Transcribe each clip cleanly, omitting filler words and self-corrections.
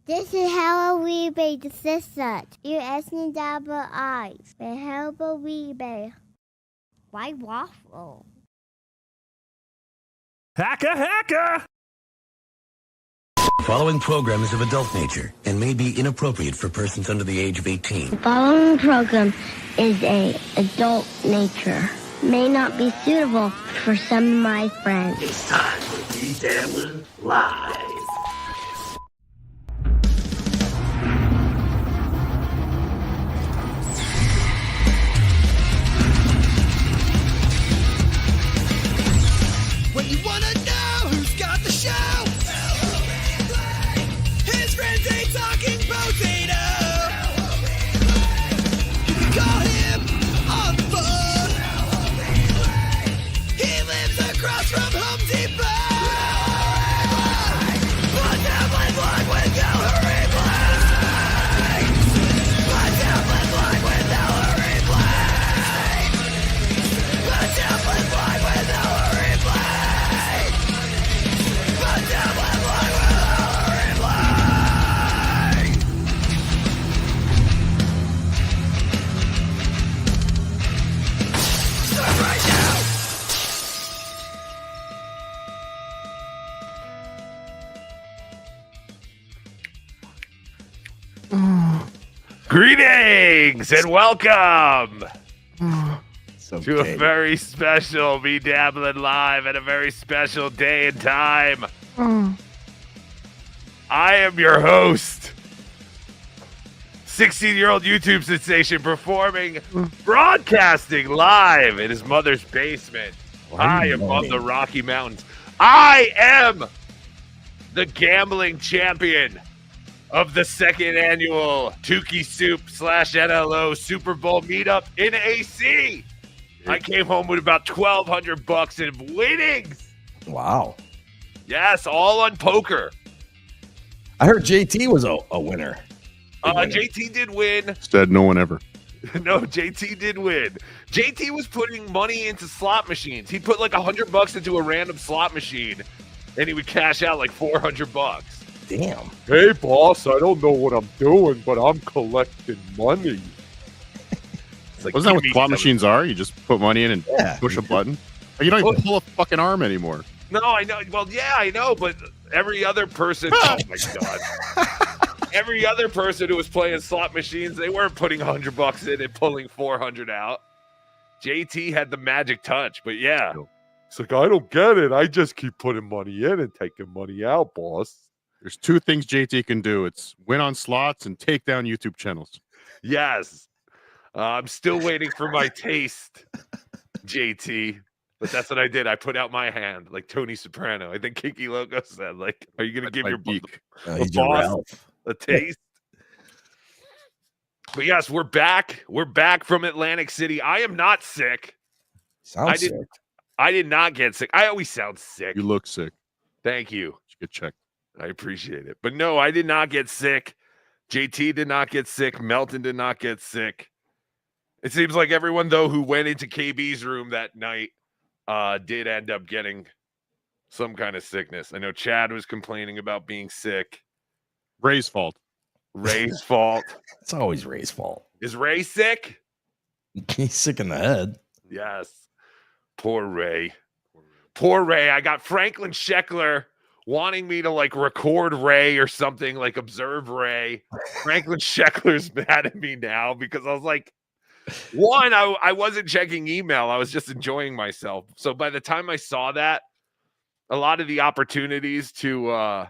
This is how we be the sister. You asking double eyes. The help we be. Why waffle? Hacka! Following program is of adult nature and may be inappropriate for persons under the age of 18. The following program is a adult nature. May not be suitable for some of my friends. It's time for BeDabblin Live. When you wanna know who's got the show, his friends ain't talking potato. You can call him on the phone. He lives across from Home Depot. BeDabblin Live with Gallery Play. BeDabblin Live with Gallery Play. BeDabblin Live with Gallery Play. BeDabblin Live with Gallery Play. Start right now. Greetings and welcome So to a very special BeDabblin Live at a very special day and time. I am your host, 16-year-old YouTube sensation performing, broadcasting live in his mother's basement. I am on the Rocky Mountains. I am the gambling champion of the second annual Tukey Soup / NLO Super Bowl meetup in AC. I came home with about $1,200 in winnings. Wow. Yes, all on poker. I heard JT was a winner. JT did win. Said no one ever. No, JT did win. JT was putting money into slot machines. He'd put like $100 into a random slot machine, and he would cash out like $400. Damn. Hey, boss, I don't know what I'm doing, but I'm collecting money. It's like, Wasn't that give what me slot some- machines are? You just put money in and Yeah. push a button? You don't even pull a fucking arm anymore. No, I know. Well, yeah, I know, but every other person. Oh my god. Every other person who was playing slot machines, they weren't putting $100 in and pulling 400 out. JT had the magic touch, but yeah. It's like, I don't get it. I just keep putting money in and taking money out, boss. There's two things JT can do. It's win on slots and take down YouTube channels. Yes. I'm still waiting for my taste, JT. But that's what I did. I put out my hand like Tony Soprano. I think Kiki Loco said, like, are you going to give My your beak. He's your boss Ralph. a taste? But yes, we're back. We're back from Atlantic City. I am not sick. Sounds sick. I did not get sick. I always sound sick. You look sick. Thank you. You should get checked. I appreciate it. But no, I did not get sick. JT did not get sick. Melton did not get sick. It seems like everyone, though, who went into KB's room that night did end up getting some kind of sickness. I know Chad was complaining about being sick. Ray's fault. Ray's fault. It's always Ray's fault. Is Ray sick? He's sick in the head. Yes. Poor Ray. Poor Ray. I got Franklin Scheckler wanting me to like record Ray or something, like observe Ray. Franklin Scheckler's mad at me now because I was like, one, I wasn't checking email. I was just enjoying myself. So by the time I saw that, a lot of the opportunities to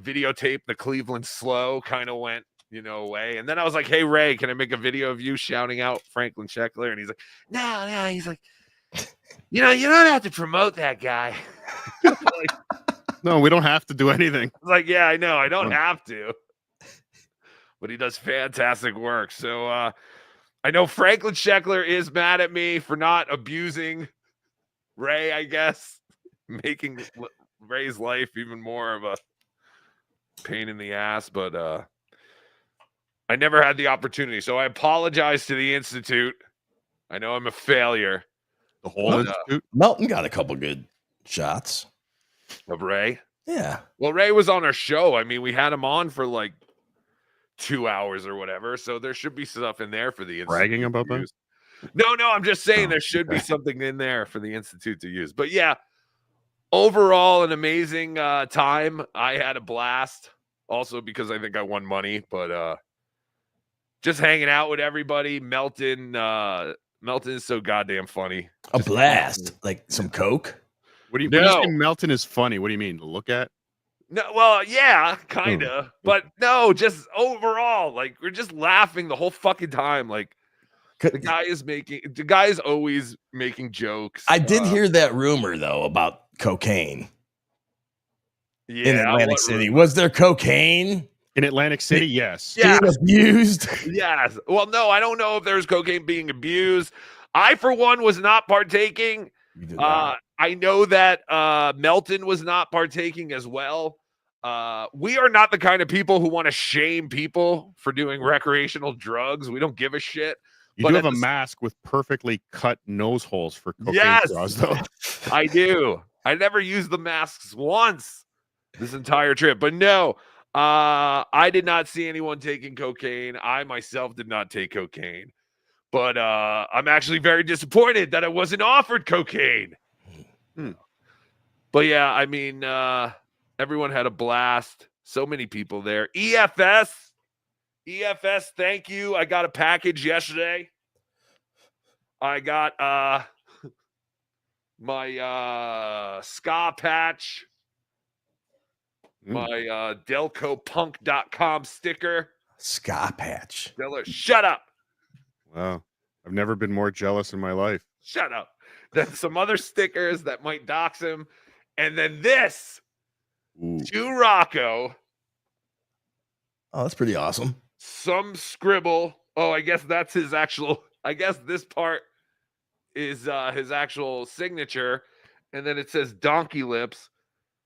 videotape the Cleveland slow kind of went, away. And then I was like, hey, Ray, can I make a video of you shouting out Franklin Scheckler? And he's like, no. He's like, you don't have to promote that guy. No, we don't have to do anything. Like, yeah, I know. I don't have to. But he does fantastic work. So I know Franklin Scheckler is mad at me for not abusing Ray, I guess, making Ray's life even more of a pain in the ass. But I never had the opportunity. So I apologize to the Institute. I know I'm a failure. The whole institute. Melton got a couple good shots. Of Ray? Yeah. Well, Ray was on our show. I mean, we had him on for like 2 hours or whatever. So there should be stuff in there for the Institute Bragging to about that? use. No, I'm just saying Oh, there should be okay. something in there for the Institute to use. But yeah, overall, an amazing time. I had a blast. Also because I think I won money, but just hanging out with everybody. Melton is so goddamn funny. A Just blast. Like some Coke. When you say No. Melton is funny, what do you mean? To look at? No, well, yeah, kind of. But no, just overall, like we're just laughing the whole fucking time. Like the guy is always making jokes. I did hear that rumor though about cocaine Yeah, in Atlantic what City. rumor? Was there cocaine In Atlantic City, yes. Yeah. being abused? Yes. Well, no, I don't know if there's cocaine being abused. I, for one, was not partaking. You did not. I know that Melton was not partaking as well. We are not the kind of people who want to shame people for doing recreational drugs. We don't give a shit. You But do at have a the- mask with perfectly cut nose holes for cocaine Yes. straws, though. I do. I never used the masks once this entire trip. But no, I did not see anyone taking cocaine. I myself did not take cocaine. But I'm actually very disappointed that I wasn't offered cocaine. But yeah, I mean, everyone had a blast. So many people there. EFS, thank you. I got a package yesterday. I got my ska patch, my delcopunk.com sticker. Ska patch. Shut up. Wow. I've never been more jealous in my life. Shut up. Then some other stickers that might dox him. And then this Ooh. to Rocco, Oh, that's pretty awesome. some scribble. Oh, I guess that's his actual. I guess this part is his actual signature. And then it says Donkey Lips.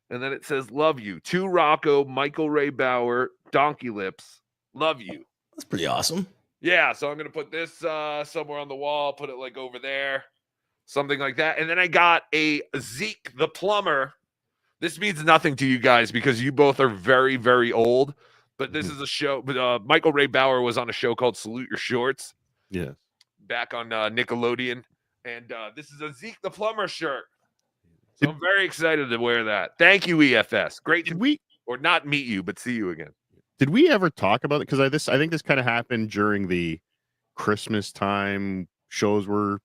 And then it says love you. To Rocco, Michael Ray Bauer, Donkey Lips, love you. That's pretty awesome. Yeah, so I'm going to put this somewhere on the wall, put it like over there, something like that. And then I got a Zeke the Plumber. This means nothing to you guys because you both are very, very old. But this is a show. But Michael Ray Bauer was on a show called Salute Your Shorts. Yeah. Back on Nickelodeon. And this is a Zeke the Plumber shirt. So I'm very excited to wear that. Thank you, EFS. Great to or not meet you, but see you again. Did we ever talk about it? Because I think this kind of happened during the Christmas time. Shows were,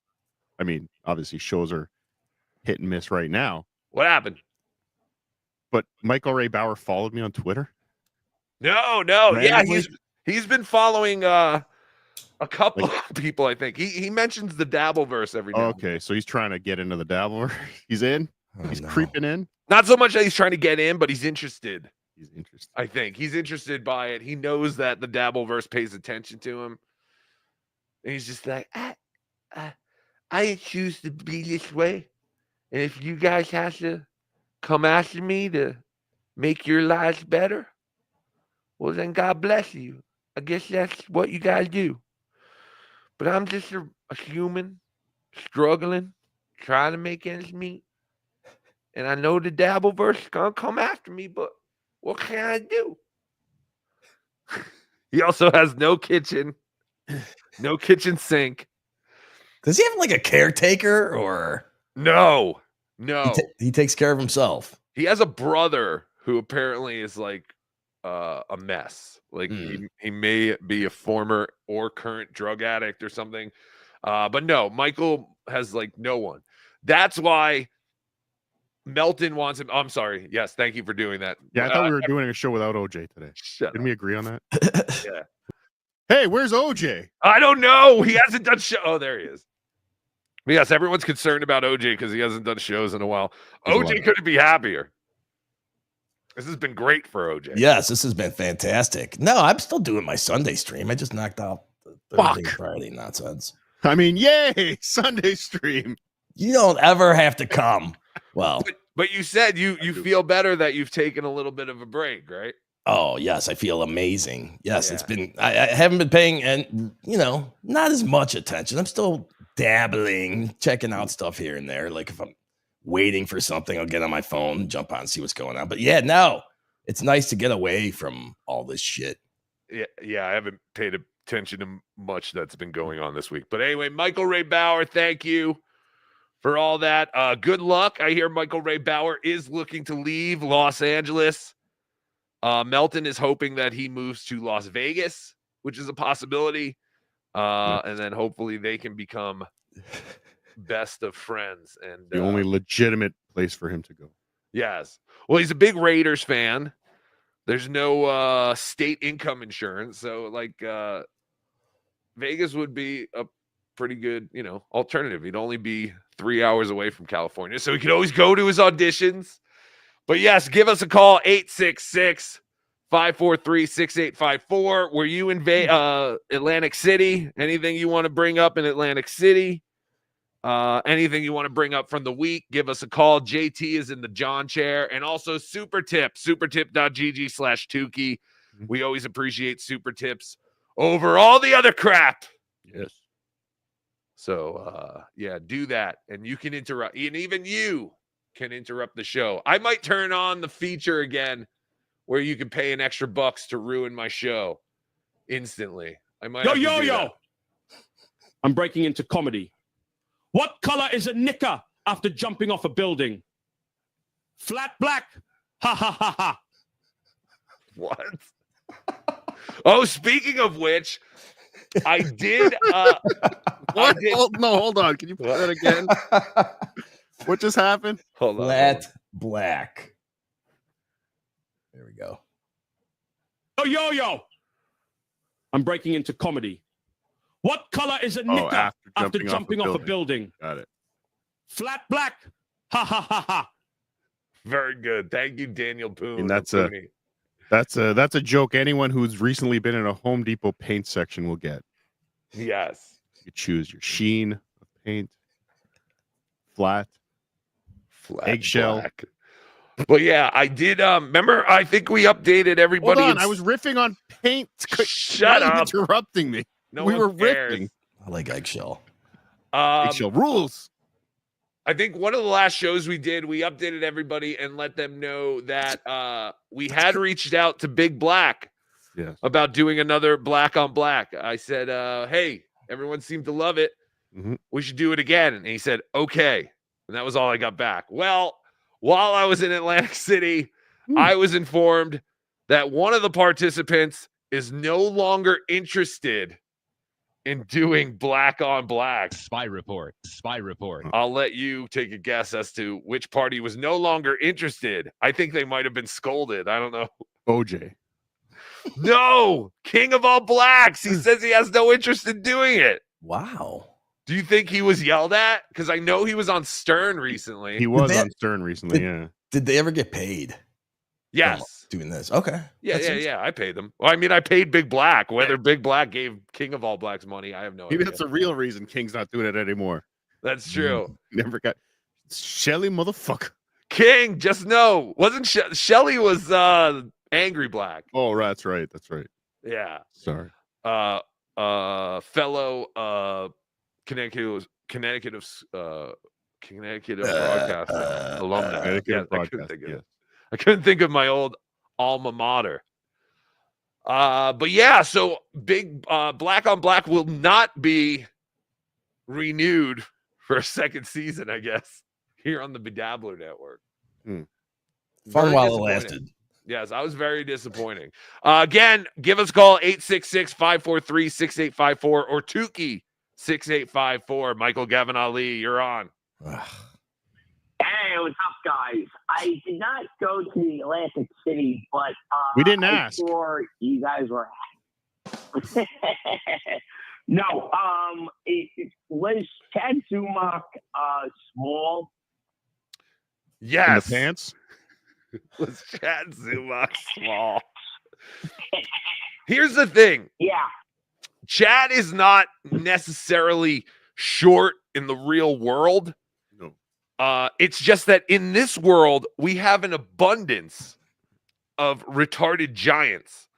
I mean, obviously shows are hit and miss right now. What happened? But Michael Ray Bauer followed me on Twitter. No. Yeah, Randomly? he's been following a couple of people, I think. He mentions the Dabbleverse every now and Okay, so he's trying to get into the Dabbler. He's in. Oh, He's no. creeping in. Not so much that he's trying to get in, but he's interested. He's interested. I think he's interested by it. He knows that the Dabbleverse pays attention to him. And he's just like, I choose to be this way. And if you guys have to come after me to make your lives better, well, then God bless you. I guess that's what you got to do. But I'm just a human struggling, trying to make ends meet. And I know the Dabbleverse is going to come after me, but what can I do? He also has no kitchen sink. Does he have like a caretaker or No. he takes care of himself? He has a brother who apparently is like a mess. Like he may be a former or current drug addict or something. But no, Michael has like no one. That's why Melton wants him. I'm sorry. Yes, thank you for doing that. Yeah, I thought we were doing a show without OJ today. Didn't we agree on that? Yeah. Hey, where's OJ? I don't know. He hasn't done show. Oh, there he is. But yes, everyone's concerned about OJ because he hasn't done shows in a while. OJ couldn't be happier. This has been great for OJ. Yes, this has been fantastic. No, I'm still doing my Sunday stream. I just knocked out the Thursday, Friday nonsense. I mean, yay, Sunday stream. You don't ever have to come. Well, but you said you feel better that you've taken a little bit of a break, right? oh yes, I feel amazing. Yes, it's been. I haven't been paying, and not as much attention. I'm still dabbling, checking out stuff here and there. Like if I'm waiting for something, I'll get on my phone, jump on, see what's going on. But yeah, no, it's nice to get away from all this shit. Yeah, I haven't paid attention to much that's been going on this week. But anyway, Michael Ray Bauer, thank you for all that. Good luck. I hear Michael Ray Bauer is looking to leave Los Angeles. Melton is hoping that he moves to Las Vegas, which is a possibility. And then hopefully they can become best of friends. And the only legitimate place for him to go. Yes. Well, he's a big Raiders fan. There's no state income insurance. So like Vegas would be a pretty good, alternative. He'd only be 3 hours away from California. So he could always go to his auditions. But yes, give us a call, 866-543-6854. Were you in Atlantic City? Anything you want to bring up in Atlantic City? Anything you want to bring up from the week, give us a call. JT is in the John chair. And also Super Tip, supertip.gg/Tukey. We always appreciate Super Tips over all the other crap. Yes. So, yeah, do that. And you can interrupt. And even you can interrupt the show. I might turn on the feature again where you can pay an extra bucks to ruin my show instantly. I might Yo. I'm breaking into comedy. What color is a knicker after jumping off a building? Flat black. Ha ha ha ha. What? Oh, speaking of which, I did. What? Hold on. Can you play that again? What just happened? Hold on. Flat black. There we go. Yo. I'm breaking into comedy. What color is a knicker after jumping off a building? Got it. Flat black. Ha ha ha ha. Very good. Thank you, Daniel Poon. And that's a joke anyone who's recently been in a Home Depot paint section will get. Yes. You choose your sheen of paint. Flat eggshell. Black. But yeah, I did. Remember, I think we updated everybody. Hold on, I was riffing on paint. Shut up. Interrupting me. We were riffing. I like eggshell. Eggshell rules. I think one of the last shows we did, we updated everybody and let them know that we had reached out to Big Black about doing another Black on Black. I said, hey, everyone seemed to love it. Mm-hmm. We should do it again. And he said, okay. And that was all I got back. Well, while I was in Atlantic City, I was informed that one of the participants is no longer interested in doing Black on Black. Spy report. I'll let you take a guess as to which party was no longer interested. I think they might have been scolded. I don't know. OJ. No, King of All Blacks. He says he has no interest in doing it. Wow. Do you think he was yelled at? Because I know he was on Stern recently. He was on Stern recently, yeah. Did they ever get paid? Yes. Doing this. Okay. Yeah. I paid them. Well, I mean, I paid Big Black. Whether Big Black gave King of All Blacks money, I have no idea. Maybe that's the real reason King's not doing it anymore. That's true. Never got Shelly motherfucker. King, just know, wasn't Shelly was Angry Black. Oh, that's right. Yeah. Sorry. Fellow Connecticut broadcast alumni. I couldn't think of my old alma mater. But yeah, so big Black on Black will not be renewed for a second season, I guess, here on the BeDabbler network. Fun while it lasted. Yes, I was very disappointing. Again, give us a call, 866-543-6854 or Tukey 6854. Michael Gavin Ali, you're on. Hey, what's up, guys? I did not go to the Atlantic City, but we didn't ask. Sure, you guys were. No, was Chad Zumock small? Yes. In the pants? Was Chad Zumock small? Here's the thing. Yeah. Chad is not necessarily short in the real world. No. It's just that in this world, we have an abundance of retarded giants.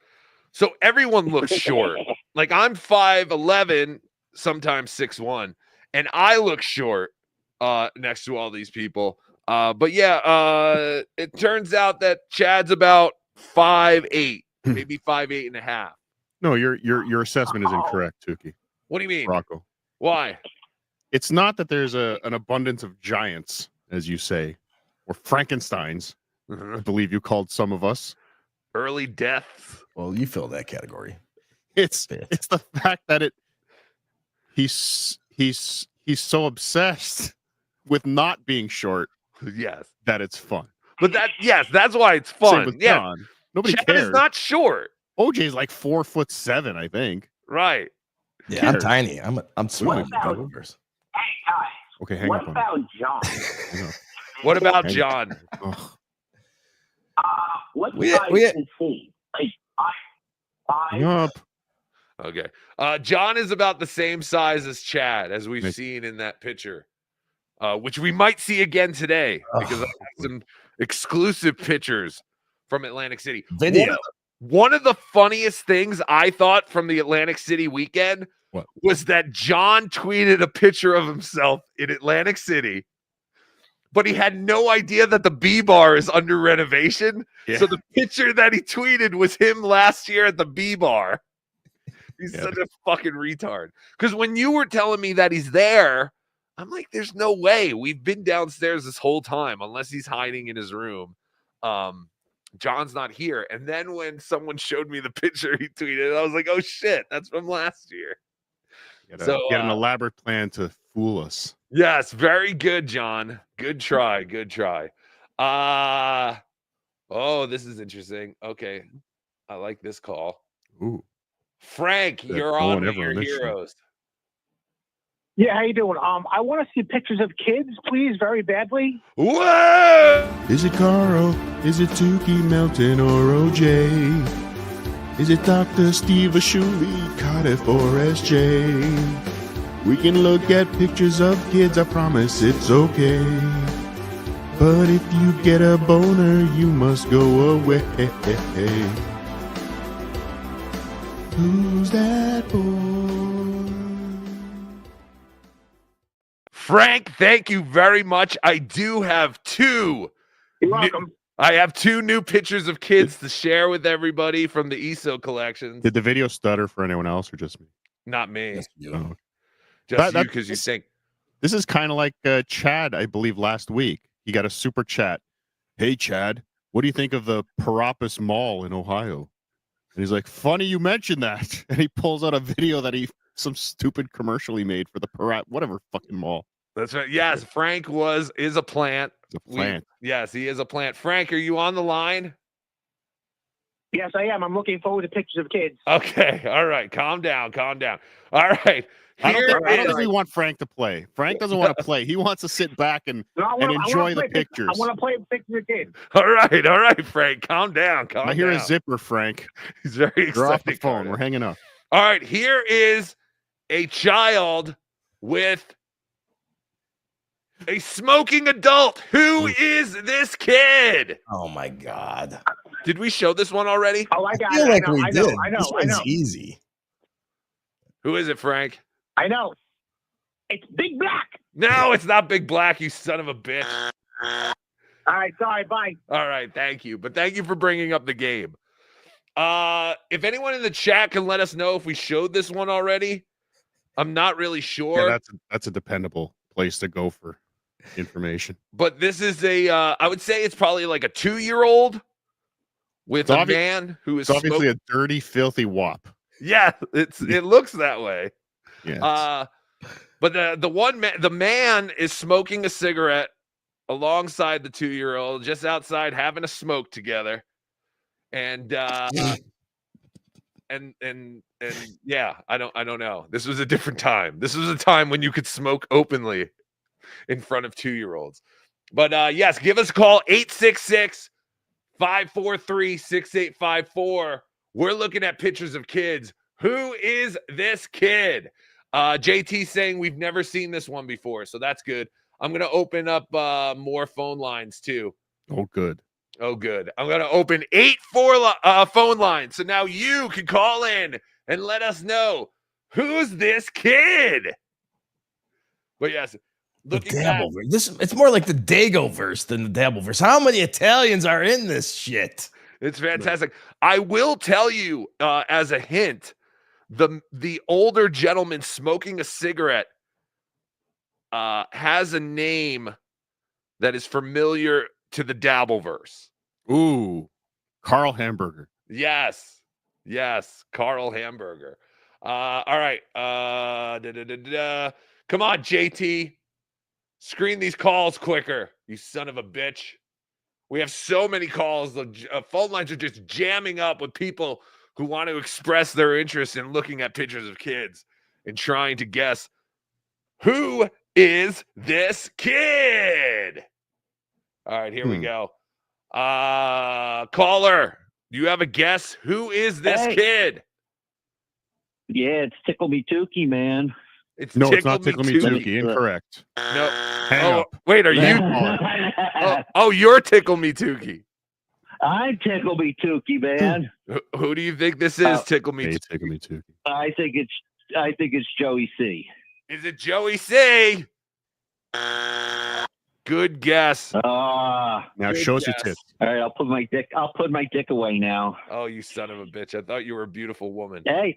So everyone looks short. Like I'm 5'11", sometimes 6'1", and I look short next to all these people. But yeah, it turns out that Chad's about 5'8", maybe 5'8.5". No, your assessment is incorrect, Tukey. What do you mean? Rocco. Why? It's not that there's an abundance of giants, as you say, or Frankensteins. I believe you called some of us. Early deaths. Well, you fill that category. It's the fact that he's so obsessed with not being short. Yes. That it's fun. But that's why it's Same fun. with Yeah. John. Nobody Chad cares. is not short. OJ's like 4'7", I think. Right. Yeah, I'm cares? tiny. I'm small. about- Gophers. Hey, guys. Okay, hang What up on about John? him. What about Hang- John? Ugh. What We- size we- is he? Like five? Hang up. Okay. John is about the same size as Chad, as we've Nice. seen in that picture, which we might see again today because I have some exclusive pictures from Atlantic City. Video. One of the funniest things I thought from the Atlantic City weekend What? was that John tweeted a picture of himself in Atlantic City, but he had no idea that the B bar is under renovation. Yeah. So the picture that he tweeted was him last year at the B bar. He's Yeah. such a fucking retard. Because when you were telling me that he's there, I'm like, there's no way. We've been downstairs this whole time, unless he's hiding in his room. John's not here. And then when someone showed me the picture he tweeted, I was like, oh shit, that's from last year. He had an elaborate plan to fool us. Yes, very good, John. Good try. Good try. Oh, this is interesting. Okay. I like this call. Ooh. Frank, Yeah, you're no on one with ever your on this show. heroes. Yeah, how you doing? I want to see pictures of kids, please, very badly. Whoa! Is it Carl? Is it Tukey, Melton, or OJ? Is it Dr. Steve Ashuli, Cardiff, or SJ? We can look at pictures of kids, I promise it's okay. But if you get a boner, you must go away. Who's that boy? Frank, thank you very much. I do have two. You're welcome. I have two new pictures of kids to share with everybody from the ESO collections. Did the video stutter for anyone else or just me? Not me. Yes, you. Oh. Just That- you because you think. This is kind of like Chad, I believe, last week. He got a super chat. Hey, Chad, what do you think of the Parappas Mall in Ohio? And he's like, funny you mentioned that. And he pulls out a video that some stupid commercial he made for the whatever fucking mall. That's right. Yes, Frank is a plant. It's a plant. Yes, he is a plant. Frank, are you on the line? Yes, I am. I'm looking forward to pictures of kids. Okay. All right. Calm down. Calm down. All right. I don't Here think is- we want Frank to play. Frank doesn't want to play. He wants to sit back and enjoy the pictures. I want to play pictures of kids. All right, Frank. Calm down. Calm I hear down. a zipper, Frank. He's very excited. You're off the phone. We're hanging up. All right. Here is a child with a smoking adult. Who is this kid? Oh my God. Did we show this one already? Oh, I got I feel it. like I know, we I did. know, I know, This I know. one's easy. Who is it, Frank? I know. It's Big Black. No, it's not Big Black, you son of a bitch. All right, sorry, bye. All right, thank you. But thank you for bringing up the game. If anyone in the chat can let us know if we showed this one already, I'm not really sure. Yeah, that's a dependable place to go for information. But this is I would say it's probably like a 2-year-old with a man who is It's obviously a dirty, filthy wop. Yeah, it looks that way. Yeah. But the man is smoking a cigarette alongside the 2-year-old, just outside having a smoke together, and yeah, I don't know. This was a different time. This was a time when you could smoke openly in front of 2-year-olds. But yes, give us a call 866-543-6854. We're looking at pictures of kids. Who is this kid? JT saying we've never seen this one before, so that's good. I'm going to open up more phone lines too. Oh, good. Oh, good. I'm going to open 8 phone lines, so now you can call in and let us know who's this kid. But yes, Looking back, Dabbleverse. It's more like the Dagoverse than the Dabbleverse. How many Italians are in this shit? it's fantastic. I will tell you as a hint, the older gentleman smoking a cigarette has a name that is familiar to the Dabbleverse. Ooh, Carl Hamburger. Yes, Carl Hamburger. All right. Come on, JT. Screen these calls quicker, you son of a bitch. We have so many calls. The phone lines are just jamming up with people who want to express their interest in looking at pictures of kids and trying to guess who is this kid. All right, here we go. Caller, do you have a guess? Who is this kid? Yeah, it's Tickle Me Tukey, man. It's not Tickle Me Tukey. Incorrect. No. Hang up. Wait, are you? You're Tickle Me Tukey. I'm Tickle Me Tukey, man. Who do you think this is? Tickle Me. Hey, Tickle Me Tukey. I think it's Joey C. Is it Joey C? Good guess. Now show us your tits. All right, I'll put my dick away now. Oh, you son of a bitch! I thought you were a beautiful woman. Hey.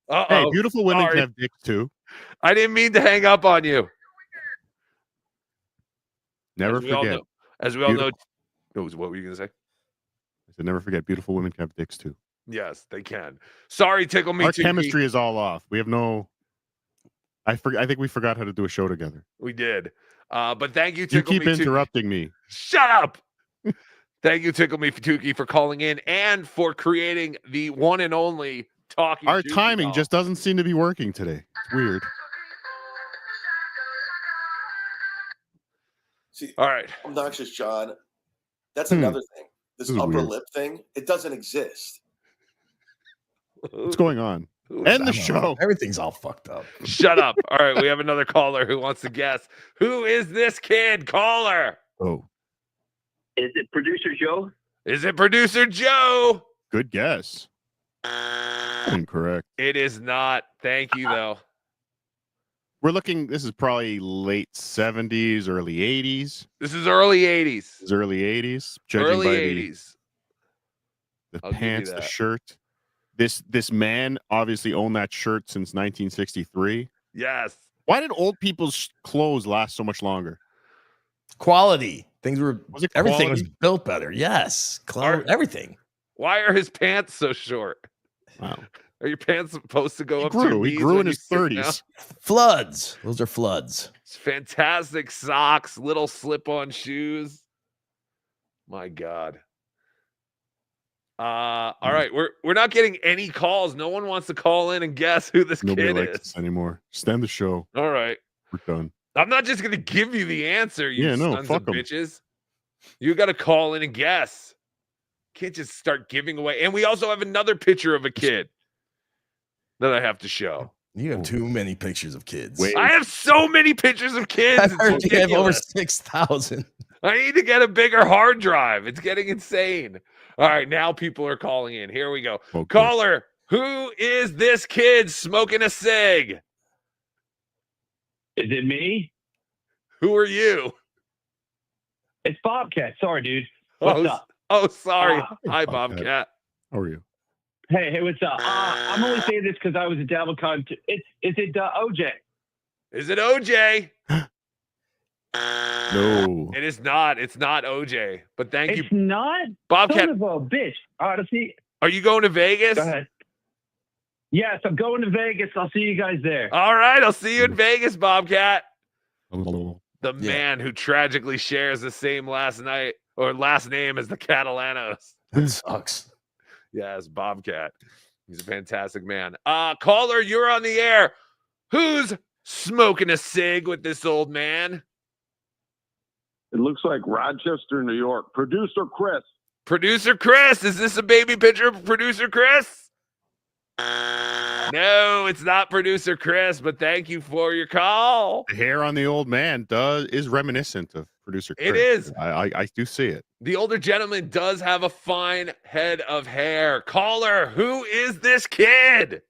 Uh-oh. Hey, beautiful women Sorry. can have dicks too. I didn't mean to hang up on you. Never forget. As we all know. What were you gonna say? I said, never forget. Beautiful women can have dicks too. Yes, they can. Sorry, Tickle Me Our Tukey. chemistry is all off. We have no. I think we forgot how to do a show together. We did. But thank you, You Tickle keep Me Tukey. interrupting me. Shut up. Thank you, Tickle Me Tukey, for calling in and for creating the one and only talking. Our Tukey timing doll. just doesn't seem to be working today. It's weird. See, all right. Obnoxious John. That's another thing. This is upper weird. lip thing, it doesn't exist. What's going on? End the show. Everything's all fucked up. Shut up. All right, we have another caller who wants to guess. Who is this kid? Caller. Oh. Is it Producer Joe? Is it Producer Joe? Good guess. Incorrect. It is not. Thank you, though. We're looking, this is probably late 70s, early 80s. This is early 80s. This is early 80s. Judging Early by 80s. the I'll give you pants, the that. shirt. This man obviously owned that shirt since 1963. Yes. Why did old people's clothes last so much longer? Quality. Everything was quality? built better. Yes. Everything. Why are his pants so short? Wow. Are your pants supposed to go up to He your knees grew when in you his sit 30s. down? Floods. Those are floods. It's fantastic socks, little slip-on shoes. My God. All right, we're not getting any calls. No one wants to call in and guess who this Nobody kid likes is. this anymore. Just end the show. All right. We're done. I'm not just gonna give you the answer, you Yeah, no, sons fuck of 'em. bitches. You gotta call in and guess. Can't just start giving away. And we also have another picture of a kid that I have to show. You have too many pictures of kids. Wait. I have so many pictures of kids. I've It's heard you have over ridiculous. 6,000. I need to get a bigger hard drive. It's getting insane. All right, now people are calling in. Here we go. Okay. Caller, who is this kid smoking a cig? Is it me? Who are you? It's Bobcat. Sorry, dude. What's up? Oh, sorry. Hi, Bobcat. Bobcat. How are you? Hey, what's up? I'm only saying this because I was at DabbleCon. Is it OJ? Is it OJ? No. It is not. It's not OJ. But thank you. It's not? Bobcat, Son of a bitch. All right, I'll see. are you going to Vegas? Go ahead. Yes, I'm going to Vegas. I'll see you guys there. All right, I'll see you in Vegas, Bobcat. Oh. The man who tragically shares the same last name as the Catalanos. That sucks. Yes, Bobcat. He's a fantastic man. Caller, you're on the air. Who's smoking a cig with this old man? It looks like Rochester, New York. Producer Chris. Producer Chris. Is this a baby picture of Producer Chris? No, it's not Producer Chris, but thank you for your call. The hair on the old man is reminiscent of producer Chris. It is. I do see it. The older gentleman does have a fine head of hair. Caller, who is this kid?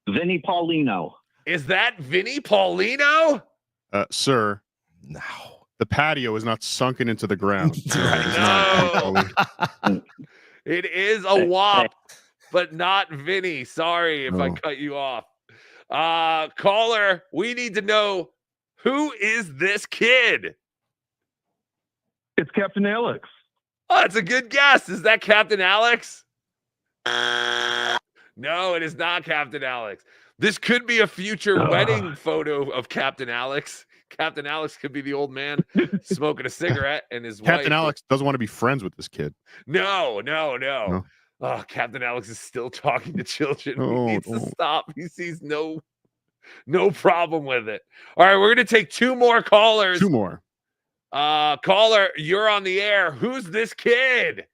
Vinny Paulino. Is that Vinny Paulino? Sir, No. the patio is not sunken into the ground. No. It is a WAP, but not Vinny. Sorry if I No. cut you off. Caller, we need to know, who is this kid? It's Captain Alex. Oh, that's a good guess. Is that Captain Alex? No, it is not Captain Alex. This could be a future wedding photo of Captain Alex. Captain Alex could be the old man smoking a cigarette and his Captain wife. Alex doesn't want to be friends with this kid. No. No. Oh, Captain Alex is still talking to children. No, He needs to no. stop. He sees no problem with it. All right, we're gonna take 2 more callers. 2 more. Caller, you're on the air. Who's this kid?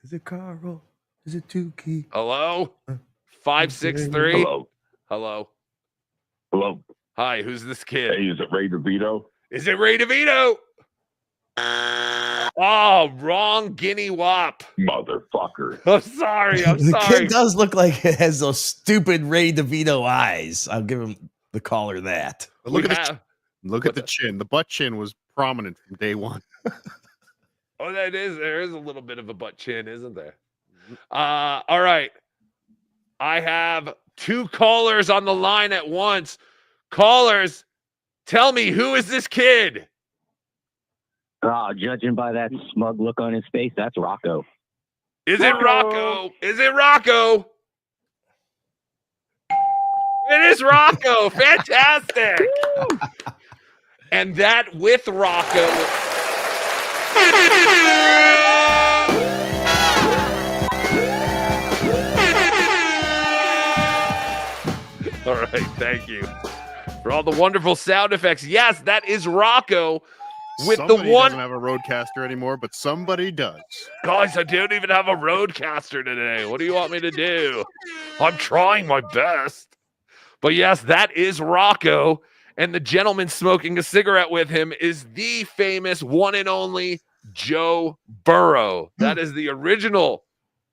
Is it Carl? Is it Tukey? Hello? 563. Hello. Hello. Hi, who's this kid? Hey, is it Ray DeVito? Is it Ray DeVito? Oh, wrong Guinea Wop. Motherfucker. I'm sorry. The kid does look like it has those stupid Ray DeVito eyes. I'll give him the caller that. But look at the chin. The butt chin was prominent from day one. Oh, that is. There is a little bit of a butt chin, isn't there? All right. I have 2 callers on the line at once. Callers, tell me, who is this kid? Judging by that smug look on his face, that's Rocco. Is it Rocco? Is it Rocco? It is Rocco. Fantastic. And that with Rocco. All right, thank you for all the wonderful sound effects. Yes, that is Rocco with Somebody the one. doesn't have a roadcaster anymore, but somebody does. Guys, I don't even have a roadcaster today. What do you want me to do? I'm trying my best. But yes, that is Rocco. And the gentleman smoking a cigarette with him is the famous one and only Joe Burrow. That is the original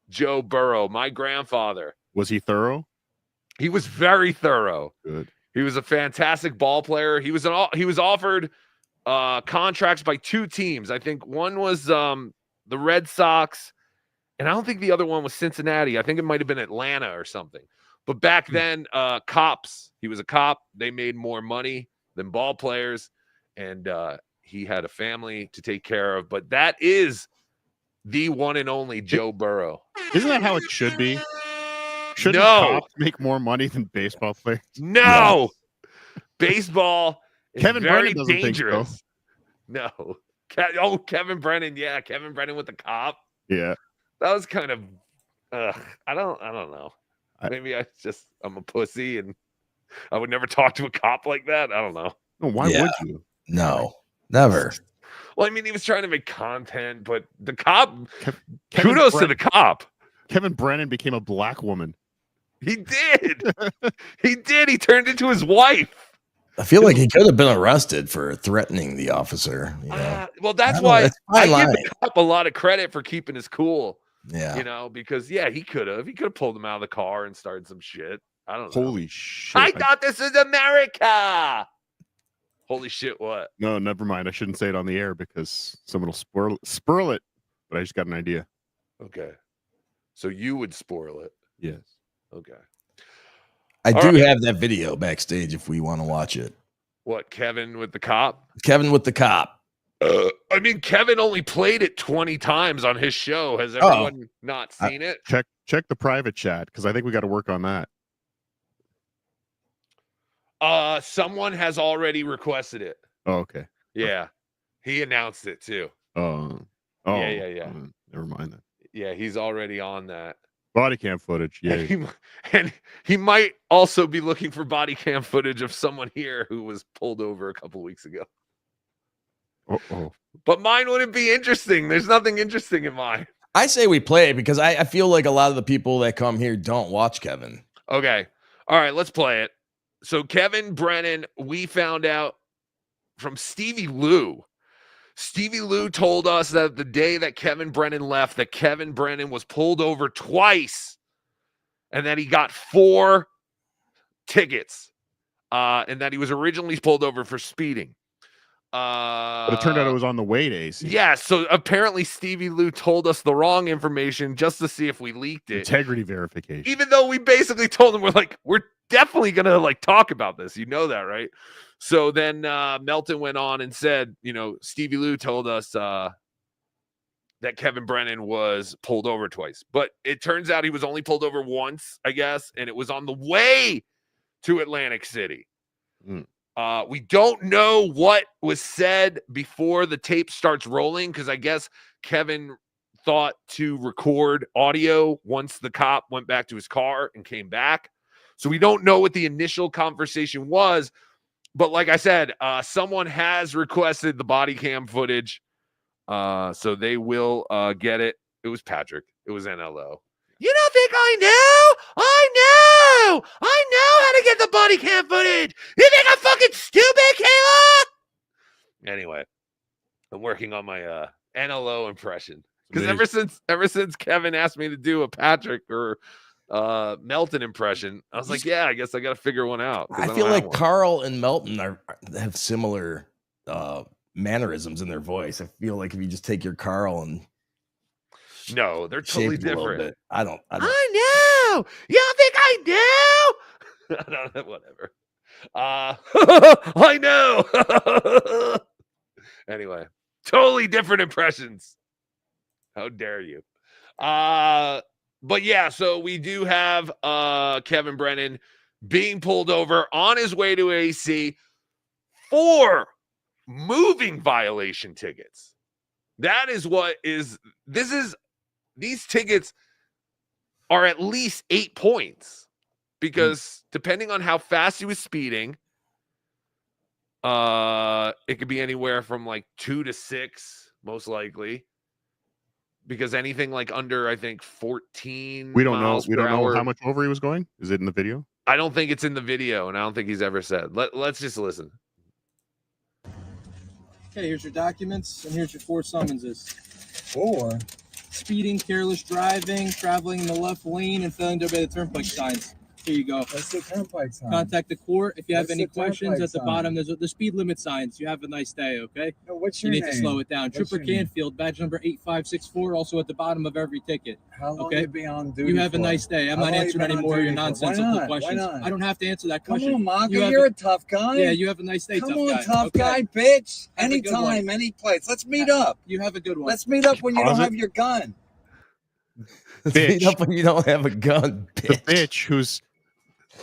Joe Burrow, my grandfather. Was he thorough? He was very thorough. Good. He was a fantastic ball player. He was offered contracts by 2 teams. I think one was the Red Sox, and I don't think the other one was Cincinnati. I think it might have been Atlanta or something. But back then, cops. He was a cop. They made more money than ball players, and he had a family to take care of. But that is the one and only Joe Burrow. Isn't that how it should be? Shouldn't No. cops make more money than baseball players? No. Baseball is Kevin very Brennan doesn't dangerous. No. Kevin Brennan. Yeah, Kevin Brennan with the cop. Yeah. That was kind of I don't know. Maybe I'm a pussy and I would never talk to a cop like that. I don't know. No, why would you? No, never. Well, I mean, he was trying to make content, but the cop, Kevin kudos to the cop. Kevin Brennan became a black woman. He did. He did. He turned into his wife. I feel like he could have been arrested for threatening the officer. You know? Well, that's I don't know, why that's I fine give line. the cop a lot of credit for keeping his cool. Yeah. You know, because he could have pulled him out of the car and started some shit. I don't know. Holy shit. I thought this was America. Holy shit, what? No, never mind. I shouldn't say it on the air because someone will spurl it. But I just got an idea. Okay. So you would spoil it. Yes. Okay. I All do right. have that video backstage if we want to watch it. What, Kevin with the cop? Kevin with the cop. I mean, Kevin only played it 20 times on his show. Has everyone not seen it? Check the private chat because I think we got to work on that. Someone has already requested it. Oh, okay. Yeah. He announced it too. Oh. Yeah. Never mind that. Yeah, he's already on that. Body cam footage. Yeah. And he might also be looking for body cam footage of someone here who was pulled over a couple weeks ago. Uh-oh. But mine wouldn't be interesting. There's nothing interesting in mine. I say we play it because I feel like a lot of the people that come here don't watch Kevin. Okay. All right, let's play it. So Kevin Brennan, we found out from Stevie Lou. Stevie Lou told us that the day that Kevin Brennan left, that Kevin Brennan was pulled over twice and that he got 4 tickets. and that he was originally pulled over for speeding. But it turned out it was on the way to AC. Yeah, so apparently Stevie Lou told us the wrong information just to see if we leaked it. Integrity verification. Even though we basically told him, we're definitely going to talk about this. You know that, right? So then Melton went on and said, Stevie Lou told us that Kevin Brennan was pulled over twice. But it turns out he was only pulled over once, I guess, and it was on the way to Atlantic City. We don't know what was said before the tape starts rolling because I guess Kevin thought to record audio once the cop went back to his car and came back. So we don't know what the initial conversation was. But like I said, someone has requested the body cam footage. So they will get it. It was Patrick. It was NLO. You don't think I know? I know how to get the body cam footage. You think I'm fucking stupid, Kayla? Anyway, I'm working on my NLO impression. Because ever since Kevin asked me to do a Patrick or Melton impression, I was like, yeah, I guess I got to figure one out. I feel like Carl and Melton have similar mannerisms in their voice. I feel like if you just take your Carl and no, they're totally different. I know. You think I know? I don't know. Whatever. I know. Anyway, totally different impressions. How dare you? But yeah, so we do have Kevin Brennan being pulled over on his way to AC for moving violation tickets. That is what is. These tickets are at least 8 points because depending on how fast he was speeding, it could be anywhere from 2 to 6, most likely. Because anything under, I think, 14 we don't miles know. We per don't hour, know how much over he was going. Is it in the video? I don't think it's in the video, and I don't think he's ever said. Let's just listen. Okay, here's your documents, and here's your 4 summonses. 4? Speeding, careless driving, traveling in the left lane, and failing to obey the turnpike signs. Here you go. That's the turnpike sign. Contact the court if you have That's any the questions. turnpike At the sign. bottom, there's the speed limit signs. You have a nice day, okay? No, what's You your need name? to slow it down. What's Trooper your name? Canfield, badge number 8564, also at the bottom of every ticket. How long Okay? you be on duty You have a for? nice day. I'm How not long you answering been any on more of your duty for? Why nonsensical not? Why questions. not? I don't have to answer that Come question. on, Maka, You have you're a tough guy. Yeah, you have a nice day, Come tough on, guy. tough Okay. guy, bitch. Have a good one. Anytime, any place. Let's meet up. You have a good one. Let's meet up when you don't Pause it. have your gun. Meet up when you don't have a gun, bitch. The bitch who's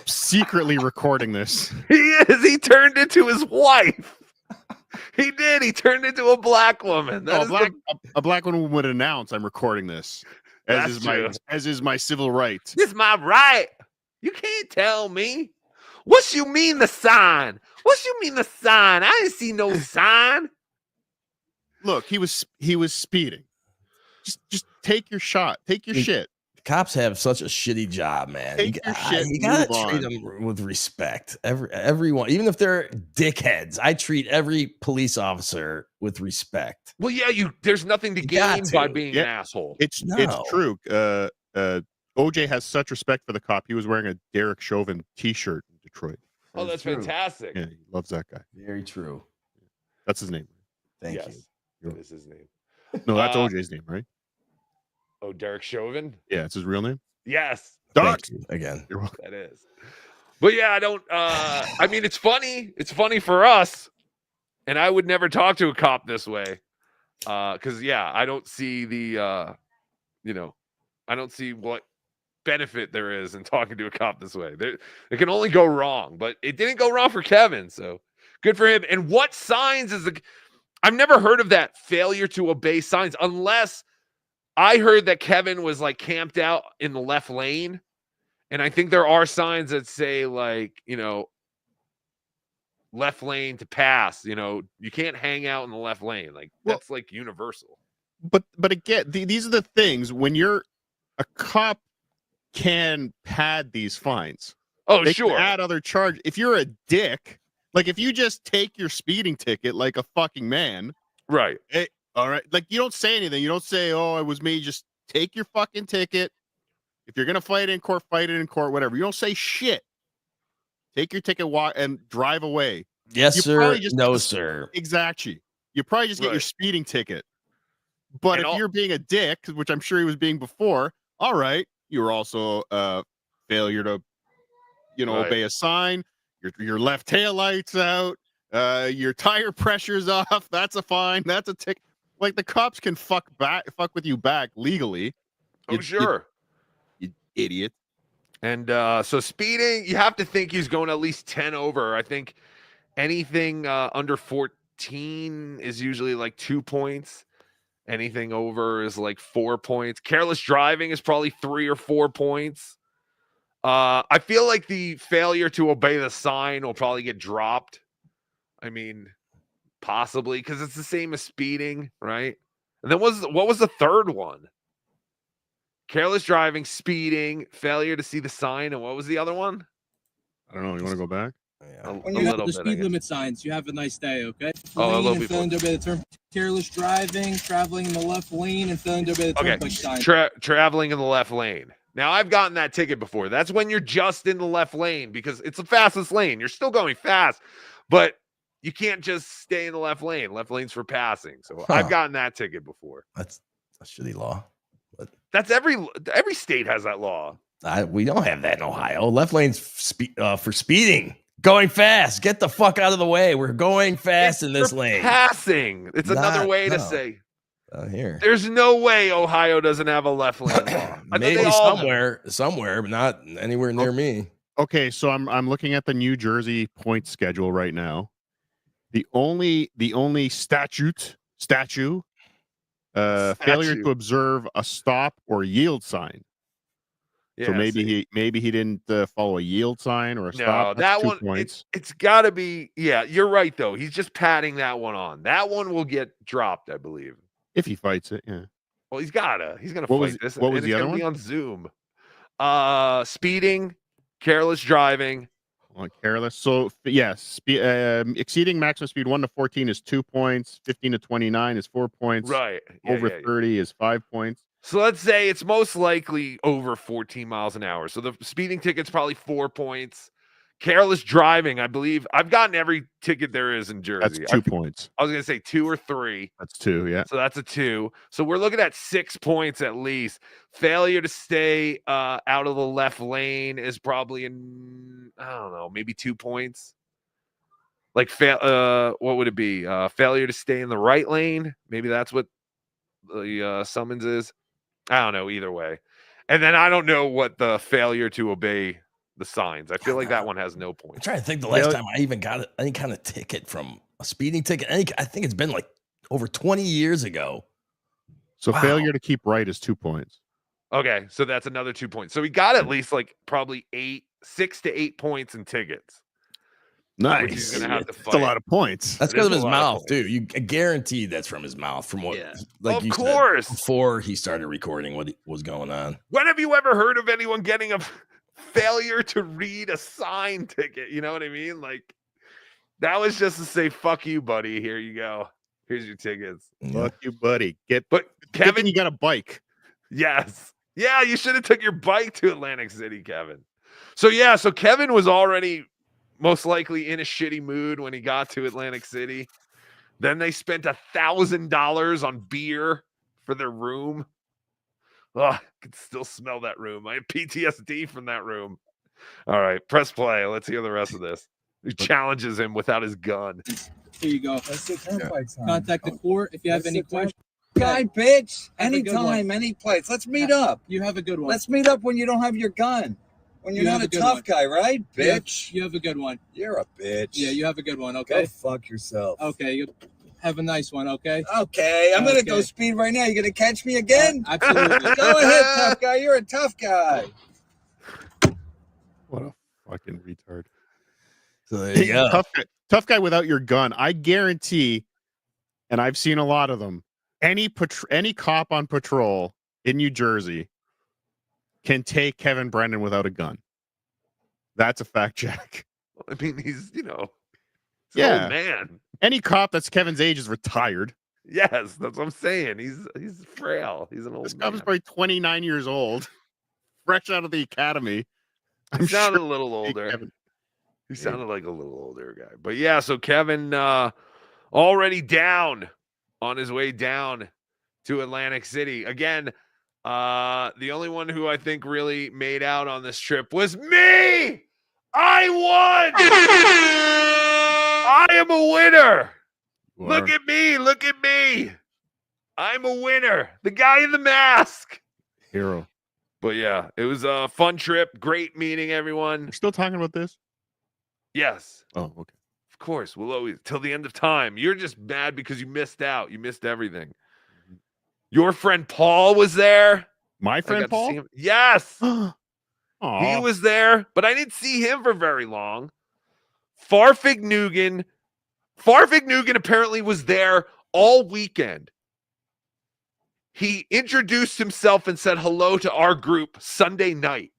secretly recording this. He is. He turned into his wife. He did. He turned into a black woman. That is A black woman would announce, "I'm recording this," That's true. as is my civil right. This is my right. You can't tell me. What you mean the sign? What you mean the sign? I didn't see no sign. Look, he was speeding. Just take your shot. Take your shit. Cops have such a shitty job, man. Take your shit, You gotta move treat on. them with respect. Everyone, even if they're dickheads, I treat every police officer with respect. Well, yeah, there's nothing to got gain to. by being Yeah. an asshole. It's No. true. OJ has such respect for the cop. He was wearing a Derek Chauvin T-shirt in Detroit. Oh, that's true. fantastic. Yeah, he loves that guy. Very true. That's his name. Thank Yes, you. that is his name. No, that's Uh, OJ's name, right? Oh, Derek Chauvin? Yeah, it's his real name. Yes, Doc. Thank you again. You're welcome. that is. But yeah, I don't I mean it's funny. It's funny for us. And I would never talk to a cop this way. Because yeah, I don't see the I don't see what benefit there is in talking to a cop this way. It can only go wrong, but it didn't go wrong for Kevin, so good for him. And what signs is I've never heard of that failure to obey signs, unless I heard that Kevin was camped out in the left lane. And I think there are signs that say left lane to pass, you can't hang out in the left lane. That's universal. But again, these are the things when you're a cop can pad these fines. Oh, They sure. can add other charge. If you're a dick, if you just take your speeding ticket like a fucking man, Right. all right, you don't say anything. You don't say, "Oh, it was me." Just take your fucking ticket. If you're gonna fight it in court, fight it in court. Whatever. You don't say shit. Take your ticket, walk, and drive away. Yes, You sir. probably just No, get the- sir. Exactly. You probably just get your Right. speeding ticket. But And if you're being a dick, which I'm sure he was being before, all right, you were also failure to, Right. obey a sign. Your left tail lights out. Your tire pressure's off. That's a fine. That's a tick. Like the cops can fuck with you back legally. Oh, sure. You idiot. And so speeding, you have to think he's going at least 10 over. I think anything under 14 is usually like 2 points. Anything over is like 4 points. Careless driving is probably 3 or 4 points. I feel like the failure to obey the sign will probably get dropped. I mean, possibly, because it's the same as speeding, right? And then what was the third one? Careless driving, speeding, failure to see the sign, and what was the other one? I don't know. You want to go back? A When you have little the bit, I speed guess. limit signs, you have a nice day, okay? Oh, a Lean little and before. failing to obey the turn. Careless driving, traveling in the left lane, and failing to obey the Okay, turnpike sign. traveling in the left lane. Now, I've gotten that ticket before. That's when you're just in the left lane because it's the fastest lane. You're still going fast, but you can't just stay in the left lane. Left lane's for passing. So I've gotten that ticket before. That's a shitty law. But That's every state has that law. we don't have that in Ohio. Left lane's for speeding. Going fast. Get the fuck out of the way. We're going fast in this for lane. Passing. It's another way to no. say. Here. There's no way Ohio doesn't have a left lane law. I thought Maybe they all somewhere, but not anywhere near me. Okay, so I'm looking at the New Jersey point schedule right now. The only statue failure to observe a stop or yield sign. So Yeah, maybe he didn't follow a yield sign or a No, stop. that That's 2 one points. it's got to be. Yeah, you're right though. He's just patting that one on. That one will get dropped, I believe. If he fights it, yeah. Well, he's gonna What fight was- this. what was and the it's other gonna be one? on Zoom. Speeding, careless driving. Careless. So yes, exceeding maximum speed 1 to 14 is 2 points. 15 to 29 is 4 points. Right. Yeah, Over yeah, yeah. 30 is 5 points. So let's say it's most likely over 14 miles an hour. So the speeding ticket's probably 4 points. Careless driving, I believe. I've gotten every ticket there is in Jersey. That's 2 points. I was going to say 2 or 3. That's 2, yeah. So that's a 2. So we're looking at 6 points at least. Failure to stay out of the left lane is probably I don't know, maybe 2 points. Like what would it be? Failure to stay in the right lane. Maybe that's what the summons is. I don't know, either way. And then I don't know what the failure to obey the signs. I feel like that one has no I'm points. trying to think the last time I even got any kind of ticket from a speeding ticket. I think it's been like over 20 years ago. So Wow. failure to keep right is 2 points. Okay, so that's another 2 points. So we got at least like probably 6 to 8 points in tickets. Which he's Nice. gonna have to That's a fight. lot of points. That's It because is of a his lot of mouth, points. too. You guarantee that's from his mouth. From what, like Of you course. said, before he started recording what was going on. When have you ever heard of anyone getting a failure to read a sign ticket? You know what I mean? Like that was just to say, "Fuck you, buddy. Here you go. Here's your tickets." Fuck you, buddy. But Kevin, you got a bike. Yes, yeah, you should have took your bike to Atlantic City, Kevin. So yeah, so Kevin was already most likely in a shitty mood when he got to Atlantic City. Then they spent $1,000 on beer for their room. Oh, I can still smell that room. I have PTSD from that room. All right, press play. Let's hear the rest of this. He challenges him without his gun. Here you go. That's the turnpike sign. Contact the court if you have That's any the turn- questions. Guy, bitch. Have a good one. Anytime, any place. Let's meet up. You have a good one. Let's meet up when you don't have your gun. When you're You not have a a good tough one. guy, right, bitch? You have a good one. You're a bitch. Yeah, you have a good one. Go Okay. fuck yourself. Okay. You have a nice one. Okay. Okay, I'm gonna go Okay. speed right now. You gonna catch me again? Absolutely. Go ahead, tough guy. You're a tough guy. What a fucking retard. So there you go. Tough guy without your gun. I guarantee, and I've seen a lot of them. Any cop on patrol in New Jersey can take Kevin Brennan without a gun. That's a fact check. I mean, he's an old man. Any cop that's Kevin's age is retired. Yes, that's what I'm saying. He's frail. He's an old This man. cop is probably 29 years old, fresh out of the academy. He sounded a little older. Kevin. He sounded like a little older guy. But yeah, so Kevin already down on his way down to Atlantic City. Again, the only one who I think really made out on this trip was me. I won. I am a winner. Look at me. Look at me. I'm a winner. The guy in the mask. Hero. But yeah, it was a fun trip. Great meeting everyone. We're still talking about this? Yes. Oh, okay. Of course. We'll always, till the end of time. You're just mad because you missed out. You missed everything. Your friend Paul was there. My friend Paul? Yes. He was there, but I didn't see him for very long. Farfig Nugan apparently was there all weekend. He introduced himself and said hello to our group Sunday night.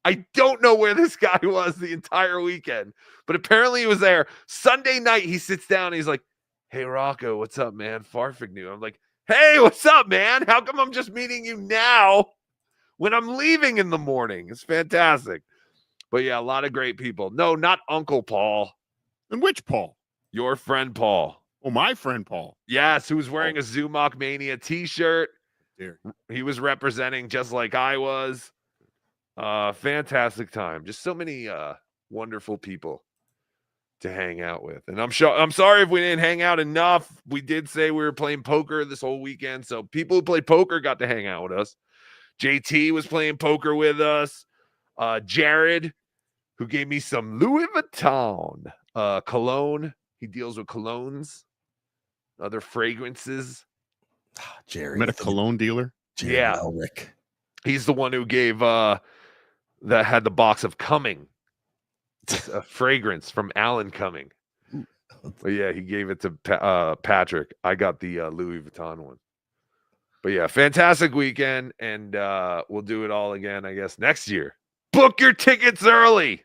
I don't know where this guy was the entire weekend, but apparently he was there. Sunday night, he sits down and he's like, "Hey, Rocco, what's up, man? Farfig Nugan." I'm like, "Hey, what's up, man? How come I'm just meeting you now when I'm leaving in the morning?" It's fantastic. But yeah, a lot of great people. No, not Uncle Paul. And which Paul? Your friend Paul. Oh, my friend Paul. Yes, who was wearing a Zumach Mania t-shirt. Dear. He was representing just like I was. Fantastic time. Just so many wonderful people to hang out with. And I'm sorry if we didn't hang out enough. We did say we were playing poker this whole weekend. So people who play poker got to hang out with us. JT was playing poker with us. Jared, who gave me some Louis Vuitton cologne. He deals with colognes, other fragrances. Jared. Met a cologne dealer? Jared Yeah. Elric. He's the one who gave that had the box of Cumming. It's a fragrance from Alan Cumming. But yeah, he gave it to Patrick. I got the Louis Vuitton one. But yeah, fantastic weekend, and we'll do it all again, I guess, next year. Book your tickets early.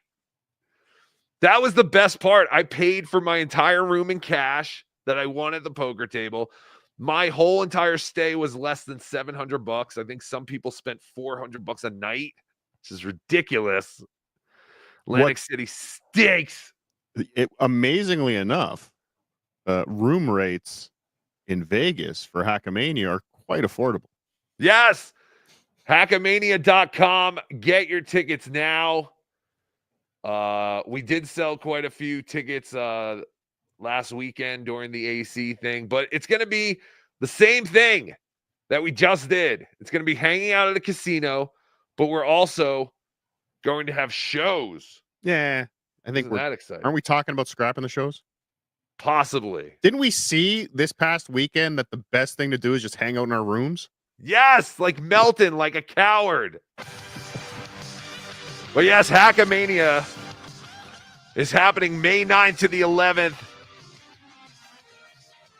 That was the best part. I paid for my entire room in cash that I won at the poker table. My whole entire stay was less than $700. I think some people spent $400 a night, which is ridiculous. Atlantic City stinks. Amazingly enough, room rates in Vegas for Hackamania are quite affordable. Yes. Hackamania.com. Get your tickets now. We did sell quite a few tickets last weekend during the AC thing, but it's going to be the same thing that we just did. It's going to be hanging out at a casino, but we're also going to have shows. Yeah, I think Isn't that exciting? Aren't we talking about scrapping the shows? Possibly. Didn't we see this past weekend that the best thing to do is just hang out in our rooms? Yes, like Melton, like a coward. But yes, Hackamania is happening May 9th to the 11th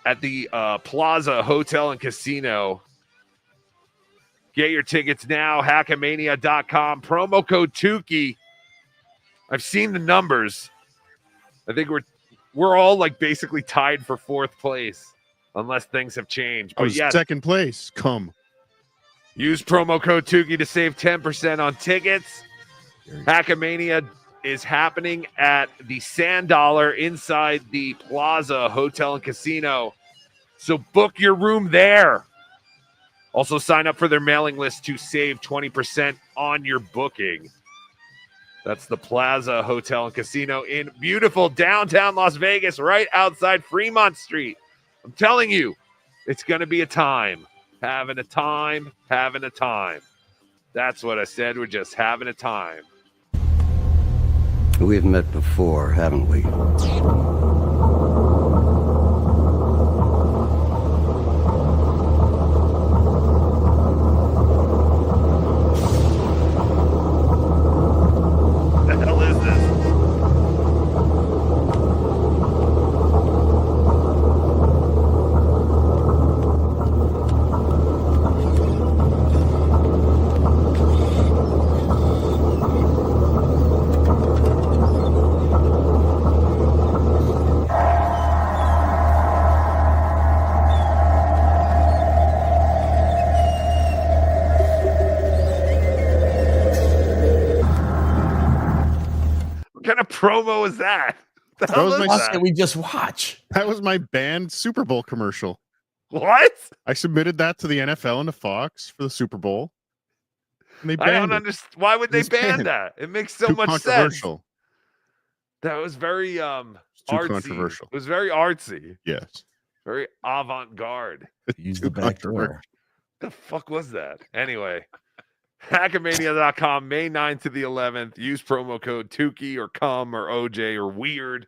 at the Plaza Hotel and Casino. Get your tickets now, hackamania.com. Promo code Tukey. I've seen the numbers. I think we're all like basically tied for fourth place unless things have changed. But yes, second place. Come. Use promo code Tukey to save 10% on tickets. Hackamania is happening at the Sand Dollar inside the Plaza Hotel and Casino. So book your room there. Also sign up for their mailing list to save 20% on your booking. That's the Plaza Hotel and Casino in beautiful downtown Las Vegas, right outside Fremont Street. I'm telling you, it's going to be a time. Having a time, having a time. That's what I said. We're just having a time. We've met before, haven't we? What the hell is this? promo was that? The That hell was was my that? We just watch. That was my banned Super Bowl commercial. What? I submitted that to the NFL and to Fox for the Super Bowl. And they I don't banned it. understand. Why would It they was ban banned. that? It makes so Too much sense. controversial. That was very Too artsy. controversial. It was very artsy. Yes. Very avant-garde. Use Too the back door. controversial. The fuck was that? Anyway, Hackmania.com, May 9th to the 11th. Use promo code Tukey or Cum or OJ or Weird.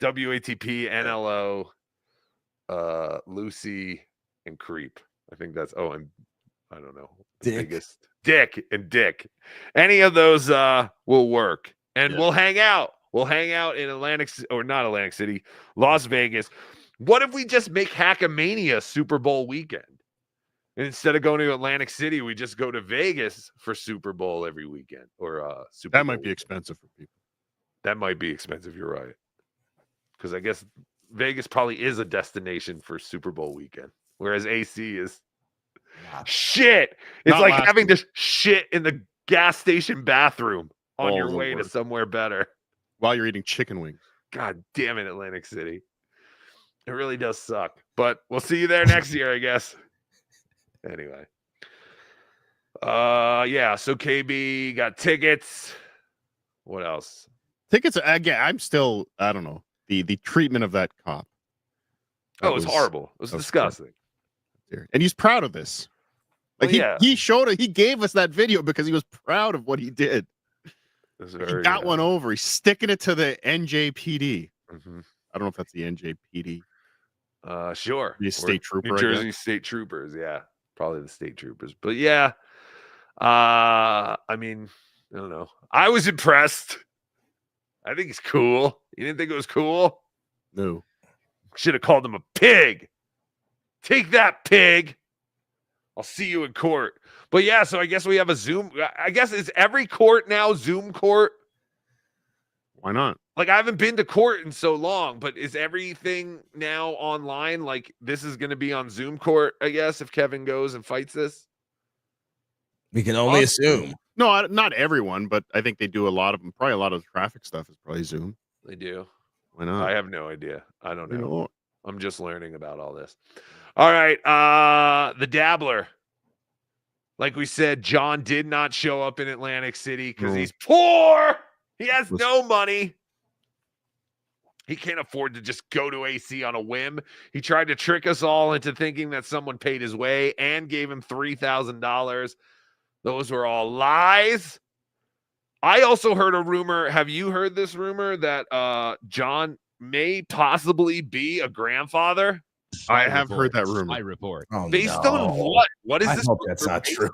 WATP, NLO, Lucy, and Creep. I think that's, and I don't know. The Dick. biggest. Dick and Dick. Any of those will work. And we'll hang out. We'll hang out in not Atlantic City, Las Vegas. What if we just make Hackmania Super Bowl weekend? And instead of going to Atlantic City, we just go to Vegas for Super Bowl every weekend. Or Super That Bowl might be weekend. expensive for people. That might be expensive. You're right. Because I guess Vegas probably is a destination for Super Bowl weekend, whereas AC is shit. It's Not like last having to shit in the gas station bathroom on Oh, your the way to worst. somewhere better. While you're eating chicken wings. God damn it, Atlantic City. It really does suck. But we'll see you there next year, I guess. Anyway. Yeah, so KB got tickets. What else? Tickets, again, I'm still, I don't know, the treatment of that cop. Oh, it was horrible. It was disgusting. And he's proud of this. Like Well, he showed it. He gave us that video because he was proud of what he did. It was He very, got one over. He's sticking it to the NJPD. Mhm. I don't know if that's the NJPD. Sure. Be a state Or trooper, New I Jersey guess. state troopers, yeah. Probably the state troopers. But yeah. I mean, I don't know. I was impressed. I think it's cool. You didn't think it was cool? No. Should have called him a pig. Take that, pig. I'll see you in court. But yeah, so I guess we have a Zoom. I guess is every court now Zoom court? Why not? Like, I haven't been to court in so long, but is everything now online? Like, this is going to be on Zoom court, I guess, if Kevin goes and fights this? We can only assume. No, not everyone, but I think they do a lot of them. Probably a lot of the traffic stuff is probably Zoom. They do. Why not? I have no idea. I don't know. You know, I'm just learning about all this. All right. The Dabbler. Like we said, John did not show up in Atlantic City because No. he's poor. He has no money. He can't afford to just go to AC on a whim. He tried to trick us all into thinking that someone paid his way and gave him $3,000. Those were all lies. I also heard a rumor. Have you heard this rumor that John may possibly be a grandfather? I have heard that rumor. I report. Oh, Based no. on what? What is I this? hope that's not true.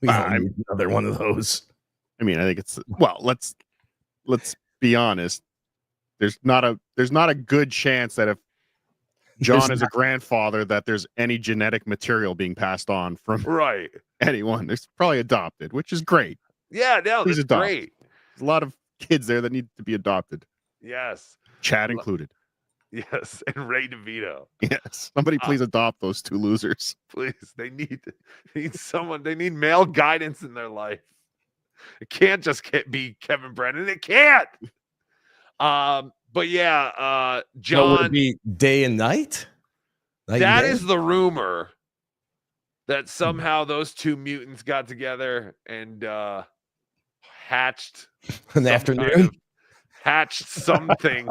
We don't need another one of those. I mean, I think it's let's be honest. There's not a good chance that if John is a grandfather that there's any genetic material being passed on from Right. anyone. There's probably adopted, which is great. Yeah, no, Please that's adopt. great. There's a lot of kids there that need to be adopted. Yes. Chad included. Yes, and Ray DeVito. Yes. Somebody please adopt those two losers. Please, they need someone. They need male guidance in their life. It can't just be Kevin Brennan. It can't. But yeah, John. So would it be day and night? That is the rumor that somehow those two mutants got together and hatched An afternoon. Hatched something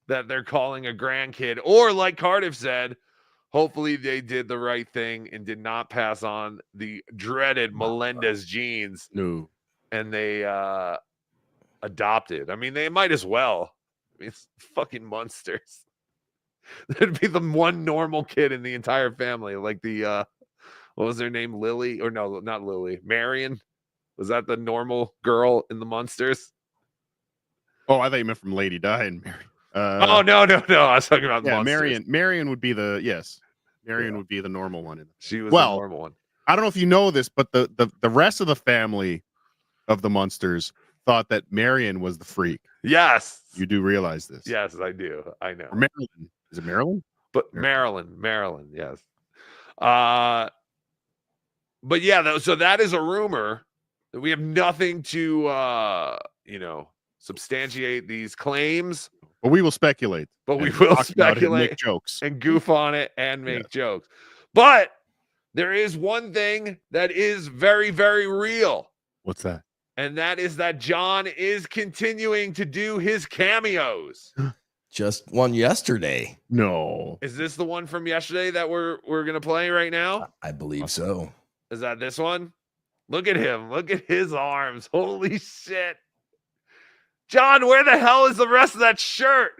that they're calling a grandkid, or like Cardiff said, hopefully they did the right thing and did not pass on the dreaded Melendez genes. No. And they adopted. I mean, they might as well. I mean, it's fucking monsters. There'd be the one normal kid in the entire family, like the what was their name? Lily? Or no, not Lily. Marion? Was that the normal girl in the Monsters? Oh, I thought you meant from Lady Di and Mary. Oh no. I was talking about Monsters. Marion would be the Marion would be the normal one. She was the normal one. I don't know if you know this, but the rest of the family of the Munsters thought that Marion was the freak. Yes. You do realize this. Yes, I do. I know. Or Maryland. Is it Maryland? But Maryland, yes. But yeah, so that is a rumor that we have nothing to substantiate these claims. But we will speculate. But we and will talk about it and speculate make jokes and goof on it and make jokes. But there is one thing that is very, very real. What's that? And that is that John is continuing to do his cameos. Just one yesterday. No. Is this the one from yesterday that we're gonna play right now? I believe so. Is that this one? Look at him. Look at his arms. Holy shit. John, where the hell is the rest of that shirt?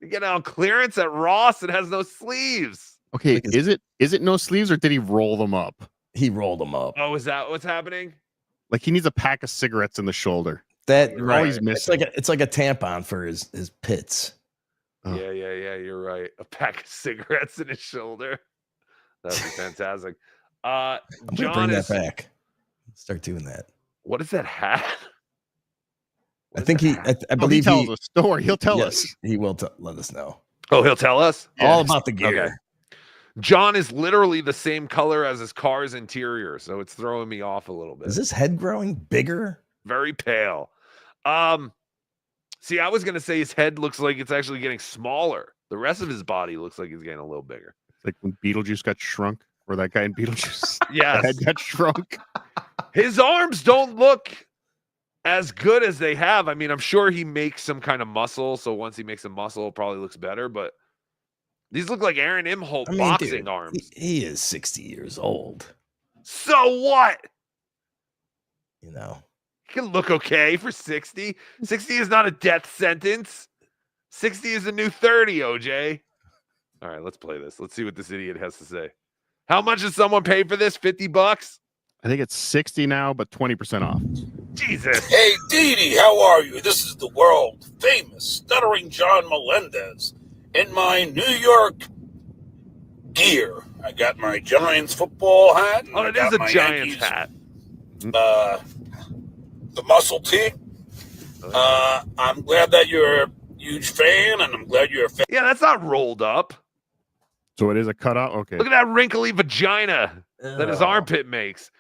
You get it on clearance at Ross. It has no sleeves. Okay, is it no sleeves or did he roll them up? He rolled them up. Oh, is that what's happening? Like he needs a pack of cigarettes in the shoulder. That All right. he's missing. It's like a tampon for his pits. Oh. Yeah, you're right. A pack of cigarettes in his shoulder. That'd be fantastic. I'm gonna John bring is, that back. Start doing that. What is that hat? I think he. I believe he tells a story. He'll tell yes, us. He will let us know. Oh, he'll tell us all about the gear. Okay. John is literally the same color as his car's interior, so it's throwing me off a little bit. Is his head growing bigger? Very pale. See, I was gonna say his head looks like it's actually getting smaller. The rest of his body looks like he's getting a little bigger. Like when Beetlejuice got shrunk, or that guy in Beetlejuice. Yes. The head got shrunk. His arms don't look as good as they have. I mean, I'm sure he makes some kind of muscle, so once he makes some muscle, it probably looks better. But these look like Aaron Imholt boxing dude, arms. He is 60 years old. So what? You know. He can look okay for 60. 60 is not a death sentence. 60 is a new 30, OJ. All right, let's play this. Let's see what this idiot has to say. How much does someone pay for this? $50? I think it's 60 now, but 20% off. Jesus. Hey, Dee Dee, how are you? This is the world famous Stuttering John Melendez in my New York gear. I got my Giants football hat. Oh, it is a Giants hat. The muscle tee. I'm glad that you're a huge fan, and I'm glad you're a fan. Yeah, that's not rolled up. So it is a cutout? Okay. Look at that wrinkly vagina that his armpit makes.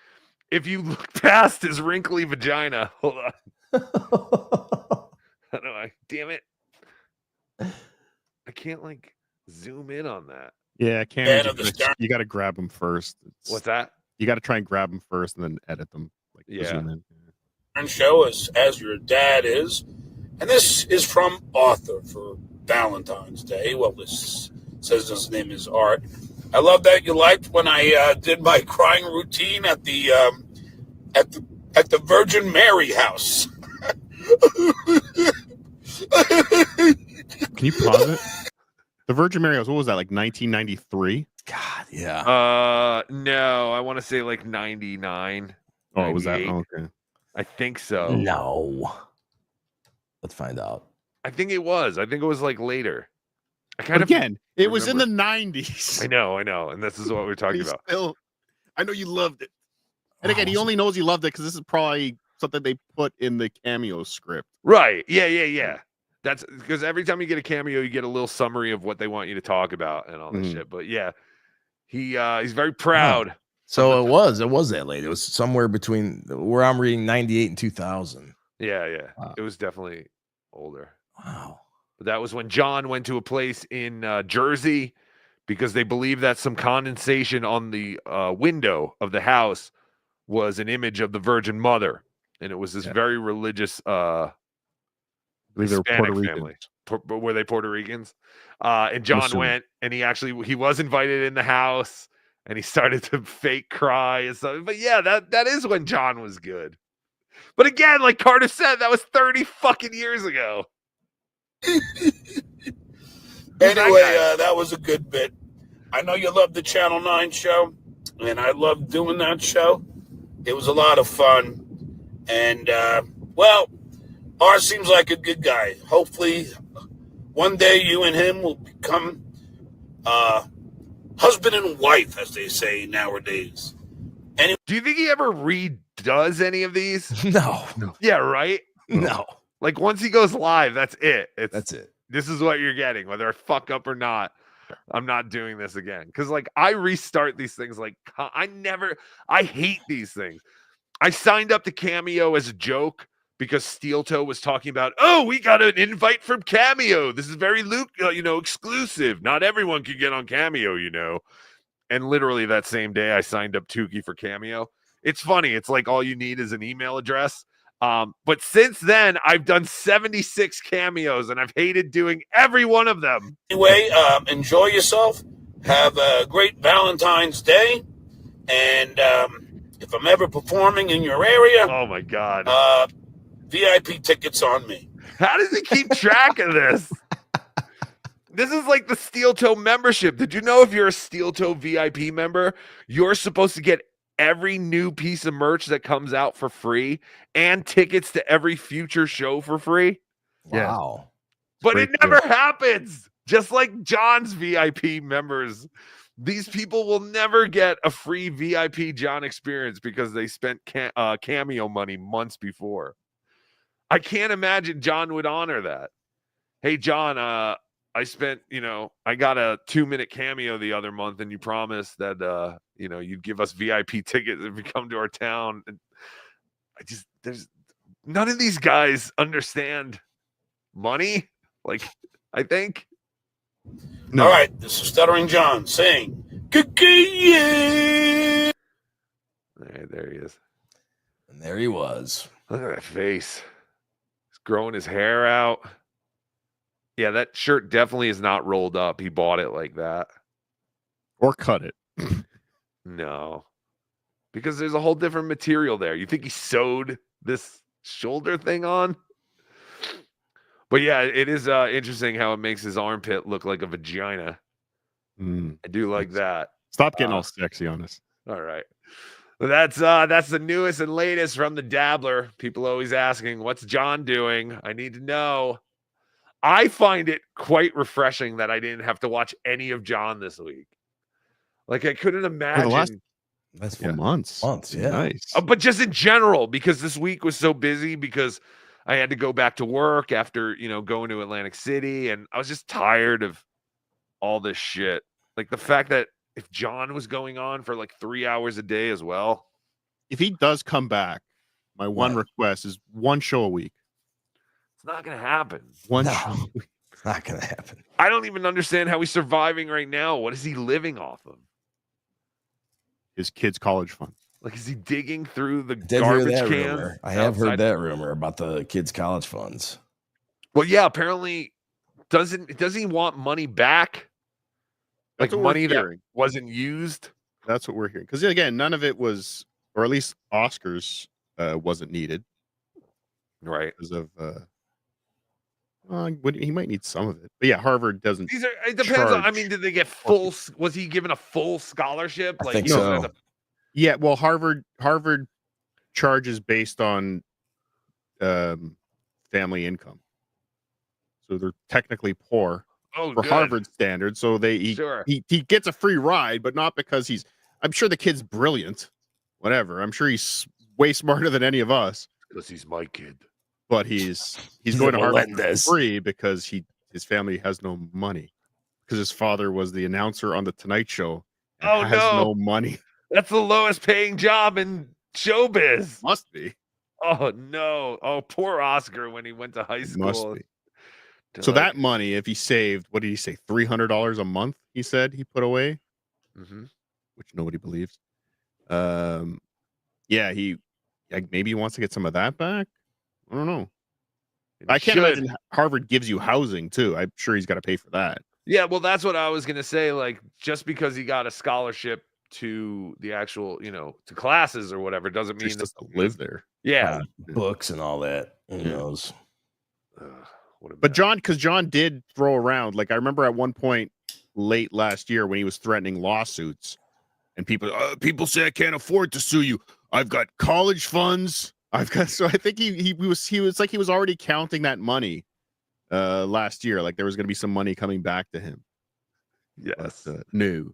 If you look past his wrinkly vagina, hold on. I don't know. Damn it. I can't like zoom in on that. Yeah, you got to grab them first. What's that? You got to try and grab them first and then edit them. Like Yeah. Show as your dad is. And this is from Arthur for Valentine's Day. Well, this says his name is Art. I love that you liked when I did my crying routine at the Virgin Mary house. Can you pause it? The Virgin Mary House, what was that, like 1993? God, yeah. No, I want to say like 99. Oh, was that? 98. Oh, okay. I think so. No. Let's find out. I think it was. I think it was like later. I kind Again, of it was in the 90s. I know, and this is what we're talking about. Still, I know you loved it. And again, he only knows he loved it because this is probably something they put in the cameo script. Right. Yeah. That's because every time you get a cameo, you get a little summary of what they want you to talk about and all this shit. But yeah, he's very proud. So it was that late. It was somewhere between where I'm reading 98 and 2000. Yeah. Wow. It was definitely older. Wow. But that was when John went to a place in Jersey because they believe that some condensation on the window of the house was an image of the Virgin Mother. And it was this very religious I believe they were Puerto Hispanic Ricans. family. Were they Puerto Ricans? And John went, and he was invited in the house, and he started to fake cry and stuff. But yeah, that is when John was good. But again, like Carter said, that was 30 fucking years ago. Anyway, that was a good bit. I know you love the Channel 9 show, and I loved doing that show. It was a lot of fun. And, Art seems like a good guy. Hopefully, one day you and him will become husband and wife, as they say nowadays. Do you think he ever redoes any of these? No. Yeah, right? No. Like once he goes live, that's it. That's it. This is what you're getting, whether I fuck up or not. I'm not doing this again. Because like I restart these things like I hate these things. I signed up to Cameo as a joke because Steel Toe was talking about, oh, we got an invite from Cameo. This is very exclusive. Not everyone can get on Cameo, And literally that same day, I signed up Tukey for Cameo. It's funny. It's like all you need is an email address. But since then, I've done 76 cameos, and I've hated doing every one of them. Anyway, enjoy yourself. Have a great Valentine's Day. And if I'm ever performing in your area, oh my God, VIP tickets on me. How does he keep track of this? This is like the Steel Toe membership. Did you know if you're a Steel Toe VIP member, you're supposed to get every new piece of merch that comes out for free and tickets to every future show for free? Wow. But it never happens. Just like John's VIP members. These people will never get a free VIP John experience because they spent Cameo money months before. I can't imagine John would honor that. Hey, John, I spent, I got a 2-minute Cameo the other month, and you promised that, you'd give us VIP tickets if you come to our town. And there's none of these guys understand money. Like, I think. No. All right, this is Stuttering John saying, yeah. There he is. And there he was. Look at that face. He's growing his hair out. Yeah, that shirt definitely is not rolled up. He bought it like that. Or cut it. No. Because there's a whole different material there. You think he sewed this shoulder thing on? But yeah, it is interesting how it makes his armpit look like a vagina. I do like that. Stop getting all sexy on us. All right. Well, that's the newest and latest from the Dabbler. People always asking, what's John doing? I need to know. I find it quite refreshing that I didn't have to watch any of John this week. Like, I couldn't imagine. That's for months. Months, yeah. Nice. But just in general, because this week was so busy because I had to go back to work after, going to Atlantic City, and I was just tired of all this shit. Like the fact that if John was going on for like 3 hours a day as well. If he does come back, my one request is one show a week. It's not going to happen. One show a week. It's not going to happen. I don't even understand how he's surviving right now. What is he living off of? His kids' college fund. Like, is he digging through the Did garbage hear that cans? rumor. I have heard that rumor about the kids' college funds. Well, yeah, apparently doesn't he want money back? Like money that wasn't used? That's what we're hearing. Because again, none of it was, or at least Oscars wasn't needed. Right. Because of he might need some of it. But yeah, Harvard doesn't. It depends on, did they get full, was he given a full scholarship? I think so. Yeah, well, Harvard charges based on family income, so they're technically poor for Harvard standards. So he gets a free ride, but not because he's. I'm sure the kid's brilliant, whatever. I'm sure he's way smarter than any of us. Because he's my kid. But he's going to Harvard for free because his family has no money because his father was the announcer on the Tonight Show. And has no money. That's the lowest paying job in showbiz. Must be. Oh, no. Oh, poor Oscar when he went to high school. Must be. So that money, if he saved, what did he say? $300 a month, he said he put away, which nobody believes. Yeah, maybe he wants to get some of that back. I don't know. I can't imagine Harvard gives you housing, too. I'm sure he's got to pay for that. Yeah, well, that's what I was going to say. Like, just because he got a scholarship to the actual, to classes or whatever, doesn't mean just to live there. Yeah. Books and all that. Who knows? But because John did throw around, like I remember at one point late last year when he was threatening lawsuits and people say I can't afford to sue you. I've got college funds. So I think he was like he was already counting that money last year. Like there was going to be some money coming back to him. Yes. But, no.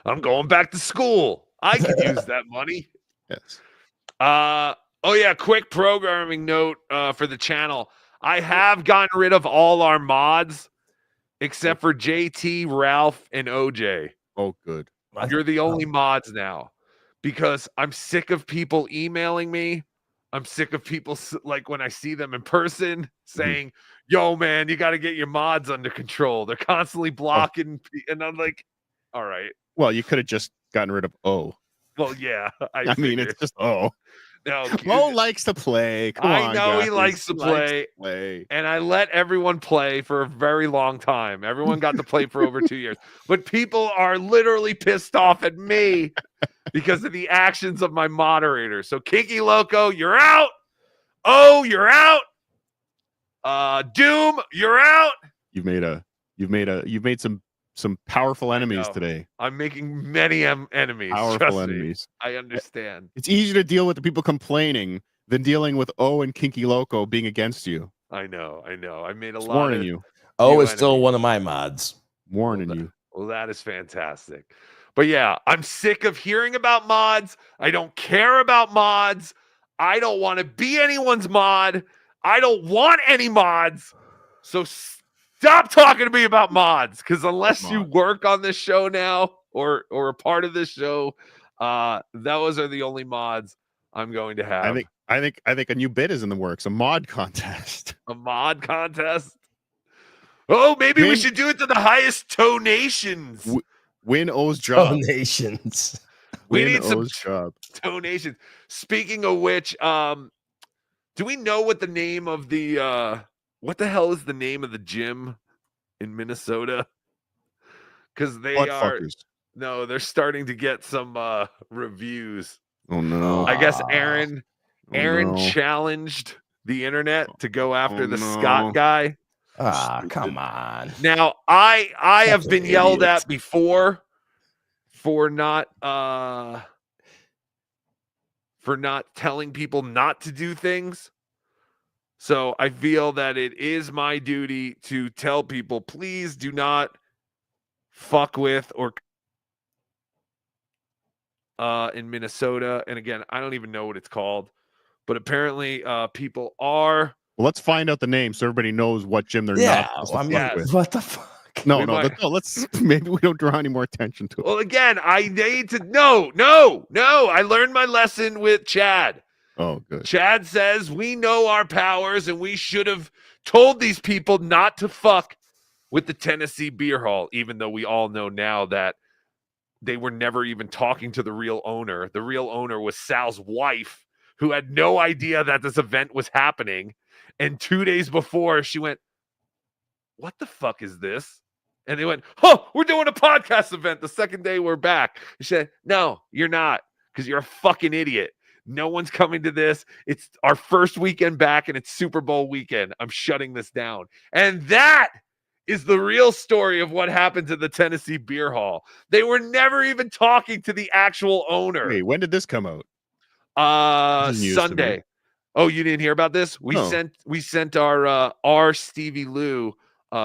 I'm going back to school. I could use that money. Yes. Oh yeah, quick programming note for the channel. I have gotten rid of all our mods except for JT, Ralph, and OJ. Oh, good. You're the only mods now because I'm sick of people emailing me I'm sick of people like when I see them in person saying, "Yo, man, you got to get your mods under control. They're constantly blocking," and I'm like, "All right." Well, you could have just gotten rid of O. Well, yeah, I mean, it's just O. No, Mo likes to play. Come I on, know he guys. likes to play, and I let everyone play for a very long time. Everyone got to play for over 2 years, but people are literally pissed off at me because of the actions of my moderator. So Kinky Loco, you're out. Oh, you're out. Doom, you're out. You've made some powerful enemies today. I'm making many enemies. Powerful enemies. I understand. It's easier to deal with the people complaining than dealing with O and Kinky Loco being against you. I know. I made a Just lot warning of you. O is still one of my mods. Warning you. Well, that is fantastic. But yeah, I'm sick of hearing about mods. I don't care about mods. I don't want to be anyone's mod. I don't want any mods. So stop talking to me about mods, because unless you work on this show now or a part of this show, those are the only mods I'm going to have. I think a new bit is in the works. A mod contest. A mod contest. Oh, maybe we should do it to the highest donations. Win O's job. Donations. We need some donations. Speaking of which, do we know what the name of the what the hell is the name of the gym in Minnesota? Because they're starting to get some reviews. Oh no. I guess Aaron challenged the internet to go after the Scott guy. Come on. Now, I have been yelled at before for not telling people not to do things. So I feel that it is my duty to tell people, please do not fuck with or in Minnesota. And again, I don't even know what it's called, but apparently people are. Well, let's find out the name so everybody knows what gym they're not supposed to fuck with. What the fuck? No, let's maybe we don't draw any more attention to it. Well, again, I need to no. I learned my lesson with Chad. Oh, good. Chad says we know our powers and we should have told these people not to fuck with the Tennessee Beer Hall, even though we all know now that they were never even talking to the real owner. The real owner was Sal's wife, who had no idea that this event was happening. And 2 days before, she went, "What the fuck is this?" And they went, "Oh, we're doing a podcast event the second day we're back." And she said, "No, you're not, because you're a fucking idiot. No one's coming to this. It's our first weekend back, and it's Super Bowl weekend. I'm shutting this down." And that is the real story of what happened to the Tennessee Beer Hall. They were never even talking to the actual owner. Wait, when did this come out? Sunday. Oh, you didn't hear about this? We sent our Stevie Lou,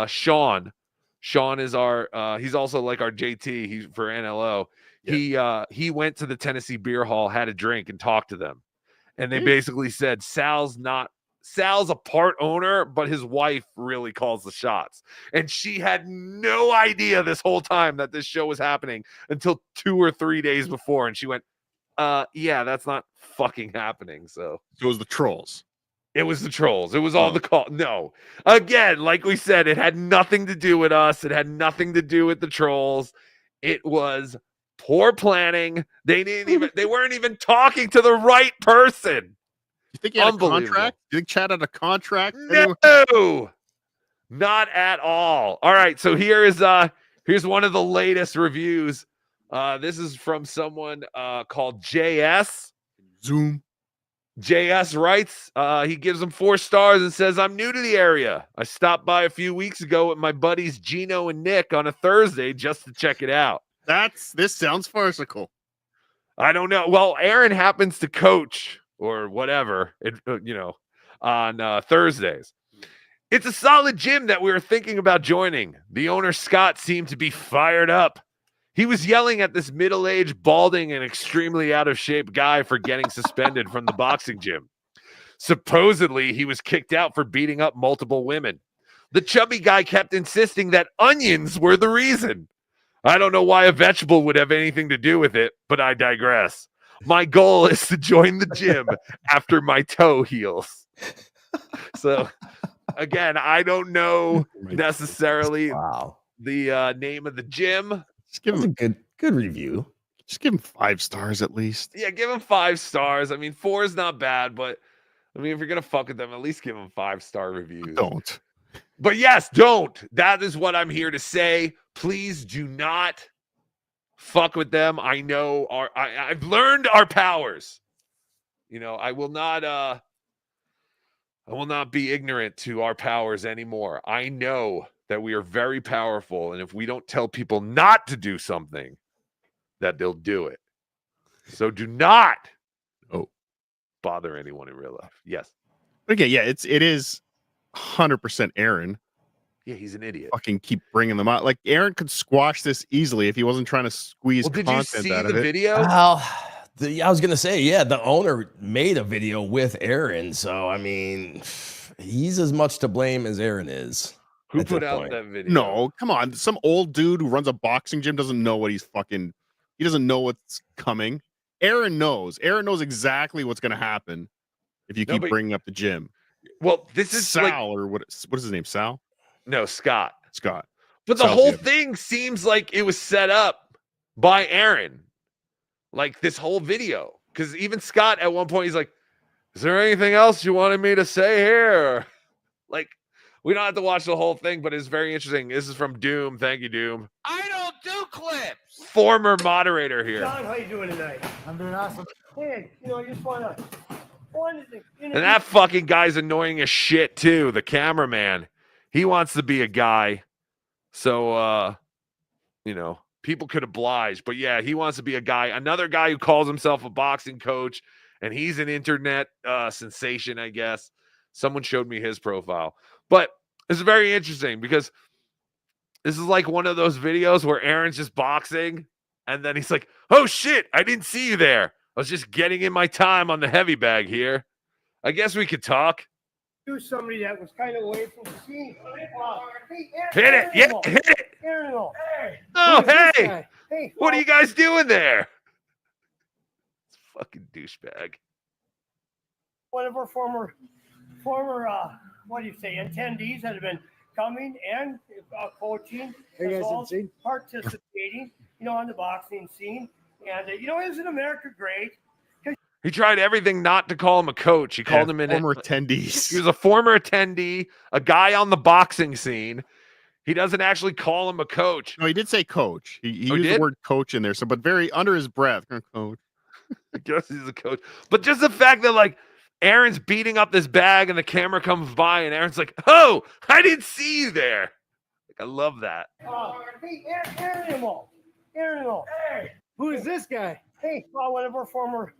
Sean. Sean is our he's also like our JT. He's for NLO. Yeah. He went to the Tennessee Beer Hall, had a drink, and talked to them. And they basically said Sal's a part owner, but his wife really calls the shots. And she had no idea this whole time that this show was happening until 2 or 3 days before. And she went, yeah, that's not fucking happening. So it was the trolls. It was the trolls. It was all the call. No, again, like we said, it had nothing to do with us. It had nothing to do with the trolls. It was poor planning. They weren't even talking to the right person. You think he had a contract? You think Chad had a contract? No, not at all. All right, so here's one of the latest reviews. This is from someone called JS. Zoom. JS writes, he gives them 4 stars and says, "I'm new to the area. I stopped by a few weeks ago with my buddies Gino and Nick on a Thursday just to check it out." This sounds farcical. I don't know. Well, Aaron happens to coach or whatever, on Thursdays. "It's a solid gym that we were thinking about joining. The owner, Scott, seemed to be fired up. He was yelling at this middle-aged, balding, and extremely out-of-shape guy for getting suspended from the boxing gym. Supposedly, he was kicked out for beating up multiple women. The chubby guy kept insisting that onions were the reason. I don't know why a vegetable would have anything to do with it, but I digress. My goal is to join the gym after my toe heals. So again, I don't know necessarily the name of the gym. Just give him a good review. Just give him 5 stars at least. Yeah, give him 5 stars. I mean, 4 is not bad, but I mean, if you're gonna fuck with them, at least give them 5-star reviews. Don't. But yes, don't. That is what I'm here to say. Please do not fuck with them. I know I've learned our powers. You know, I will not be ignorant to our powers anymore. I know that we are very powerful, and if we don't tell people not to do something, that they'll do it. So do not bother anyone in real life. Yes. Okay, yeah, it is 100% Aaron. Yeah, he's an idiot. Fucking keep bringing them out. Like Aaron could squash this easily if he wasn't trying to squeeze content out of it. Video? Well, I was gonna say, yeah, the owner made a video with Aaron, so I mean, he's as much to blame as Aaron is. Who put out that video? No, come on. Some old dude who runs a boxing gym doesn't know what he doesn't know what's coming. Aaron knows. Aaron knows exactly what's going to happen if you keep bringing up the gym. Well, this is Sal, or what is his name? Sal? No, Scott. Scott. But the whole thing seems like it was set up by Aaron. Like this whole video. Because even Scott at one point, he's like, is there anything else you wanted me to say here? Like, we don't have to watch the whole thing, but it's very interesting. This is from Doom. Thank you, Doom. I don't do clips. Former moderator here. John, how you doing tonight? I'm doing awesome. Hey, I just want to... And that fucking guy's annoying as shit, too. The cameraman. He wants to be a guy. So, people could oblige. But, yeah, he wants to be a guy. Another guy who calls himself a boxing coach, and he's an internet sensation, I guess. Someone showed me his profile. But it's very interesting because this is like one of those videos where Aaron's just boxing and then he's like, oh shit, I didn't see you there. I was just getting in my time on the heavy bag here. I guess we could talk. You somebody that was kind of away from the scene. Hit it. Yeah, hit it. Oh, hey. What are you guys doing there? Fucking douchebag. One of our former attendees that have been coming and coaching as well as participating, on the boxing scene. And, isn't America great? He tried everything not to call him a coach. He called him former attendees. He was a former attendee, a guy on the boxing scene. He doesn't actually call him a coach. No, he did say coach. He used the word coach in there. So, but very under his breath, coach. I guess he's a coach. But just the fact that, like, Aaron's beating up this bag and the camera comes by and Aaron's like, oh, I didn't see you there. Like, I love that. Hey, Aaron. Hey, who is this guy? Hey, one of our former,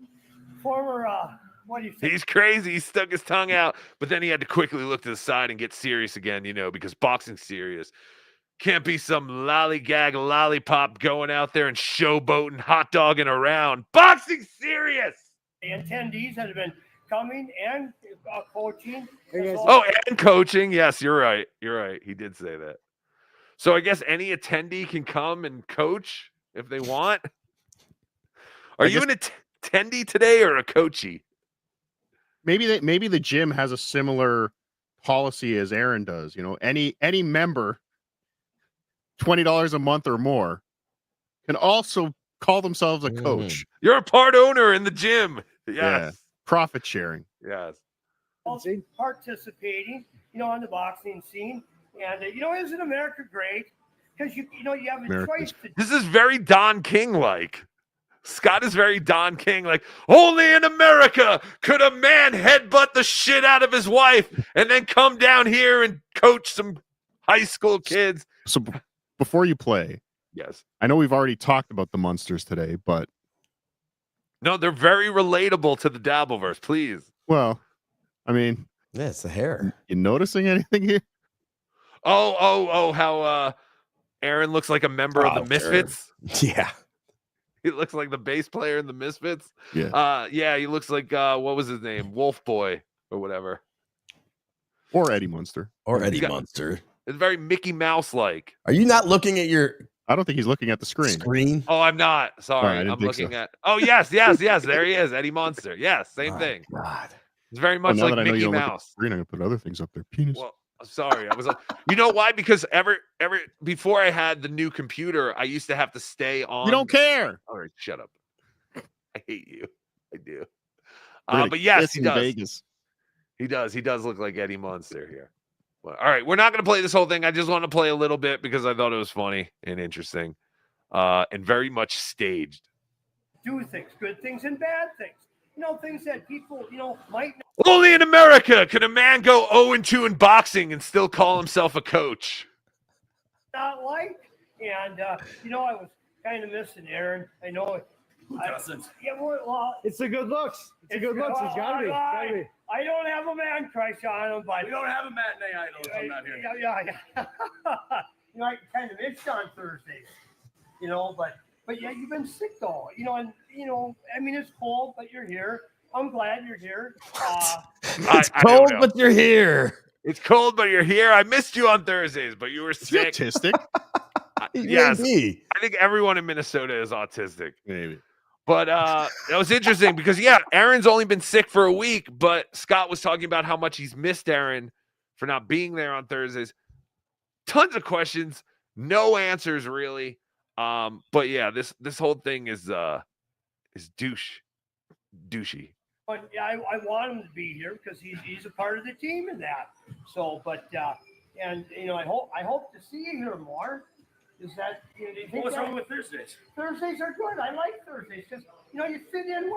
He's crazy. He stuck his tongue out, but then he had to quickly look to the side and get serious again, because boxing's serious. Can't be some lollygag lollipop going out there and showboating, hot dogging around. Boxing's serious. The attendees that have been coming and coaching. And coaching. Yes, you're right. He did say that. So I guess any attendee can come and coach if they want. Are you an attendee today or a coachee? Maybe the gym has a similar policy as Aaron does. Any member, $20 a month or more, can also call themselves a coach. You're a part owner in the gym. Yes. Yeah. Profit sharing. Yes. Participating, on the boxing scene. And, isn't America great? Because, you have a choice. This is very Don King-like. Scott is very Don King, like, only in America could a man headbutt the shit out of his wife and then come down here and coach some high school kids. So before you play, yes, I know we've already talked about the Munsters today, but no, they're very relatable to the Dabbleverse. Please. Well, I mean, yeah, it's the hair. You noticing anything here? Oh! How Aaron looks like a member of the Misfits. Sure. Yeah. He looks like the bass player in the Misfits. Yeah. He looks like what was his name? Wolf Boy or whatever. Or Eddie Munster. Munster. It's very Mickey Mouse like. Are you not looking at your I don't think he's looking at the screen. Oh, I'm not. Sorry. I didn't I'm think looking so. at. Oh, yes. There he is. Eddie Monster. Yes, same thing. God. It's very Well, much now like that I know Mickey you don't look at the Mouse. screen, I'm gonna put other things up there. Penis. Well, sorry. I was like, you know why? Because every before I had the new computer, I used to have to stay on. You don't care. All right, shut up. I hate you. I do. We're gonna But yes, kiss he in does. Vegas. He does. He does look like Eddie Monster here. But, all right, we're not going to play this whole thing. I just want to play a little bit because I thought it was funny and interesting, and very much staged. Do things, good things and bad things. You know, things that people, might not. Only in America can a man go 0-2 in boxing and still call himself a coach. Not like. And, I was kind of missing Aaron. I know. Who doesn't? Yeah, well, It's the good looks. It's the good looks. It's gotta be. Gotta be. I don't have a man crush on him, but We don't have a matinee idol if I'm not here. Yeah. I kind of missed on Thursdays, but yeah, you've been sick though, and I mean it's cold, but you're here. I'm glad you're here. It's cold, but you're here. It's cold, but you're here. I missed you on Thursdays, but you were sick. Autistic? Yes, Maybe. I think everyone in Minnesota is autistic. Maybe. But that was interesting because, Aaron's only been sick for a week, but Scott was talking about how much he's missed Aaron for not being there on Thursdays. Tons of questions, no answers really. But yeah, this whole thing is douchey. But yeah, I want him to be here because he's a part of the team in that. So, but and I hope to see you here more. Is that do you think What's wrong with Thursdays? Thursdays are good. I like Thursdays because you fit in.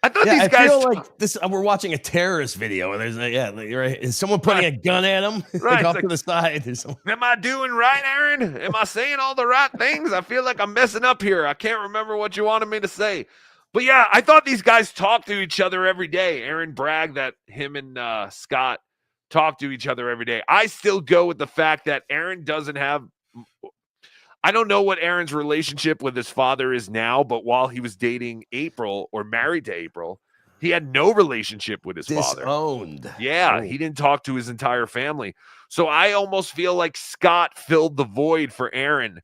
I thought Yeah, these I guys feel like this. We're watching a terrorist video, and there's right. Is someone putting a gun at him? Right, off like- to the side. There's someone. Am I doing right, Aaron? Am I saying all the right things? I feel like I'm messing up here. I can't remember what you wanted me to say. But yeah, I thought these guys talk to each other every day. Aaron bragged that him and Scott talk to each other every day. I still go with the fact that Aaron doesn't have. I don't know what Aaron's relationship with his father is now, but while he was dating April or married to April, he had no relationship with his father. Disowned. Yeah, he didn't talk to his entire family. So I almost feel like Scott filled the void for Aaron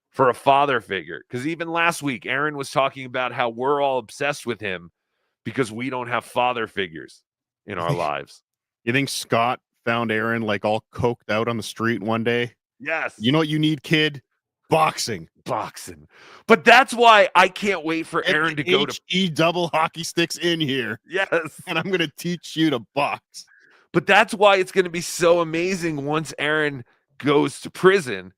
for a father figure. Because even last week, Aaron was talking about how we're all obsessed with him because we don't have father figures in our lives. You think Scott found Aaron like all coked out on the street one day? Yes. You know what you need, kid? Boxing. But that's why I can't wait for Aaron to go to HE double hockey sticks in here. Yes. And I'm going to teach you to box. But that's why it's going to be so amazing once Aaron goes to prison,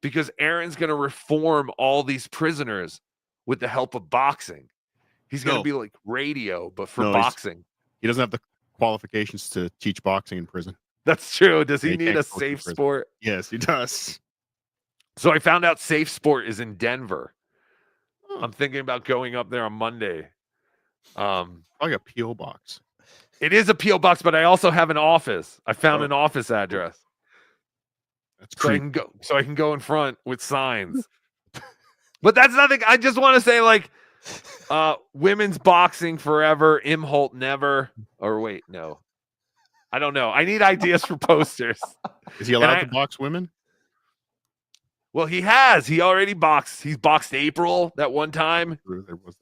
because Aaron's going to reform all these prisoners with the help of boxing. He's going to be like radio, but for boxing. He doesn't have the qualifications to teach boxing in prison. That's true. Does he He need can't a coach in safe prison. sport? Yes, he does. So I found out Safe Sport is in Denver. I'm thinking about going up there on Monday. Like a P.O. box. It is a P.O. box, but I also have an office. I found an office address. That's so I can go in front with signs. But that's nothing. I just want to say, like, women's boxing forever, Imholt never. Or wait, no. I don't know. I need ideas for posters. Is he allowed to box women? Well, he has. He already boxed. He's boxed April that one time. There was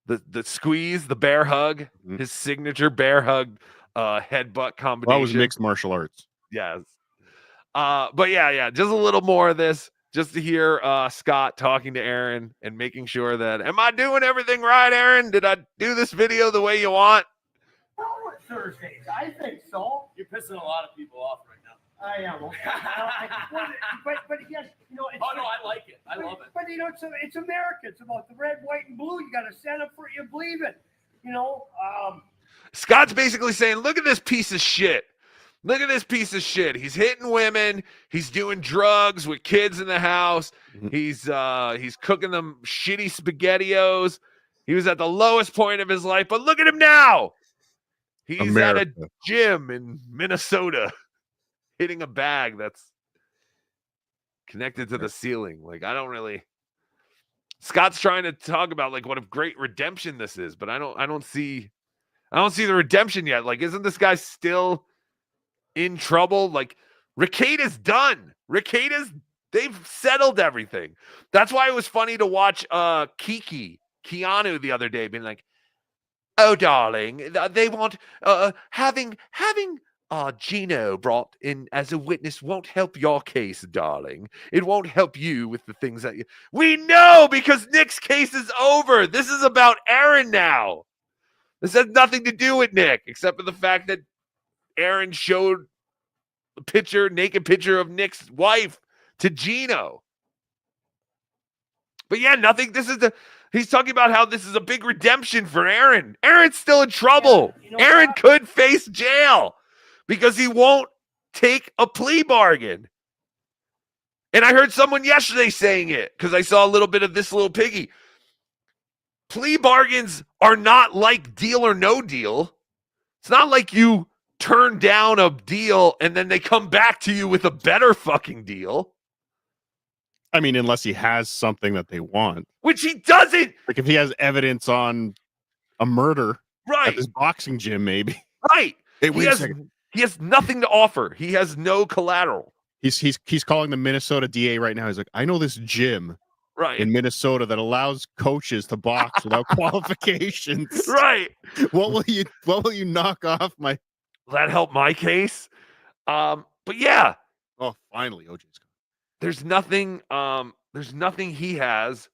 that. The squeeze, the bear hug, his signature bear hug headbutt combination. Well, that was mixed martial arts. Yes. But yeah, just a little more of this, just to hear Scott talking to Aaron and making sure that, am I doing everything right, Aaron? Did I do this video the way you want? Thursdays, I think so. You're pissing a lot of people off right now. I am. But again, it's, Oh no, I like it. I love it. But it's America. It's about the red, white, and blue. You got to stand up for it. You believe it. Scott's basically saying, look at this piece of shit. Look at this piece of shit. He's hitting women. He's doing drugs with kids in the house. He's cooking them shitty SpaghettiOs. He was at the lowest point of his life, but look at him now. He's at a gym in Minnesota hitting a bag that's connected to the ceiling. Like, I don't really. Scott's trying to talk about like what a great redemption this is, but I don't see the redemption yet. Like, isn't this guy still in trouble? Like, Rekieta's done. They've settled everything. That's why it was funny to watch Keanu the other day being like, "Oh, darling, they want having Gino brought in as a witness won't help your case, darling. It won't help you with the things that we know because Nick's case is over. This is about Aaron now. This has nothing to do with Nick, except for the fact that Aaron showed a naked picture of Nick's wife to Gino. But yeah, nothing. He's talking about how this is a big redemption for Aaron. Aaron's still in trouble. Yeah, Aaron could face jail because he won't take a plea bargain. And I heard someone yesterday saying it because I saw a little bit of this little piggy. Plea bargains are not like Deal or No Deal. It's not like you turn down a deal and then they come back to you with a better fucking deal. I mean, unless he has something that they want. Which he doesn't. Like if he has evidence on a murder right. at this boxing gym, maybe. Right. Hey, wait a second. He has nothing to offer. He has no collateral. He's calling the Minnesota DA right now. He's like, I know this gym in Minnesota that allows coaches to box without qualifications. Right. What will you knock off my Will that help my case? But yeah. Oh, finally, OJ's gone. There's nothing he has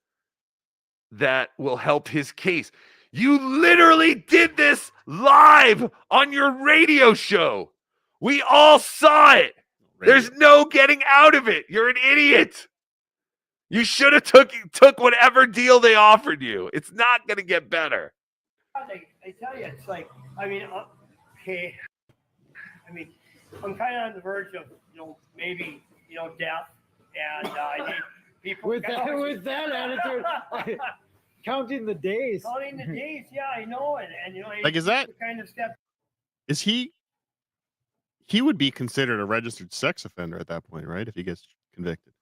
that will help his case. You literally did this live on your radio show. We all saw it. There's no getting out of it. You're an idiot. You should have took whatever deal they offered you. It's not going to get better. I tell you, it's like, I mean, okay. I mean, I'm kind of on the verge of, maybe, death. And I need people with that attitude, counting the days. Counting the days, yeah, I know, and like is that kind of step? Is he would be considered a registered sex offender at that point, right? If he gets convicted,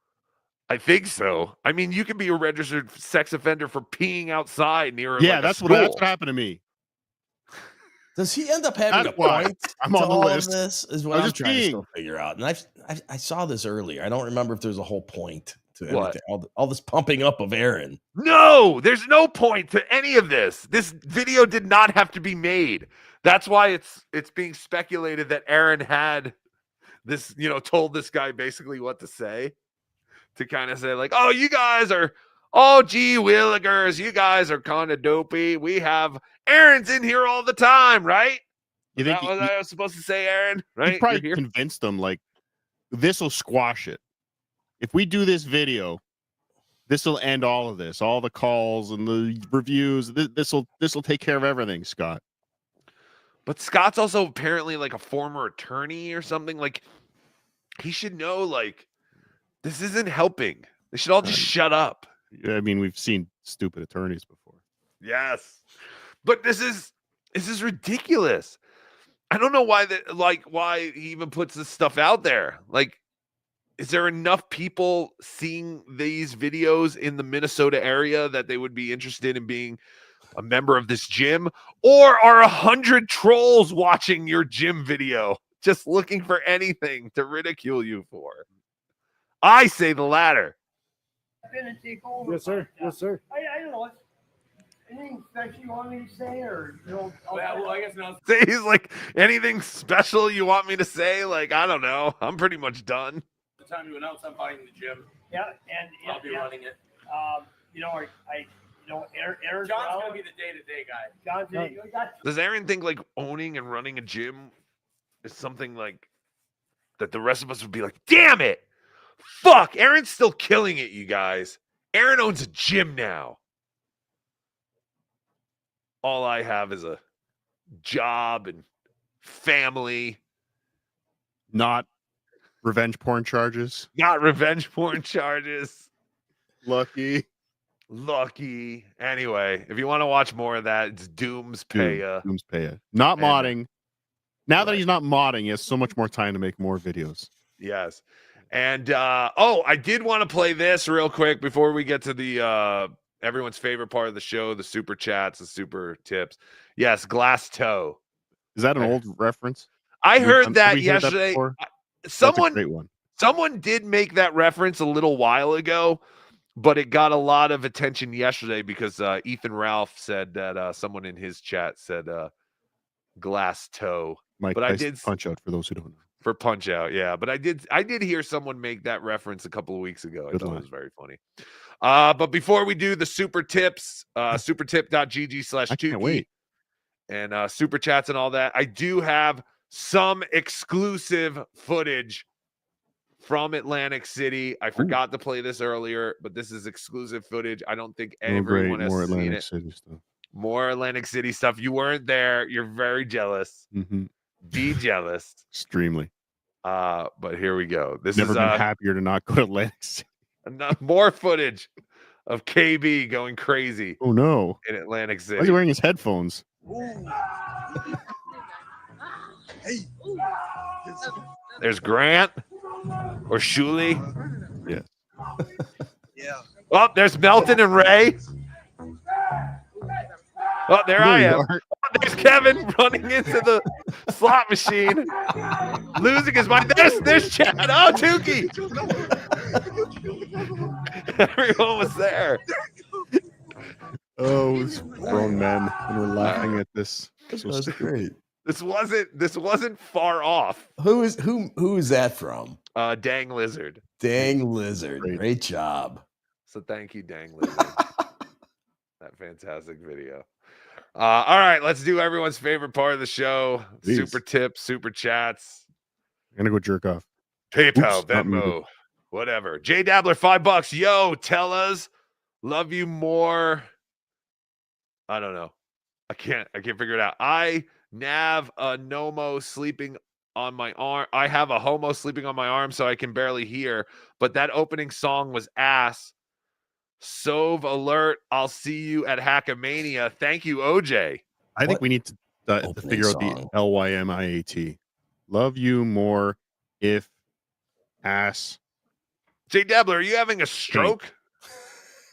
I think so. I mean, you can be a registered sex offender for peeing outside near. Yeah, like that's what happened to me. Does he end up having a point? I'm on the list. This is what I'm trying to still figure out. And I saw this earlier. I don't remember if there's a whole point to everything. All this pumping up of Aaron. No, there's no point to any of this. This video did not have to be made. That's why it's being speculated that Aaron had this, told this guy basically what to say, to kind of say like, oh, you guys are. Oh, gee willikers, you guys are kind of dopey. We have Aaron's in here all the time, right? You think what I was supposed to say, Aaron? Right? He probably convinced them like this will squash it. If we do this video, this will end all of this, all the calls and the reviews. This will take care of everything, Scott. But Scott's also apparently like a former attorney or something. Like he should know. Like this isn't helping. They should all just shut up. I mean, we've seen stupid attorneys before. Yes, but this is ridiculous. I don't know why why he even puts this stuff out there. Like, is there enough people seeing these videos in the Minnesota area that they would be interested in being a member of this gym, or are 100 trolls watching your gym video just looking for anything to ridicule you for? I say the latter. Take over. Yes, sir. Yes, sir. I don't know. Anything special you want me to say, or I guess not. He's like, anything special you want me to say? Like, I don't know. I'm pretty much done. The time to announce I'm buying the gym. Yeah, and I'll be running it. Aaron's gonna be the day-to-day guy. Does Aaron think like owning and running a gym is something like that the rest of us would be like, damn it? Fuck, Aaron's still killing it, you guys. Aaron owns a gym now. All I have is a job and family. Not revenge porn charges. Not revenge porn charges. Lucky. Anyway, if you want to watch more of that, it's Doom's Paya. Doom's Paya. Not modding. Now that he's not modding, he has so much more time to make more videos. Yes. And I did want to play this real quick before we get to the everyone's favorite part of the show, the super chats, the super tips. Yes, Glass Toe. Is that an old reference? I heard that yesterday. That's a great one. Someone did make that reference a little while ago, but it got a lot of attention yesterday because Ethan Ralph said that someone in his chat said glass toe. Mike but I Tyson did Punch Out for those who don't know. For Punch Out, yeah. But I did hear someone make that reference a couple of weeks ago. I thought it was very funny. But before we do the super tips, supertip.gg/Tukey and super chats and all that, I do have some exclusive footage from Atlantic City. I forgot to play this earlier, but this is exclusive footage. I don't think everyone has seen it. City stuff. More Atlantic City stuff. You weren't there. You're very jealous. Mm-hmm. Be jealous. Extremely. But here we go. This Never is been happier to not go to Atlantic City. Enough more footage of KB going crazy. Oh no! In Atlantic City. Why is he wearing his headphones? There's Grant or Shuli. Yeah. Yeah. Oh, there's Melton and Ray. Oh, there I am. Oh, there's Kevin running into the slot machine, losing his mind. There's Chad. Oh, Tukey. Everyone was there. Oh, it was grown men, and we're laughing at this. This was great. This wasn't far off. Who is that from? Dang Lizard. Dang Lizard. Great job. So thank you, Dang Lizard. That fantastic video. All right, let's do everyone's favorite part of the show. Please. Super tips, super chats. I'm gonna go jerk off. PayPal, Oops, not Venmo, muted. whatever. J Dabbler, $5. Yo, tell us. Love you more. I don't know. I can't figure it out. I have a homo sleeping on my arm, so I can barely hear. But that opening song was ass. Sove alert. I'll see you at Hackamania. Thank you, OJ. I think we need to figure out the LYMIAT. Love you more if ass. J Dabbler, are you having a stroke?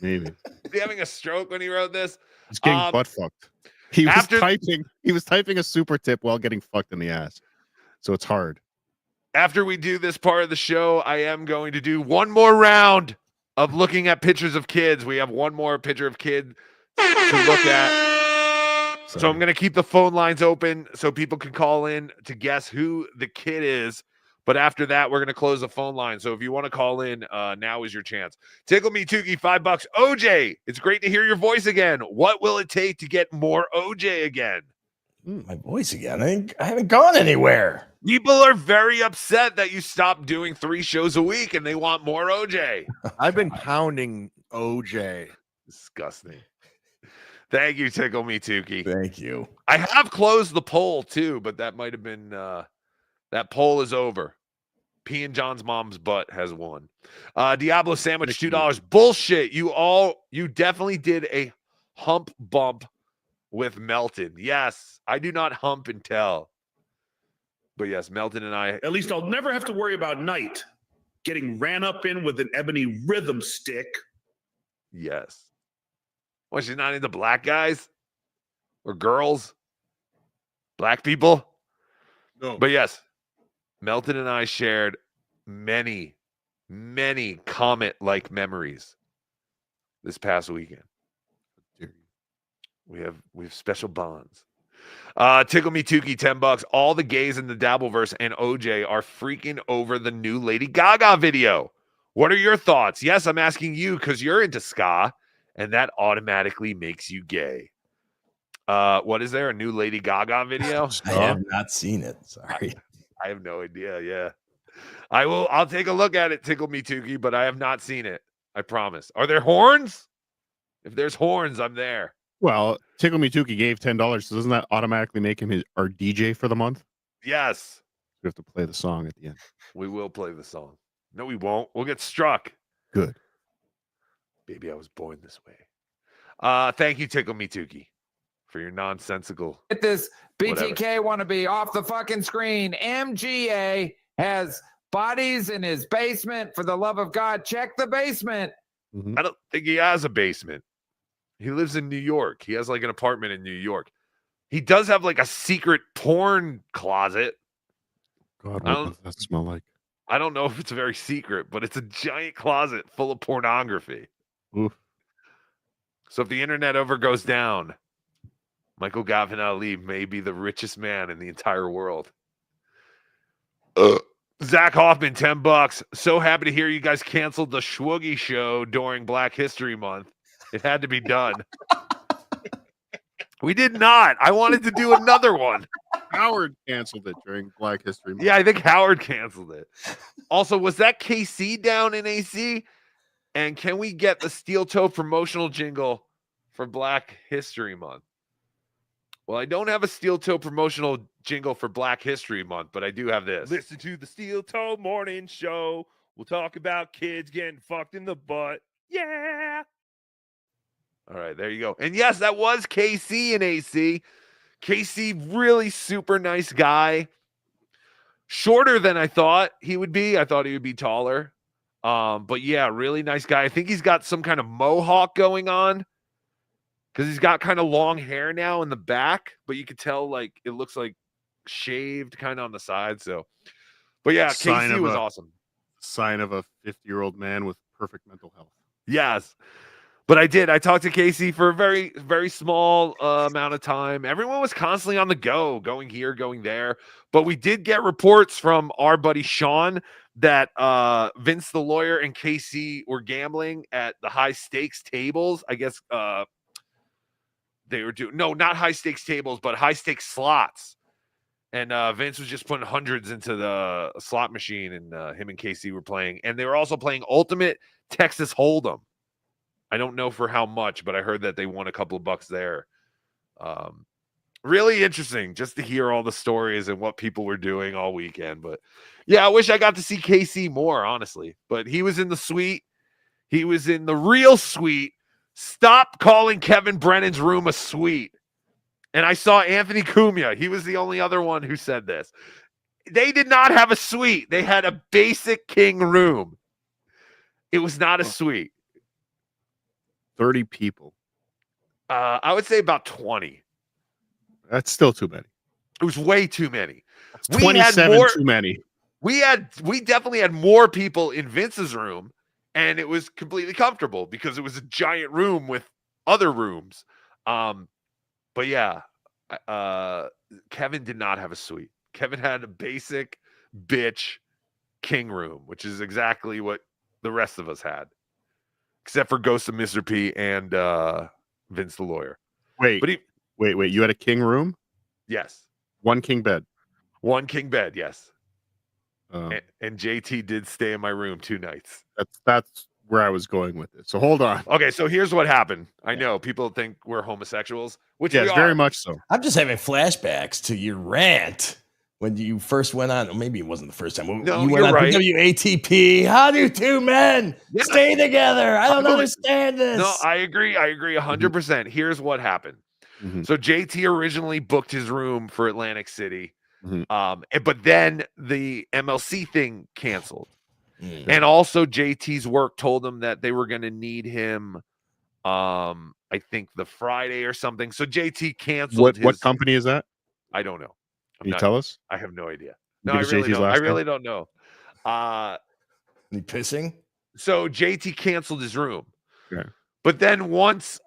Maybe. Is he having a stroke when he wrote this? He's getting butt fucked. He was typing a super tip while getting fucked in the ass. So it's hard. After we do this part of the show, I am going to do one more round of looking at pictures of kids. We have one more picture of kid to look at. So I'm going to keep the phone lines open so people can call in to guess who the kid is. But after that, we're going to close the phone line. So if you want to call in, now is your chance. Tickle Me Tukey, $5. OJ, it's great to hear your voice again. What will it take to get more OJ again? My voice again? I haven't gone anywhere. People are very upset that you stopped doing 3 shows a week and they want more OJ. I've been pounding OJ. Disgusting. Thank you, Tickle Me Tukey. Thank you. I have closed the poll too, but that might have been that poll is over. P and John's mom's butt has won. Diablo sandwich, $2. Bullshit. You definitely did a hump bump with Melton. Yes, I do not hump and tell. But yes, Melton and I. At least I'll never have to worry about Knight getting ran up in with an ebony rhythm stick. Yes. Well, she's not into black guys or girls, black people. No. But yes, Melton and I shared many, many Comet-like memories this past weekend. We have special bonds. Tickle Me Tukey, $10. All the gays in the Dabbleverse and OJ are freaking over the new Lady Gaga video. What are your thoughts? Yes, I'm asking you because you're into ska, and that automatically makes you gay. What is there? A new Lady Gaga video? I have not seen it. Sorry. I have no idea. Yeah. I'll take a look at it, Tickle Me Tukey, but I have not seen it. I promise. Are there horns? If there's horns, I'm there. Well, Tickle Me Tukey gave $10, so doesn't that automatically make him our DJ for the month? Yes. We have to play the song at the end. We will play the song. No, we won't. We'll get struck. Good. Baby, I was born this way. Thank you, Tickle Me Tukey, for your nonsensical. Get this BTK wannabe off the fucking screen. MGA has bodies in his basement. For the love of God, check the basement. I don't think he has a basement. He lives in New York. He has like an apartment in New York. He does have like a secret porn closet. God, what does that smell like? I don't know if it's very secret, but it's a giant closet full of pornography. Oof. So if the internet ever goes down, Michael Gavin Ali may be the richest man in the entire world. Zach Hoffman, $10. So happy to hear you guys canceled the Schwoogie show during Black History Month. It had to be done. We did not. I wanted to do another one. Howard canceled it during Black History Month. Yeah, I think Howard canceled it. Also, was that KC down in AC? And can we get the steel toe promotional jingle for Black History Month? Well, I don't have a steel toe promotional jingle for Black History Month, but I do have this. Listen to the Steel Toe Morning Show. We'll talk about kids getting fucked in the butt. Yeah. All right, there you go. And yes, that was KC in AC. KC, really super nice guy. Shorter than I thought he would be. I thought he would be taller. But yeah, really nice guy. I think he's got some kind of mohawk going on because he's got kind of long hair now in the back, but you could tell like it looks like shaved kind of on the side. So, but yeah, KC was awesome. Sign of a 50-year-old man with perfect mental health. Yes. But I talked to Casey for a very, very small amount of time. Everyone was constantly on the go, going here, going there. But we did get reports from our buddy Sean that Vince the lawyer and Casey were gambling at the high stakes tables. I guess they were doing, no, not high stakes tables, but high stakes slots. And Vince was just putting hundreds into the slot machine, and him and Casey were playing. And they were also playing Ultimate Texas Hold'em. I don't know for how much, but I heard that they won a couple of bucks there. Really interesting just to hear all the stories and what people were doing all weekend. But yeah, I wish I got to see KC more, honestly. But he was in the suite. He was in the real suite. Stop calling Kevin Brennan's room a suite. And I saw Anthony Cumia. He was the only other one who said this. They did not have a suite. They had a basic king room. It was not a suite. 30 people. I would say about 20. That's still too many. It was way too many. 27 too many. We definitely had more people in Vince's room, and it was completely comfortable because it was a giant room with other rooms. But yeah, Kevin did not have a suite. Kevin had a basic bitch king room, which is exactly what the rest of us had. Except for Ghost of Mr. P and Vince the lawyer. Wait. You had a king room? Yes. One king bed. One king bed, yes. And JT did stay in my room 2 nights. That's where I was going with it. So hold on. Okay, so here's what happened. I know people think we're homosexuals, which yes, we are. Very much so. I'm just having flashbacks to your rant when you first went on. Or maybe it wasn't the first time. No, you went on right. WATP. How do two men stay together? I don't understand this. No, I agree 100%. Here's what happened. So JT originally booked his room for Atlantic City. But then the MLC thing canceled. And also JT's work told him that they were going to need him I think the Friday or something. So JT canceled what company is that? I don't know. Can you tell us? I have no idea. No, I really don't. I really don't know. You pissing? So JT canceled his room. Okay. But then once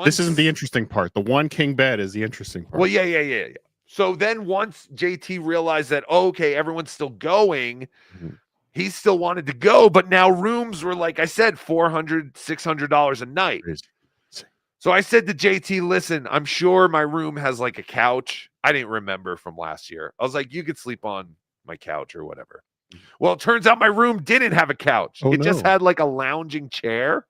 this isn't the interesting part. The one king bed is the interesting part. Well, yeah. So then once JT realized that, okay, everyone's still going, he still wanted to go, but now rooms were, like I said, $400, $600 a night. So I said to JT, listen, I'm sure my room has like a couch. I didn't remember from last year. I was like, you could sleep on my couch or whatever. Well, it turns out my room didn't have a couch. It just had like a lounging chair.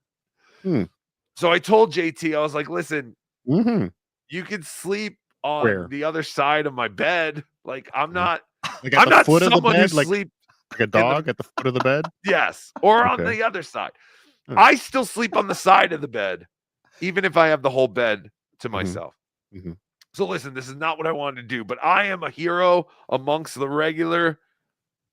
So I told JT, I was like, listen, you could sleep on the other side of my bed. Like, I'm not, I'm not someone who sleep like a dog at the foot of the bed. Yes. Or on the other side. I still sleep on the side of the bed, even if I have the whole bed to myself. So listen, this is not what I wanted to do, but I am a hero amongst the regular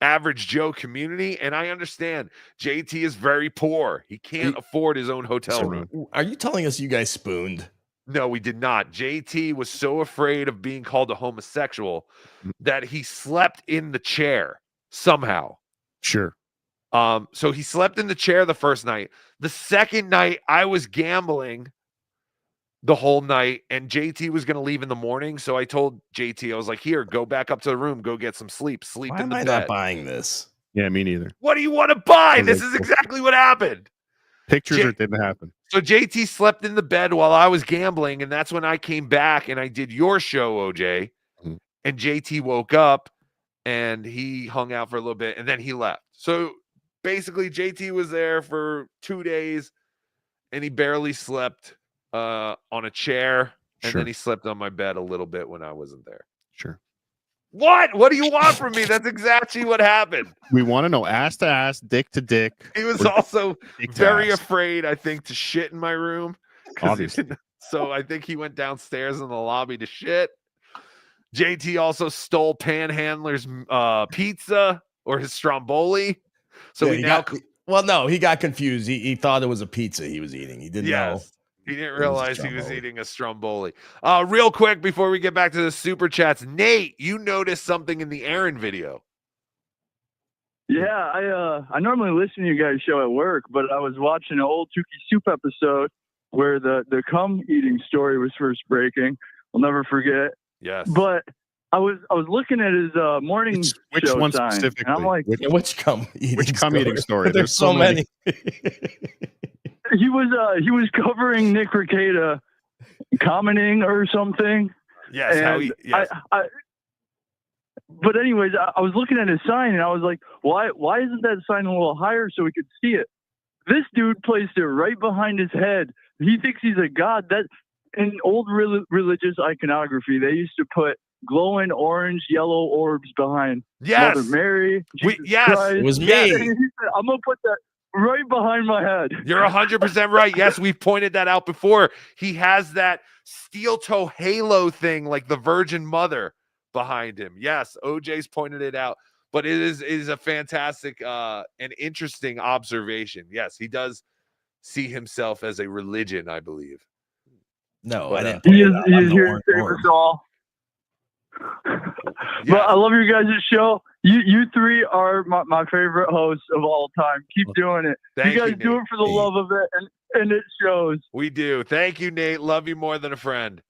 average Joe community, and I understand JT is very poor. He can't afford his own hotel room. Are you telling us you guys spooned? No, we did not. JT was so afraid of being called a homosexual that he slept in the chair. somehow. Sure. So he slept in the chair the first night. The second night, I was gambling the whole night, and JT was going to leave in the morning. So I told JT, I was like, here, go back up to the room, go get some sleep. Sleep Why in the am I bed. not buying this? Yeah, me neither. What do you want to buy? This is exactly what happened. Pictures or it didn't happen. So JT slept in the bed while I was gambling, and that's when I came back and I did your show, OJ. Mhm. And JT woke up and he hung out for a little bit, and then he left. So basically, JT was there for 2 days, and he barely slept on a chair, and Sure. then he slept on my bed a little bit when I wasn't there. Sure. What do you want from me? That's exactly what happened. We want to know ass to ass, dick to dick. He was or also dick to very ass. afraid, I think, to shit in my room. 'Cause he Obviously. didn't- So I think he went downstairs in the lobby to shit. JT also stole Panhandler's pizza or his stromboli. So Yeah, he got confused. He thought it was a pizza he was eating. He didn't know. He didn't it was a realize he was Stromboli. eating a stromboli. Real quick before we get back to the super chats, Nate, you noticed something in the Aaron video. Yeah, I normally listen to you guys' show at work, but I was watching an old Tukey Soup episode where the cum eating story was first breaking. I'll never forget. Yes. But I was looking at his morning Which show one sign, specifically? and I'm like, which cum eating story? There's so many. he was covering Nick Rekieta commenting or something. Yes, how he, yes. But anyways, I was looking at his sign and I was like, why isn't that sign a little higher so we could see it? This dude placed it right behind his head. He thinks he's a god. That in old religious iconography, they used to put glowing orange, yellow orbs behind Yes. Mother Mary. Jesus yes, Christ. it was me. And he said, I'm gonna put that right behind my head. You're 100% right. Yes, we've pointed that out before. He has that steel toe halo thing like the Virgin Mother behind him. Yes, OJ's pointed it out. But it is a fantastic and interesting observation. Yes, he does see himself as a religion, I believe. No, But, I didn't. He is here to save us all. But I love you guys' show. You three are my favorite hosts of all time. Keep doing it. Thank you guys you, do Nate. it for the love of it, and it shows. We do. Thank you, Nate. Love you more than a friend.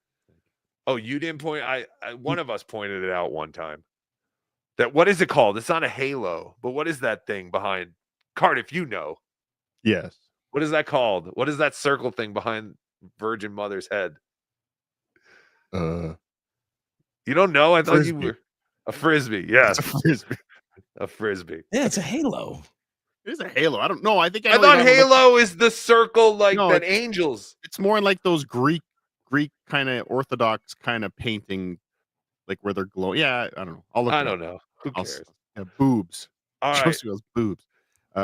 Oh, you didn't point. One of us pointed it out one time. That what is it called? It's not a halo, but what is that thing behind? Cardiff, you know. Yes. What is that called? What is that circle thing behind Virgin Mother's head? Uh, You don't know? I thought Frisbee. you were a frisbee. Yes, a frisbee. a frisbee. Yeah, it's a halo. It is a halo. I don't know. I think I thought halo is the circle like No, that it's- angels. It's more like those Greek kind of Orthodox kind of painting, like where they're glowing. Yeah, I don't know. I'll look. I it don't up. know. Who cares? Yeah, boobs. All right. Josie goes, boobs.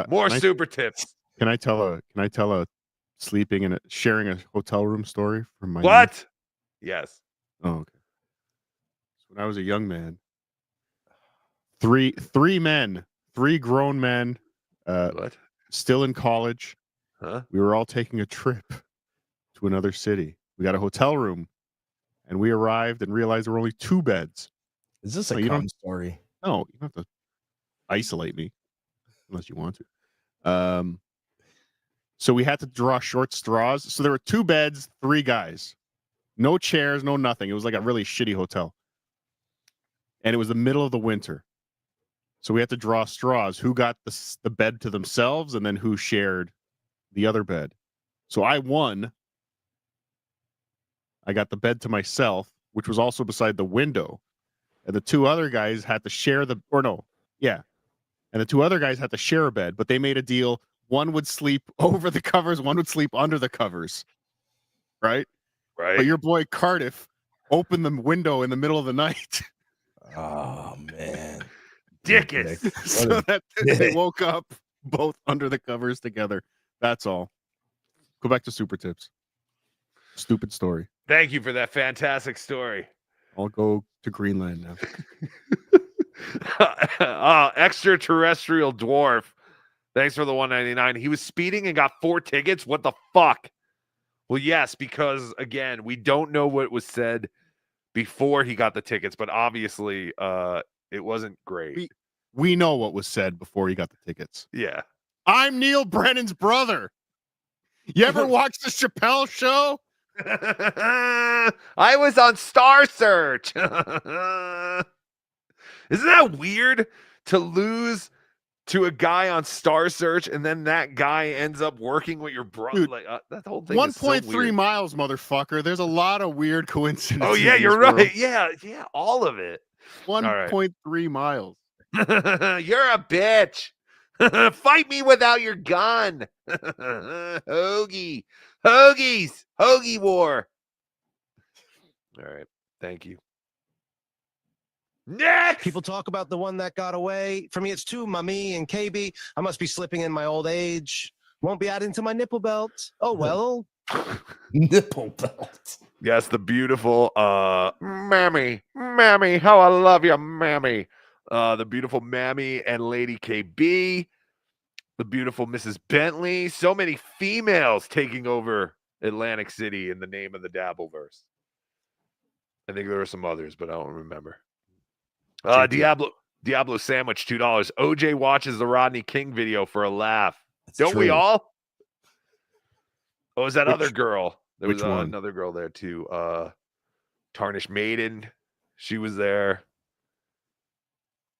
More can I- super tips. Can I tell a sleeping and sharing a hotel room story from my What? youth? Yes. Oh, okay. So when I was a young man, three grown men, What? still in college. Huh? We were all taking a trip to another city. We got a hotel room, and we arrived and realized there were only 2 beds. Is this So a you cum don't- story? No, you don't have to isolate me unless you want to. So we had to draw short straws. So there were 2 beds, 3 guys, no chairs, no nothing. It was like a really shitty hotel, and it was the middle of the winter. So we had to draw straws. Who got the bed to themselves, and then who shared the other bed. So I won. I got the bed to myself, which was also beside the window. And the 2 other guys had to share And the 2 other guys had to share a bed, but they made a deal. One would sleep over the covers, one would sleep under the covers. Right? Right. But your boy Cardiff opened the window in the middle of the night. Oh man. Dickus. So that they woke up both under the covers together. That's all. Go back to super tips. Stupid story. Thank you for that fantastic story. I'll go to Greenland now. Extraterrestrial dwarf. Thanks for the 199. He was speeding and got 4 tickets. What the fuck? Well, yes, because again, we don't know what was said before he got the tickets, but obviously, it wasn't great. We know what was said before you got the tickets. Yeah. I'm Neil Brennan's brother. You ever watch the Chappelle Show? I was on Star Search. Isn't that weird to lose to a guy on Star Search and then that guy ends up working with your brother? Like that whole thing. 1.3 miles, motherfucker. There's a lot of weird coincidences. Oh yeah, you're right. Yeah, all of it. 1.3 miles. You're a bitch. Fight me without your gun. Hoagie war. All right, thank you. Next! People talk about the one that got away. For me, it's two, Mummy and KB. I must be slipping in my old age. Won't be adding to my nipple belt. Oh, well. Nipple belt. Yes, the beautiful Mammy, how I love you, Mammy. The beautiful Mammy and Lady KB. The beautiful Mrs. Bentley. So many females taking over Atlantic City in the name of the Dabbleverse. I think there are some others, but I don't remember. Diablo Sandwich, $2. OJ watches the Rodney King video for a laugh. Don't we all? Oh, is that other girl? There was another girl there too. Tarnished Maiden. She was there.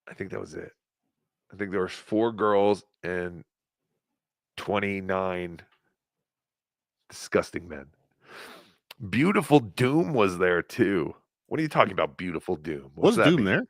I think that was it. I think there was 4 girls and 29 disgusting men. Beautiful Doom was there too. What are you talking about, Beautiful Doom? Was Doom there?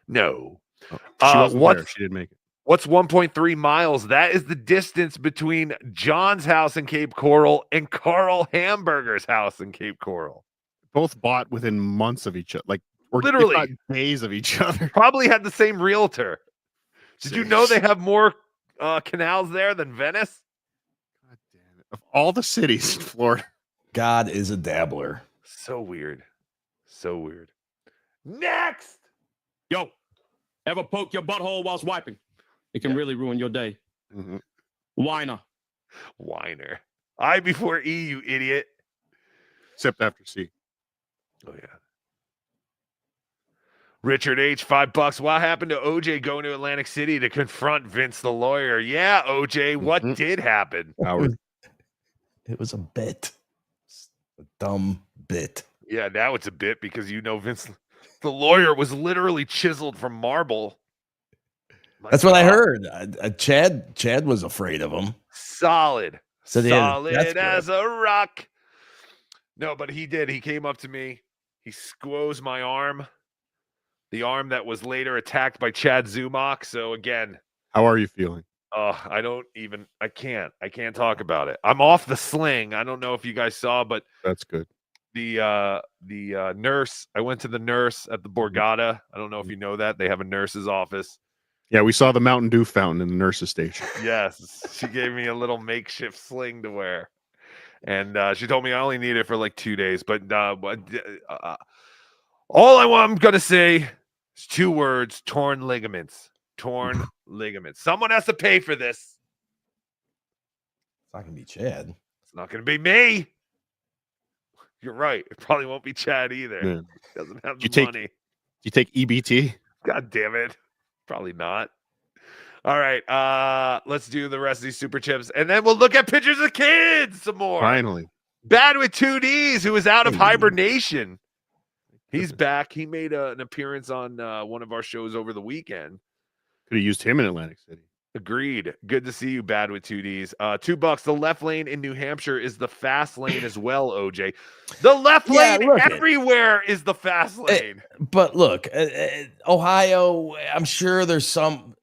No. She wasn't there. She didn't make it. What's 1.3 miles? That is the distance between John's house in Cape Coral and Carl Hamburger's house in Cape Coral. Both bought within months of each other, or literally if not days of each other. Probably had the same realtor. Did you know they have more canals there than Venice? God damn it. Of all the cities in Florida. God is a dabbler. So weird. So weird. Next. Yo, ever poke your butthole whilst wiping? It can really ruin your day. Mm-hmm. Whiner. I before E, you idiot. Except after C. Oh, yeah. Richard H, $5. What happened to OJ going to Atlantic City to confront Vince the lawyer? Yeah, OJ, what did happen? Howard. It was a bit. A dumb bit. Yeah, now it's a bit because Vince the lawyer was literally chiseled from marble. That's what I heard. Chad was afraid of him. Solid. So Solid as a rock. No, but he did. He came up to me. He squoze my arm. The arm that was later attacked by Chad Zumach. So again. How are you feeling? I can't talk about it. I'm off the sling. I don't know if you guys saw, but that's good. The nurse, I went to the nurse at the Borgata. I don't know if you know that. They have a nurse's office. Yeah, we saw the Mountain Dew fountain in the nurse's station. Yes, she gave me a little makeshift sling to wear. And she told me I only need it for like 2 days. But all I'm going to say is 2 words: torn ligaments. Torn ligaments. Someone has to pay for this. It's not going to be Chad. It's not going to be me. You're right. It probably won't be Chad either. Yeah. Doesn't have the money. You take EBT? God damn it. Probably not. All right. Let's do the rest of these super chips, and then we'll look at pictures of kids some more. Finally. Bad with 2Ds, who is out of hibernation. He's back. He made an appearance on one of our shows over the weekend. Could have used him in Atlantic City. Agreed. Good to see you, Bad with 2Ds. $2. The left lane in New Hampshire is the fast lane as well, OJ. The left lane everywhere is the fast lane. But look, Ohio, I'm sure there's some.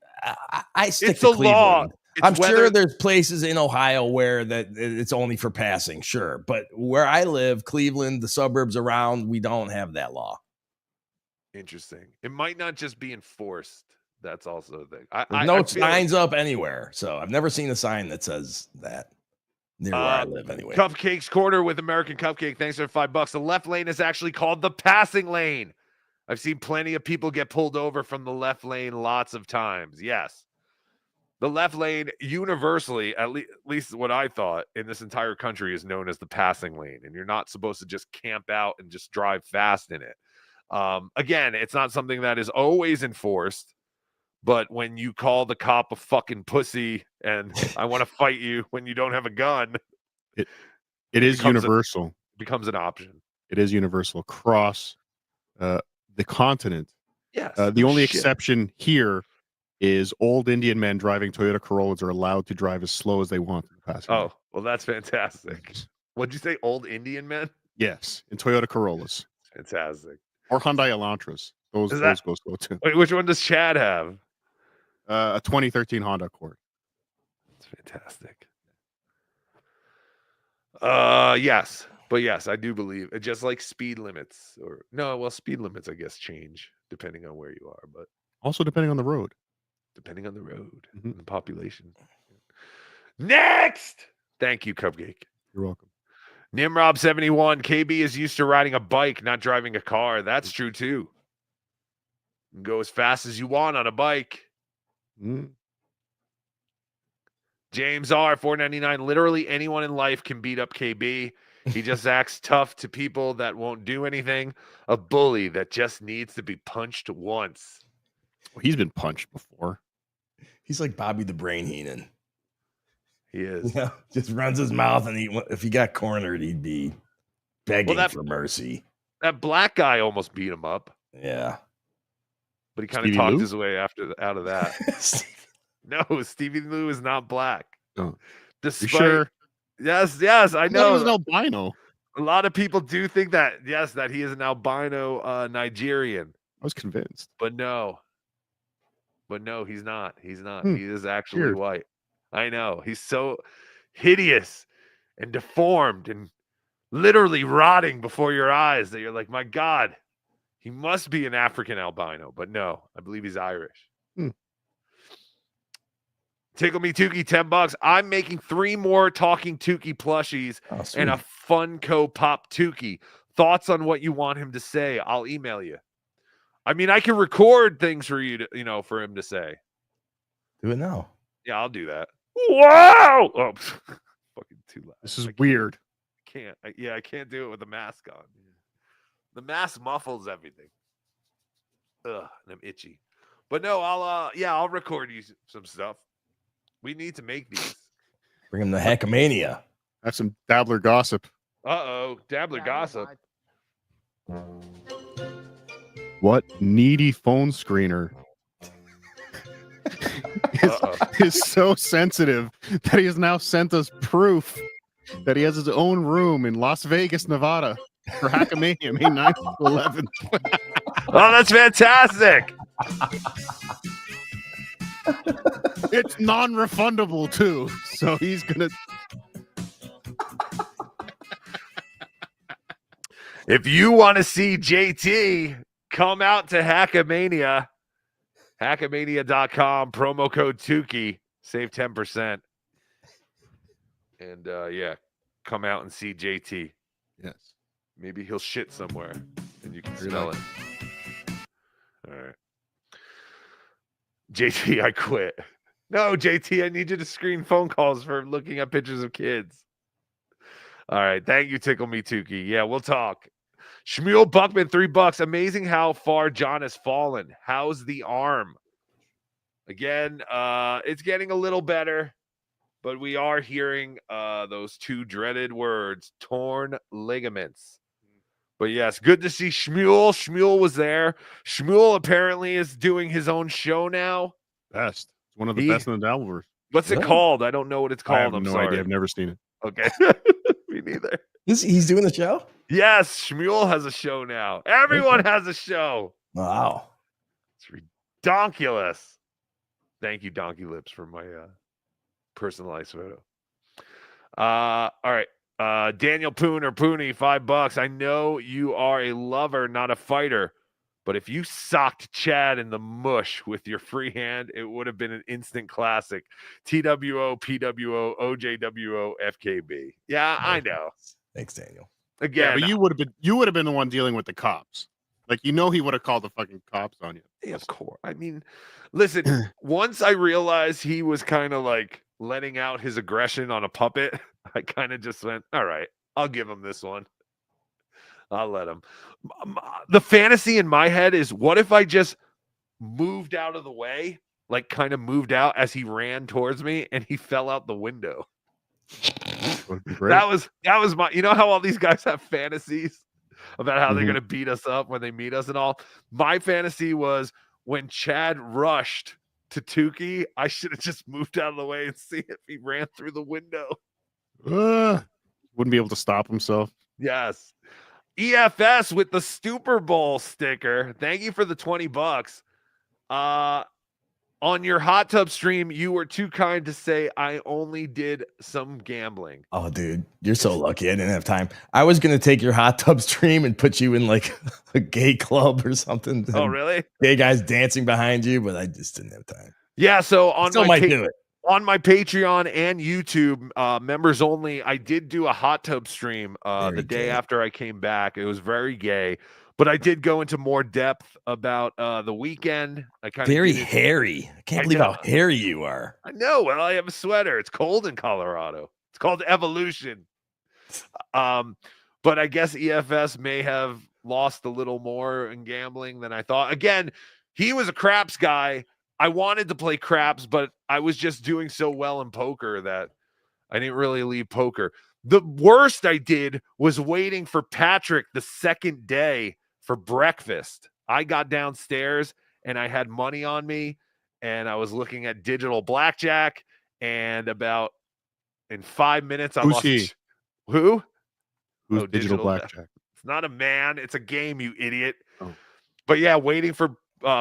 I stick it's to a Cleveland. law. I'm sure there's places in Ohio where that it's only for passing, sure. But where I live, Cleveland, the suburbs around, we don't have that law. Interesting. It might not just be enforced. That's also the thing. No signs up anywhere. So I've never seen a sign that says that near where I live anyway. Cupcakes Corner with American Cupcake. Thanks for $5. The left lane is actually called the passing lane. I've seen plenty of people get pulled over from the left lane lots of times. Yes. The left lane universally, at least what I thought in this entire country, is known as the passing lane. And you're not supposed to just camp out and just drive fast in it. Again, it's not something that is always enforced. But when you call the cop a fucking pussy and I want to fight you when you don't have a gun, it is universal. Becomes an option. It is universal across the continent. Yes. The only exception here is old Indian men driving Toyota Corollas are allowed to drive as slow as they want. Oh, well, that's fantastic. What'd you say? Old Indian men? Yes, in Toyota Corollas. Fantastic. Or Hyundai Elantras. Those go slow too. Wait, which one does Chad have? A 2013 Honda Accord. That's fantastic. Yes. But yes, I do believe it, just like speed limits speed limits, I guess, change depending on where you are, but also depending on the road. Depending on the road and the population. Next! Thank you, Cupcake. You're welcome. Nimrob71, KB is used to riding a bike, not driving a car. That's true, too. You can go as fast as you want on a bike. James R, $4.99. Literally anyone in life can beat up KB. He just acts tough to people that won't do anything. A bully that just needs to be punched once. Well, he's been punched before. He's like Bobby the Brain Heenan. He is. Yeah, just runs his mouth, and if he got cornered, he'd be begging for mercy. That black guy almost beat him up. Yeah. But he kind of talked his way out of that. No, Stevie Lou is not black. Oh. Despite, sure? Yes, I know. He was an albino. A lot of people do think that, yes, that he is an albino Nigerian. I was convinced. But no, he's not. He's not. Hmm. He is actually Weird. white. I know. He's so hideous and deformed and literally rotting before your eyes that you're like, my God, he must be an African albino. But no, I believe he's Irish. Tickle Me Tukey, $10. I'm making 3 more Talking Tukey plushies and a Funko Pop Tukey. Thoughts on what you want him to say? I'll email you. I mean, I can record things for you to, for him to say. Do it now. Yeah, I'll do that. Wow! Oh, fucking too loud. This is weird. I can't do it with the mask on. The mask muffles everything. Ugh, and I'm itchy. But no, I'll record you some stuff. We need to make these. Bring him the Hackamania. That's some Dabbler gossip. Uh-oh, Dabbler gossip. What needy phone screener is so sensitive that he has now sent us proof that he has his own room in Las Vegas, Nevada for Hackamania, May 9th to 11th. Oh, that's fantastic. It's non-refundable too, so he's gonna. If you want to see JT, come out to Hackamania. Hackamania.com, promo code Tukey, save 10%. And come out and see JT. Yes. Maybe he'll shit somewhere and you can smell it. All right. JT, I quit. No, JT, I need you to screen phone calls for looking at pictures of kids. All right. Thank you, Tickle Me Tukey. Yeah, we'll talk. Shmuel Buckman, $3. Amazing how far John has fallen. How's the arm? Again, it's getting a little better, but we are hearing those 2 dreaded words, torn ligaments. But yes, good to see Shmuel. Shmuel was there. Shmuel apparently is doing his own show now. Best. It's one of the best in the Dabbleverse. What's it called? I don't know what it's called. I have I'm no sorry. idea. I've never seen it. Okay. Me neither. He's doing the show? Yes, Shmuel has a show now. Everyone has a show. Wow. It's redonkulous. Thank you, Donkey Lips, for my personalized photo. All right. Daniel Poon or Pooney, $5. I know you are a lover, not a fighter, but if you socked Chad in the mush with your free hand, it would have been an instant classic. TWO, PWO, OJWO, FKB. Yeah, I know. Thanks, Daniel. Again, but you would have been the one dealing with the cops. Like, he would have called the fucking cops on you. Yeah, of course. I mean, listen, once I realized he was kind of like letting out his aggression on a puppet, I kind of just went, all right, I'll give him this one. I'll let him. The fantasy in my head is, what if I just moved out of the way like kind of moved out as he ran towards me, and he fell out the window. That was my. You know how all these guys have fantasies about how they're gonna beat us up when they meet us and all. My fantasy was when Chad rushed to Tukey, I should have just moved out of the way and see if he ran through the window. Wouldn't be able to stop himself. Yes. EFS with the Super Bowl sticker. Thank you for the $20. On your hot tub stream, you were too kind to say I only did some gambling. Oh, dude, you're so lucky. I didn't have time. I was gonna take your hot tub stream and put you in like a gay club or something. Oh, really? Gay guys dancing behind you, but I just didn't have time. Yeah, so on my do it. On my Patreon and YouTube, members only, I did do a hot tub stream the day after I came back. It was very gay, but I did go into more depth about the weekend. I kind of very hairy. I can't believe how hairy you are. I know. Well, I have a sweater. It's cold in Colorado. It's called evolution. But I guess EFS may have lost a little more in gambling than I thought. Again, he was a craps guy. I wanted to play craps, but I was just doing so well in poker that I didn't really leave poker. The worst I did was waiting for Patrick the second day for breakfast. I got downstairs and I had money on me and I was looking at digital blackjack, and about in 5 minutes I Who's lost. he? Who? Who's digital blackjack? It's not a man. It's a game, you idiot. Oh. But yeah, waiting for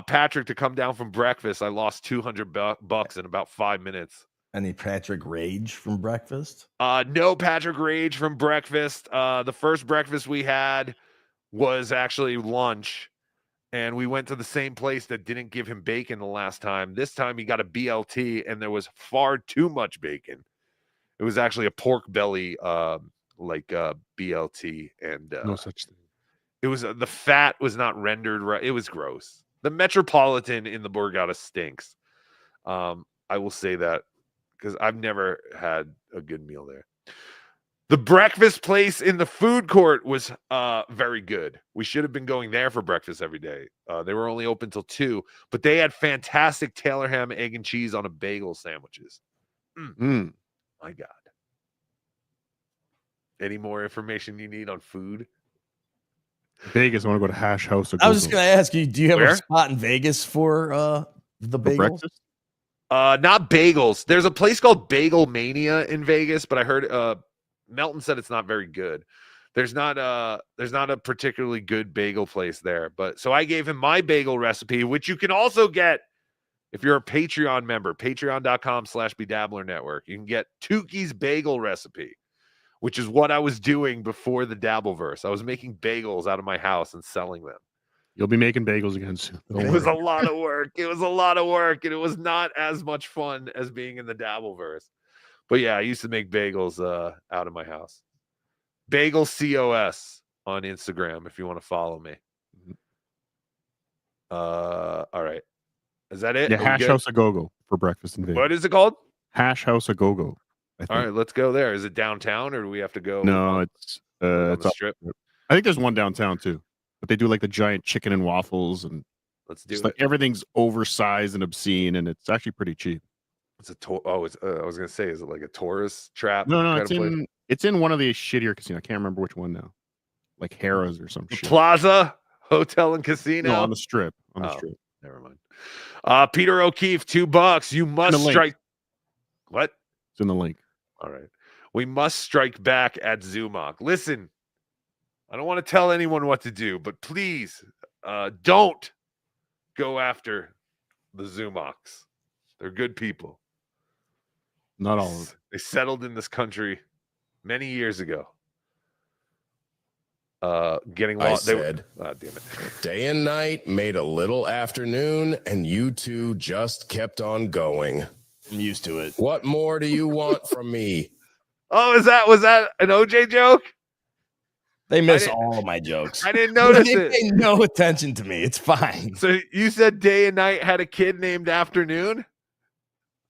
Patrick to come down from breakfast, I lost $200 in about 5 minutes. Any Patrick rage from breakfast? No Patrick rage from breakfast. The first breakfast we had was actually lunch, and we went to the same place that didn't give him bacon the last time. This time he got a BLT, and there was far too much bacon. It was actually a pork belly, BLT, and no such thing. It was the fat was not rendered right. It was gross. The Metropolitan in the Borgata stinks. I will say that because I've never had a good meal there. The breakfast place in the food court was very good. We should have been going there for breakfast every day. They were only open till 2, but they had fantastic Taylor ham, egg, and cheese on a bagel sandwiches. My God. Any more information you need on food? Vegas, I want to go to Hash House. I was just going to ask you, do you have a spot in Vegas for the bagels? Breakfast? Not bagels. There's a place called Bagel Mania in Vegas, but I heard Melton said it's not very good. There's not a particularly good bagel place there. But so I gave him my bagel recipe, which you can also get if you're a Patreon member, patreon.com/BeDabbler Network. You can get Tukey's bagel recipe, which is what I was doing before the Dabbleverse. I was making bagels out of my house and selling them. You'll be making bagels again soon. It was a lot of work. It was a lot of work, and it was not as much fun as being in the Dabbleverse. But yeah, I used to make bagels out of my house. Bagel COS on Instagram if you want to follow me. All right. Is that it? Yeah, Hash House a Go-Go for breakfast in Vegas. What is it called? Hash House a Go-Go. All right, let's go there. Is it downtown or do we have to go? No, it's on the strip. I think there's one downtown too, but they do like the giant chicken and waffles, and let's do it. Like everything's oversized and obscene, and it's actually pretty cheap. It's a I was gonna say, is it like a tourist trap? No, it's in one of the shittier casinos. I can't remember which one now, like Harrah's or some shit. Plaza Hotel and Casino. No, on the strip. On the strip. Never mind. Peter O'Keefe, $2. You must strike. What? It's in the link. All right. We must strike back at Zumach. Listen, I don't want to tell anyone what to do, but please don't go after the Zumachs. They're good people. Not all of them. They settled in this country many years ago. Getting lost. Damn it. Day and night made a little afternoon, and you two just kept on going. I'm used to it. What more do you want from me? Oh, was that an OJ joke? They miss all of my jokes. I didn't notice they it. pay no attention to me. It's fine. So you said Day and Night had a kid named Afternoon?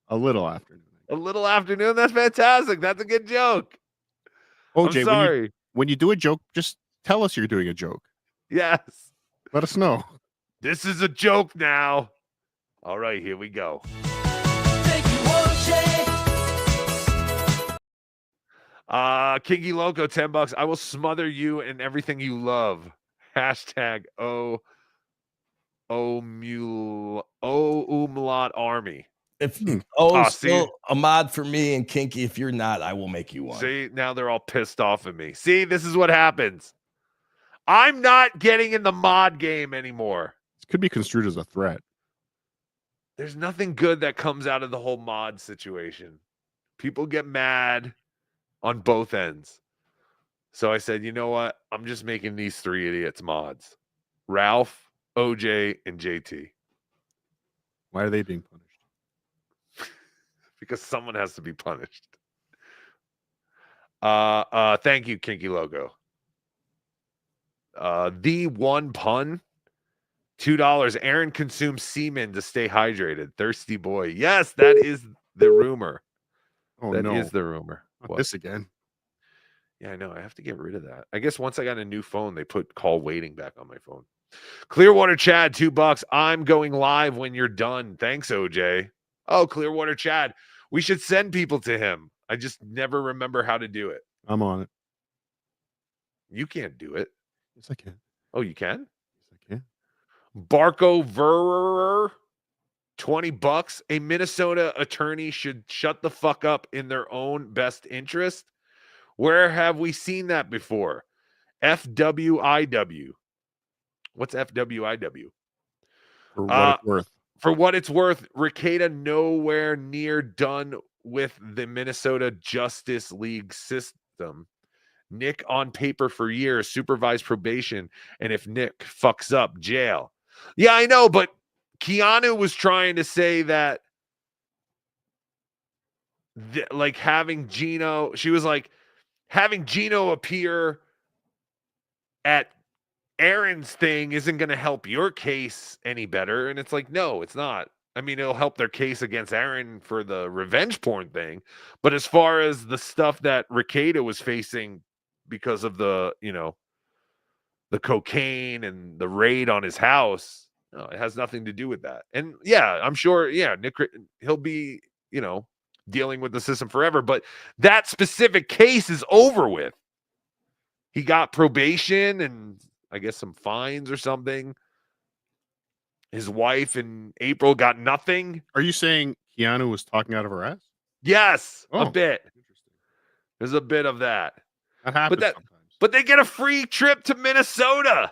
A little afternoon. A little afternoon? That's fantastic. That's a good joke. OJ, I'm sorry. When you do a joke, just tell us you're doing a joke. Yes. Let us know. This is a joke now. All right, here we go. Kinky Loco, $10. I will smother you and everything you love. Hashtag umlaut army. If still a mod for me and Kinky. If you're not, I will make you one. See, now they're all pissed off at me. See, this is what happens. I'm not getting in the mod game anymore. This could be construed as a threat. There's nothing good that comes out of the whole mod situation. People get mad on both ends. So I said, you know what? I'm just making these 3 idiots mods. Ralph, OJ, and JT. Why are they being punished? Because someone has to be punished. Thank you, Kinky Logo. The one pun, $2. Aaron consumes semen to stay hydrated. Thirsty boy. Yes, that is the rumor. Oh, that no. is the rumor. Not this again. Yeah, I know. I have to get rid of that. I guess once I got a new phone, they put call waiting back on my phone. Clearwater Chad, $2. I'm going live when you're done. Thanks, OJ. Oh, Clearwater Chad. We should send people to him. I just never remember how to do it. I'm on it. You can't do it. Yes, I can. Oh, you can? Yes, I can. Barco Verrer, $20. A Minnesota attorney should shut the fuck up in their own best interest. Where have we seen that before? FWIW. What's FWIW? For what it's worth. For what it's worth, Ricada nowhere near done with the Minnesota Justice League system. Nick on paper for years, supervised probation, and if Nick fucks up, jail. Yeah, I know, but Keanu was trying to say that like having Gino, she was like, having Gino appear at Aaron's thing isn't going to help your case any better. And it's like, no, it's not. I mean, it'll help their case against Aaron for the revenge porn thing. But as far as the stuff that Ricada was facing because of the, you know, the cocaine and the raid on his house, no, it has nothing to do with that. And yeah, I'm sure, yeah, Nick, he'll be, you know, dealing with the system forever. But that specific case is over with. He got probation and I guess some fines or something. His wife in April got nothing. Are you saying Keanu was talking out of her ass? Yes, a bit. There's a bit of that. That happens sometimes. But they get a free trip to Minnesota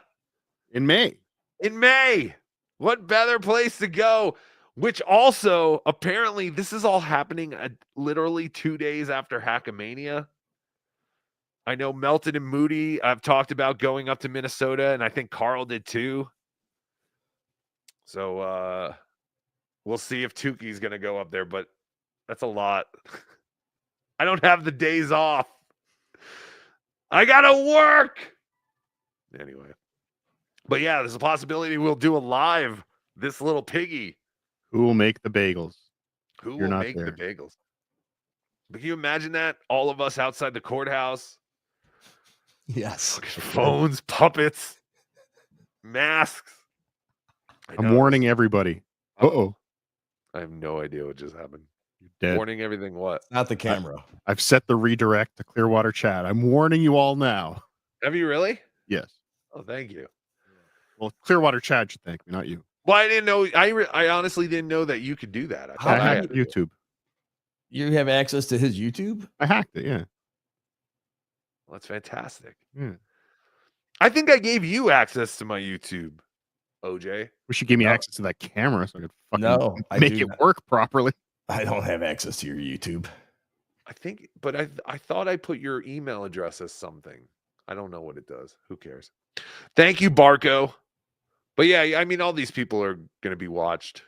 in May. In May. What better place to go? Which also, apparently, this is all happening literally 2 days after Hackamania. I know Melton and Moody, I've talked about going up to Minnesota, and I think Carl did too. So we'll see if Tuki's going to go up there, but that's a lot. I don't have the days off. I got to work. Anyway. But yeah, there's a possibility we'll do a live This Little Piggy. Who will make the bagels? Who will make the bagels? But can you imagine that? All of us outside the courthouse. Yes. Phones, puppets, masks. I'm warning everybody. Uh-oh. I have no idea what just happened. Dead. Warning everything what? Not the camera. I've set the redirect to Clearwater Chat. I'm warning you all now. Have you really? Yes. Oh, thank you. Well, Clearwater Chat should thank me, not you. Well, I didn't know. I honestly didn't know that you could do that. I thought I had YouTube. You have access to his YouTube? I hacked it, yeah. Well, that's fantastic. Yeah. I think I gave you access to my YouTube, OJ. Wish you gave me access to that camera so I could fucking make it work properly. I don't have access to your YouTube. I think, but I thought I put your email address as something. I don't know what it does. Who cares? Thank you, Barco. But yeah, I mean, all these people are going to be watched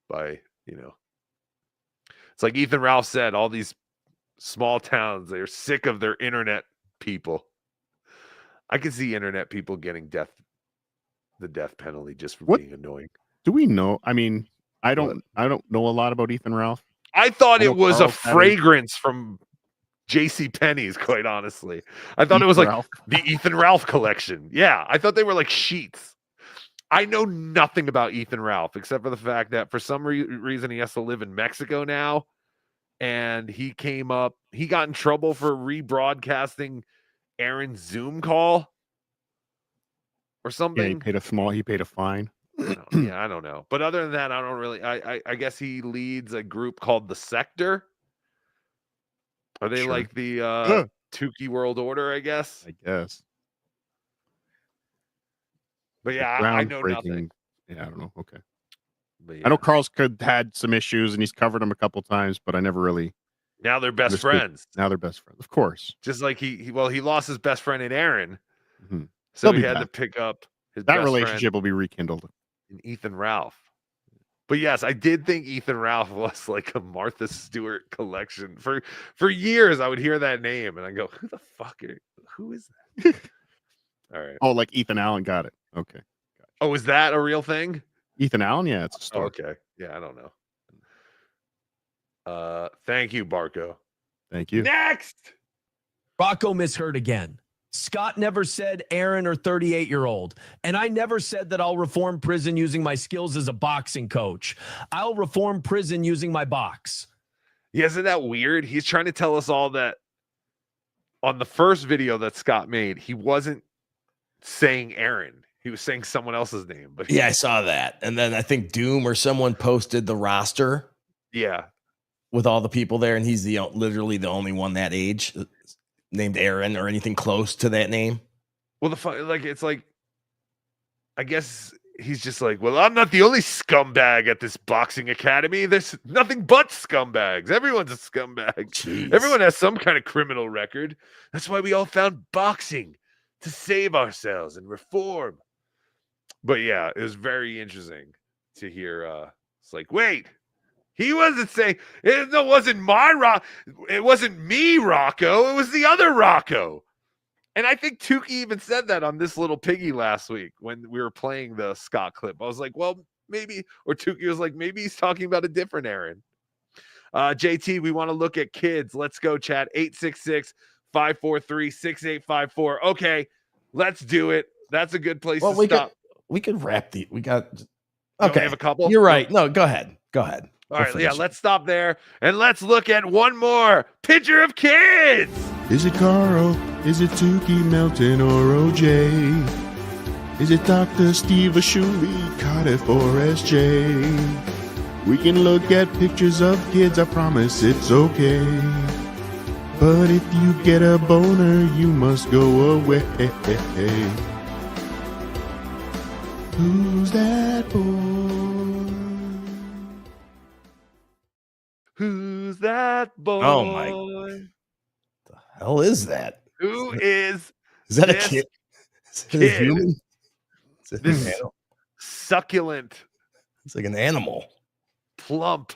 by, you know. It's like Ethan Ralph said, all these small towns, they're sick of their internet people. I can see internet people getting the death penalty just for being annoying. Do we know? I mean, I don't know a lot about Ethan Ralph. I thought it was a fragrance from JC Penney's, quite honestly. I thought it was like the Ethan Ralph collection. Yeah, I thought they were like sheets. I know nothing about Ethan Ralph except for the fact that for some reason he has to live in Mexico now. And he got in trouble for rebroadcasting Aaron's Zoom call or something. Yeah, he paid a fine. I don't know. But other than that, I don't really, I guess he leads a group called the Sector. Are they like the Tukey World Order, I guess? I guess. But yeah, I know nothing. Yeah, I don't know. Okay. But yeah. I know Carl's had some issues and he's covered them a couple times, but I never really. Now they're best friends. Now they're best friends, of course. Just like he lost his best friend in Aaron, so he had to pick up his that best relationship friend will be rekindled. in Ethan Ralph. But yes, I did think Ethan Ralph was like a Martha Stewart collection. For years, I would hear that name and I go, who is that? All right. Oh, like Ethan Allen, got it. Okay. Gotcha. Oh, is that a real thing? Ethan Allen? Yeah, it's a story. Okay. Yeah, I don't know. Thank you, Barco. Thank you. Next. Rocco misheard again. Scott never said Aaron or 38-year-old. And I never said that I'll reform prison using my skills as a boxing coach. I'll reform prison using my box. Yeah, isn't that weird? He's trying to tell us all that on the first video that Scott made, he wasn't saying Aaron. He was saying someone else's name. But yeah, I saw that. And then I think Doom or someone posted the roster. Yeah. With all the people there, and he's literally the only one that age named Aaron or anything close to that name. Well, it's like, I guess he's just like, well, I'm not the only scumbag at this boxing academy. There's nothing but scumbags. Everyone's a scumbag. Jeez. Everyone has some kind of criminal record. That's why we all found boxing to save ourselves and reform. But yeah, it was very interesting to hear. It's like, wait. He wasn't saying it wasn't it wasn't me, Rocco. It was the other Rocco. And I think Tukey even said that on This Little Piggy last week when we were playing the Scott clip. I was like, well, maybe, or Tukey was like, maybe he's talking about a different Aaron. JT, we want to look at kids. Let's go, chat. 866-543-6854. Okay, let's do it. That's a good place to stop. We could wrap we got. Okay, have a couple. You're right. No, go ahead. Go ahead. All right, yeah, let's stop there and let's look at one more picture of kids. Is it Carl? Is it Tukey, Melton, or OJ? Is it Dr. Steve Ashuli, Cardiff, or SJ? We can look at pictures of kids, I promise it's okay. But if you get a boner, you must go away. Who's that boy? Who's that boy? Oh my! The hell is that? Who is that a kid? Is it a human? Is it this an animal? Succulent. It's like an animal. Plump.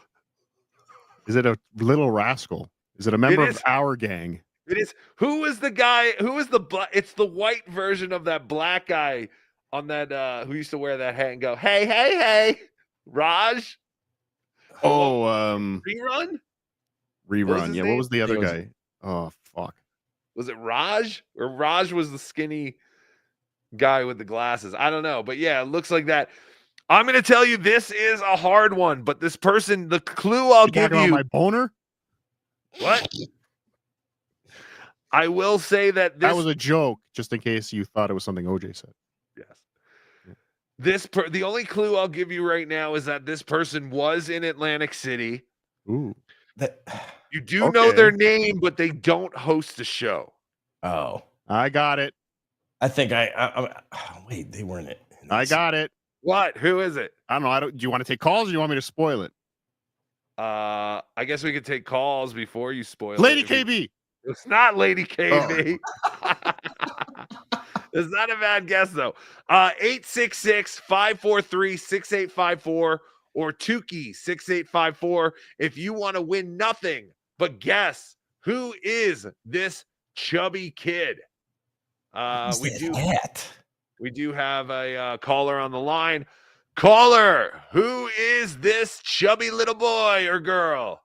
Is it a little rascal? Is it a member of our gang? It is. Who is the guy? Who is the black? It's the white version of that black guy on that who used to wear that hat and go, hey, hey, hey, Raj. Oh, Rerun. Yeah, what was the other guy? Oh, fuck. Was it Raj? Or Raj was the skinny guy with the glasses? I don't know. But yeah, it looks like that. I'm going to tell you this is a hard one, but this person, the clue I'll give you. My boner? What? I will say that that was a joke, just in case you thought it was something OJ said. Yes. The only clue I'll give you right now is that this person was in Atlantic City. Ooh. You do know their name, but they don't host a show. Oh. I got it. I think wait, they weren't it. I got it. What? Who is it? I don't know. Do you want to take calls or do you want me to spoil it? I guess we could take calls before you spoil Lady it. KB. It's not Lady KB. It's not a bad guess, though. 866-543-6854 or Tukey 6854 if you want to win nothing but guess who is this chubby kid. We do have a caller on the line. Caller, who is this chubby little boy or girl?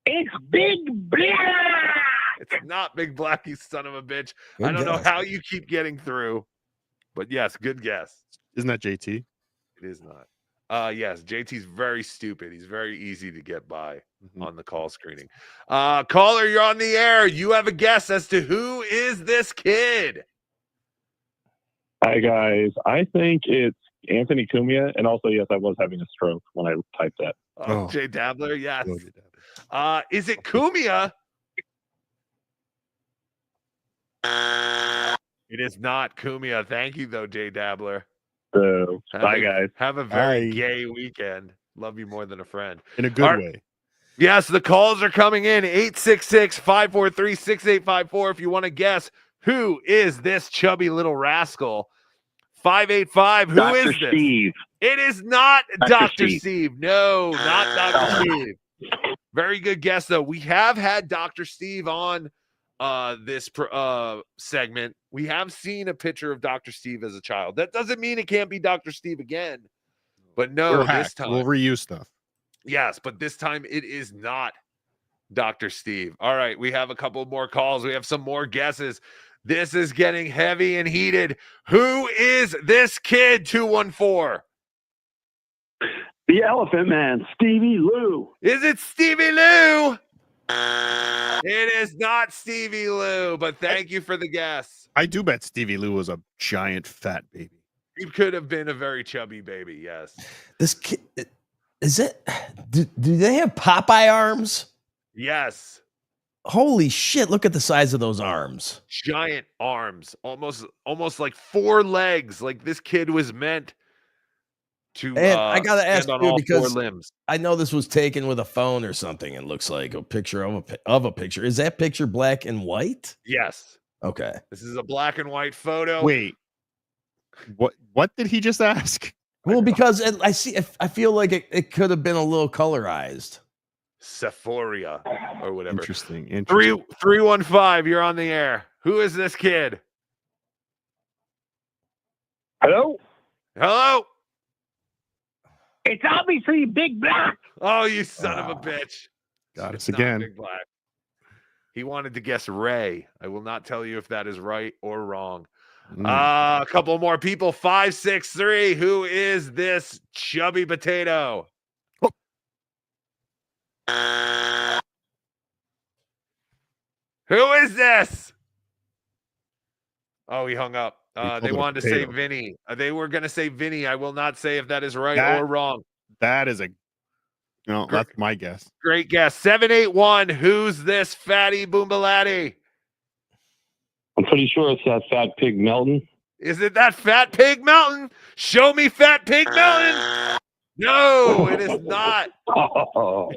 It's Big Black. It's not Big Black, you son of a bitch. Good I don't know guess. how you keep getting through, but yes, good guess. Isn't that JT? It is not. Yes, JT's very stupid. He's very easy to get by on the call screening. Caller, you're on the air. You have a guess as to who is this kid? Hi, guys. I think it's Anthony Cumia. And also, yes, I was having a stroke when I typed that. Jay Dabbler, yes. Is it Cumia? It is not Cumia. Thank you, though, Jay Dabbler. So, bye, guys. Have a very Bye. gay weekend. Love you more than a friend. In a good way. Yes, the calls are coming in. 866-543-6854 if you want to guess who is this chubby little rascal. 585, who is this? Steve. It is not Dr. Steve. Steve. No, not Dr. Steve. Very good guess, though. We have had Dr. Steve on this segment. We have seen a picture of Dr. Steve as a child. That doesn't mean it can't be Dr. Steve again. But no, this time. We'll reuse stuff. Yes, but this time it is not Dr. Steve. All right, we have a couple more calls. We have some more guesses. This is getting heavy and heated. Who is this kid, 214? The Elephant Man, Stevie Lou. Is it Stevie Lou? It is not Stevie Lou, but thank you for the guess. I do bet Stevie Lou was a giant fat baby. He could have been a very chubby baby, yes. This kid, is it? Do they have Popeye arms? Yes. Holy shit! Look at the size of those arms. Giant arms, almost like 4 legs. Like this kid was meant to. And I gotta ask on you all 4 because limbs. I know this was taken with a phone or something. It looks like a picture of a picture. Is that picture black and white? Yes. Okay. This is a black and white photo. Wait. What did he just ask? Well, because I feel like it could have been a little colorized. Sephoria or whatever. Interesting. 315, you're on the air. Who is this kid? Hello? Hello? It's obviously Big Black. Oh, you son of a bitch. Got us It's not again. Big Black. He wanted to guess Ray. I will not tell you if that is right or wrong. A couple more people. 563. Who is this chubby potato? Who is this? Oh, he hung up. They wanted to say Vinny. They were going to say Vinny. I will not say if that is right or wrong. That is that's my guess. Great guess. 781. Who's this fatty boombalatti? I'm pretty sure it's that fat pig Melton. Is it that Fat Pig Mountain? Show me Fat Pig Mountain. No, it is not.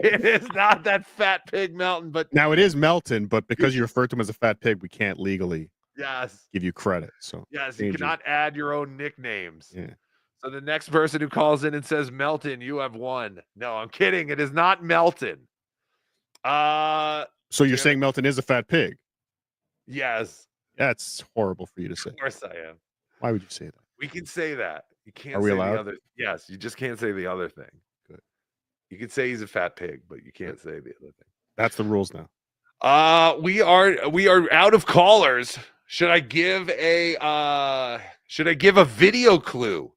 It is not that Fat Pig Mountain. But now it is Melton, but because you refer to him as a fat pig, we can't legally give you credit. So yes, you cannot add your own nicknames. Yeah. So the next person who calls in and says Melton, you have won. No, I'm kidding. It is not Melton. So you're saying Melton is a fat pig? Yes. That's horrible for you to say. Of course I am. Why would you say that? We can say that. You can't Are we say allowed? the other. Yes, you just can't say the other thing. Good. You can say he's a fat pig, but you can't say the other thing. That's the rules now. We are out of callers. Should I give a video clue?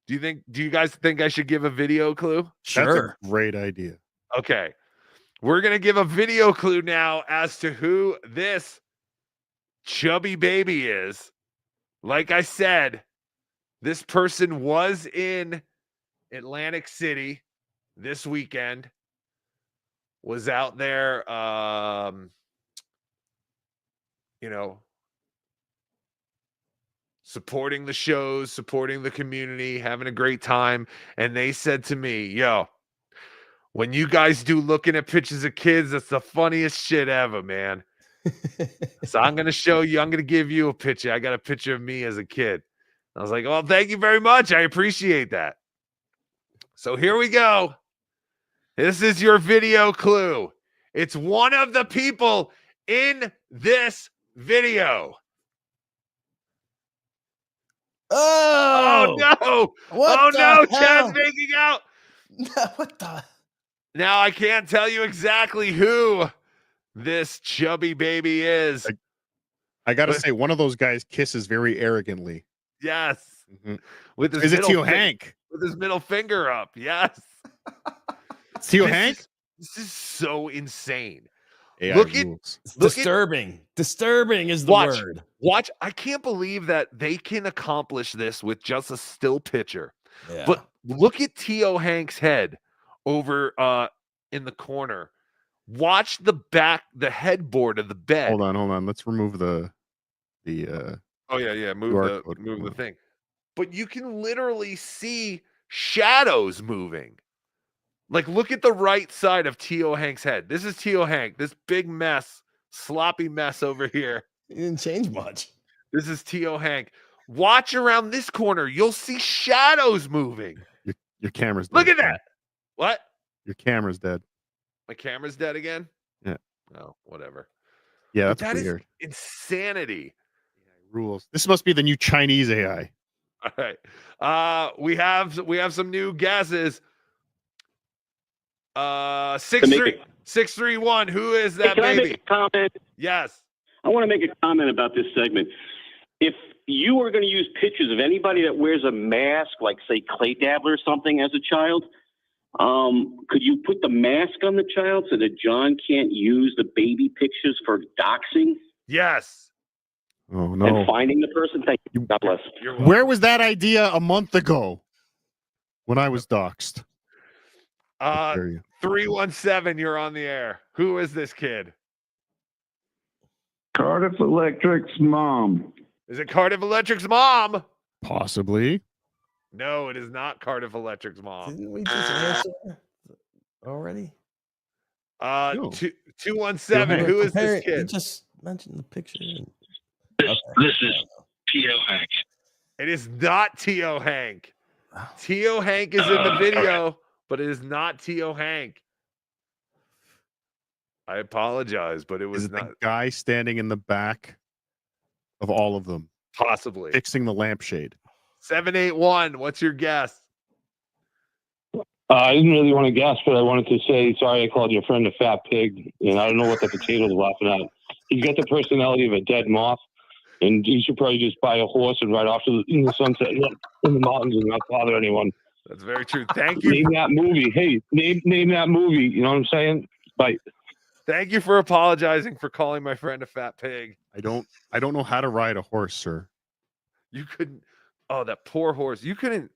Do you guys think I should give a video clue? Sure. That's a great idea. Okay. We're going to give a video clue now as to who this chubby baby is. Like I said, this person was in Atlantic City this weekend, was out there, supporting the shows, supporting the community, having a great time. And they said to me, yo, when you guys do looking at pictures of kids, that's the funniest shit ever, man. So I'm going to show you, I'm going to give you a picture. I got a picture of me as a kid. I was like, well, thank you very much. I appreciate that. So here we go. This is your video clue. It's one of the people in this video. Oh, no. What no. the hell? Chad's making out. What the? Now I can't tell you exactly who this chubby baby is. I got to say, one of those guys kisses very arrogantly. Yes. With his Is it middle Teo fin- Hank? With his middle finger up. Yes. Teo Hank? This is so insane. AI Look rules. It's disturbing. Disturbing is the word. Watch. I can't believe that they can accomplish this with just a still picture. Yeah. But look at Teo Hank's head over in the corner. Watch the headboard of the bed. Hold on. Let's remove the Oh yeah. Move QR code. the thing. But you can literally see shadows moving. Like, look at the right side of Teo Hank's head. This is Teo Hank. This big mess, sloppy mess over here. He didn't change much. This is Teo Hank. Watch around this corner. You'll see shadows moving. Your camera's dead. Look at that. What? Your camera's dead. My camera's dead again? Yeah. Oh, whatever. Yeah, But that's that is weird. insanity. Rules. This must be the new Chinese AI. All right. We have some new guesses. 631. Who is that Can I baby? make a comment? Yes. I want to make a comment about this segment. If you were going to use pictures of anybody that wears a mask, like say Clay Dabbler or something as a child, could you put the mask on the child so that John can't use the baby pictures for doxing Yes. Oh no. and finding the person? Thank you. God bless. Where was that idea a month ago when I was doxxed? 317, you're on the air. Who is this kid? Cardiff Electric's mom. Is it Cardiff Electric's mom? Possibly. No, it is not Cardiff Electric's mom. Didn't we just answer already? 217. Who is this You kid? just mentioned the picture. This is Teo Hank. It is not Teo Hank. Teo Hank is in the video, but it is not Teo Hank. I apologize, but it was Is it not the guy standing in the back of all of them, possibly fixing the lampshade? 781. What's your guess? I didn't really want to guess, but I wanted to say sorry I called your friend a fat pig, and I don't know what the potato's laughing at. He's got the personality of a dead moth, and he should probably just buy a horse and ride off to the sunset in the mountains and not bother anyone. That's very true. Thank you. Name that movie. Hey, name that movie. You know what I'm saying? Bye. Thank you for apologizing for calling my friend a fat pig. I don't know how to ride a horse, sir. You couldn't. Oh, that poor horse. You couldn't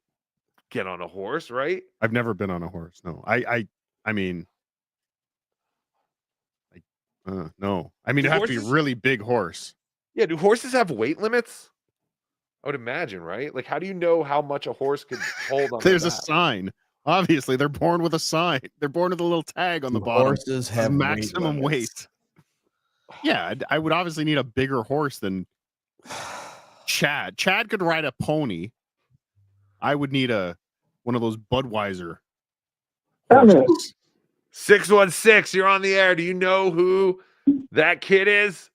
get on a horse, right? I've never been on a horse. No. I mean, no. I mean, Do it has to be a horses- really big horse. Yeah. Do horses have weight limits? I would imagine, right? Like, how do you know how much a horse could hold on? There's their a back? sign. Obviously, they're born with a sign. They're born with a little tag on the bottom. Horses of have maximum weight. Yeah, I would obviously need a bigger horse than Chad. Chad could ride a pony. I would need one of those Budweiser horses. 616, you're on the air. Do you know who that kid is?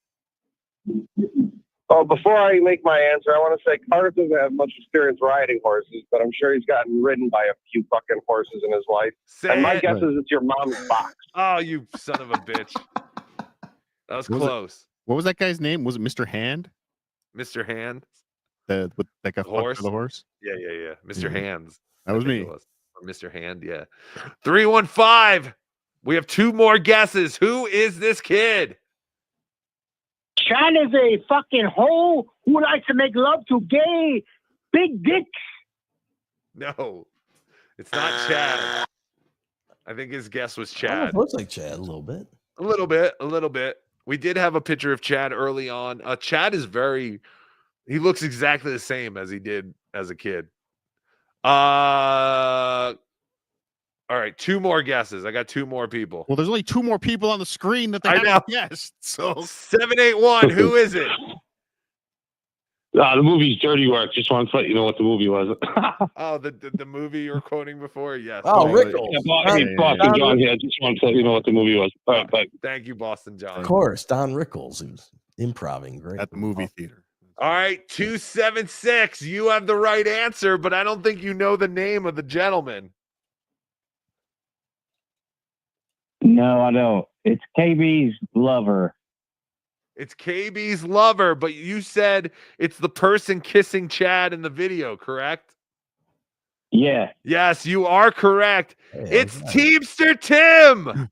Oh, before I make my answer, I want to say Carter doesn't have much experience riding horses, but I'm sure he's gotten ridden by a few fucking horses in his life. And my guess is it's your mom's box. Oh, you son of a bitch. That was close. What was that guy's name? Was it Mr. Hand? Mr. Hand? That got fucked horse? for the horse? Yeah. Mr. Mhm. Hands. That was I think me. it was. Or Mr. Hand, yeah. 315. We have two more guesses. Who is this kid? Chad is a fucking hoe who likes to make love to gay big dicks. No, it's not Chad. I think his guess was Chad. Looks like Chad a little bit. A little bit. We did have a picture of Chad early on. Chad is he looks exactly the same as he did as a kid. All right, two more guesses. I got two more people. Well, there's only two more people on the screen that they I haven't know. guessed. So 781. Who is it? The movie's Dirty Work. Just wanted to let you know what the movie was. Oh, the movie you were quoting before? Yes. Oh, totally. Rickles. Yeah, Boston John here. Just wanted to let you know what the movie was. All right, bye. Thank you, Boston John. Of course, Don Rickles. He was improving great. at the movie theater. All right, 276. You have the right answer, but I don't think you know the name of the gentleman. No, I don't. It's KB's lover. It's KB's lover, but you said it's the person kissing Chad in the video, correct? Yeah. Yes, you are correct. Hey, It's right. Teamster Tim.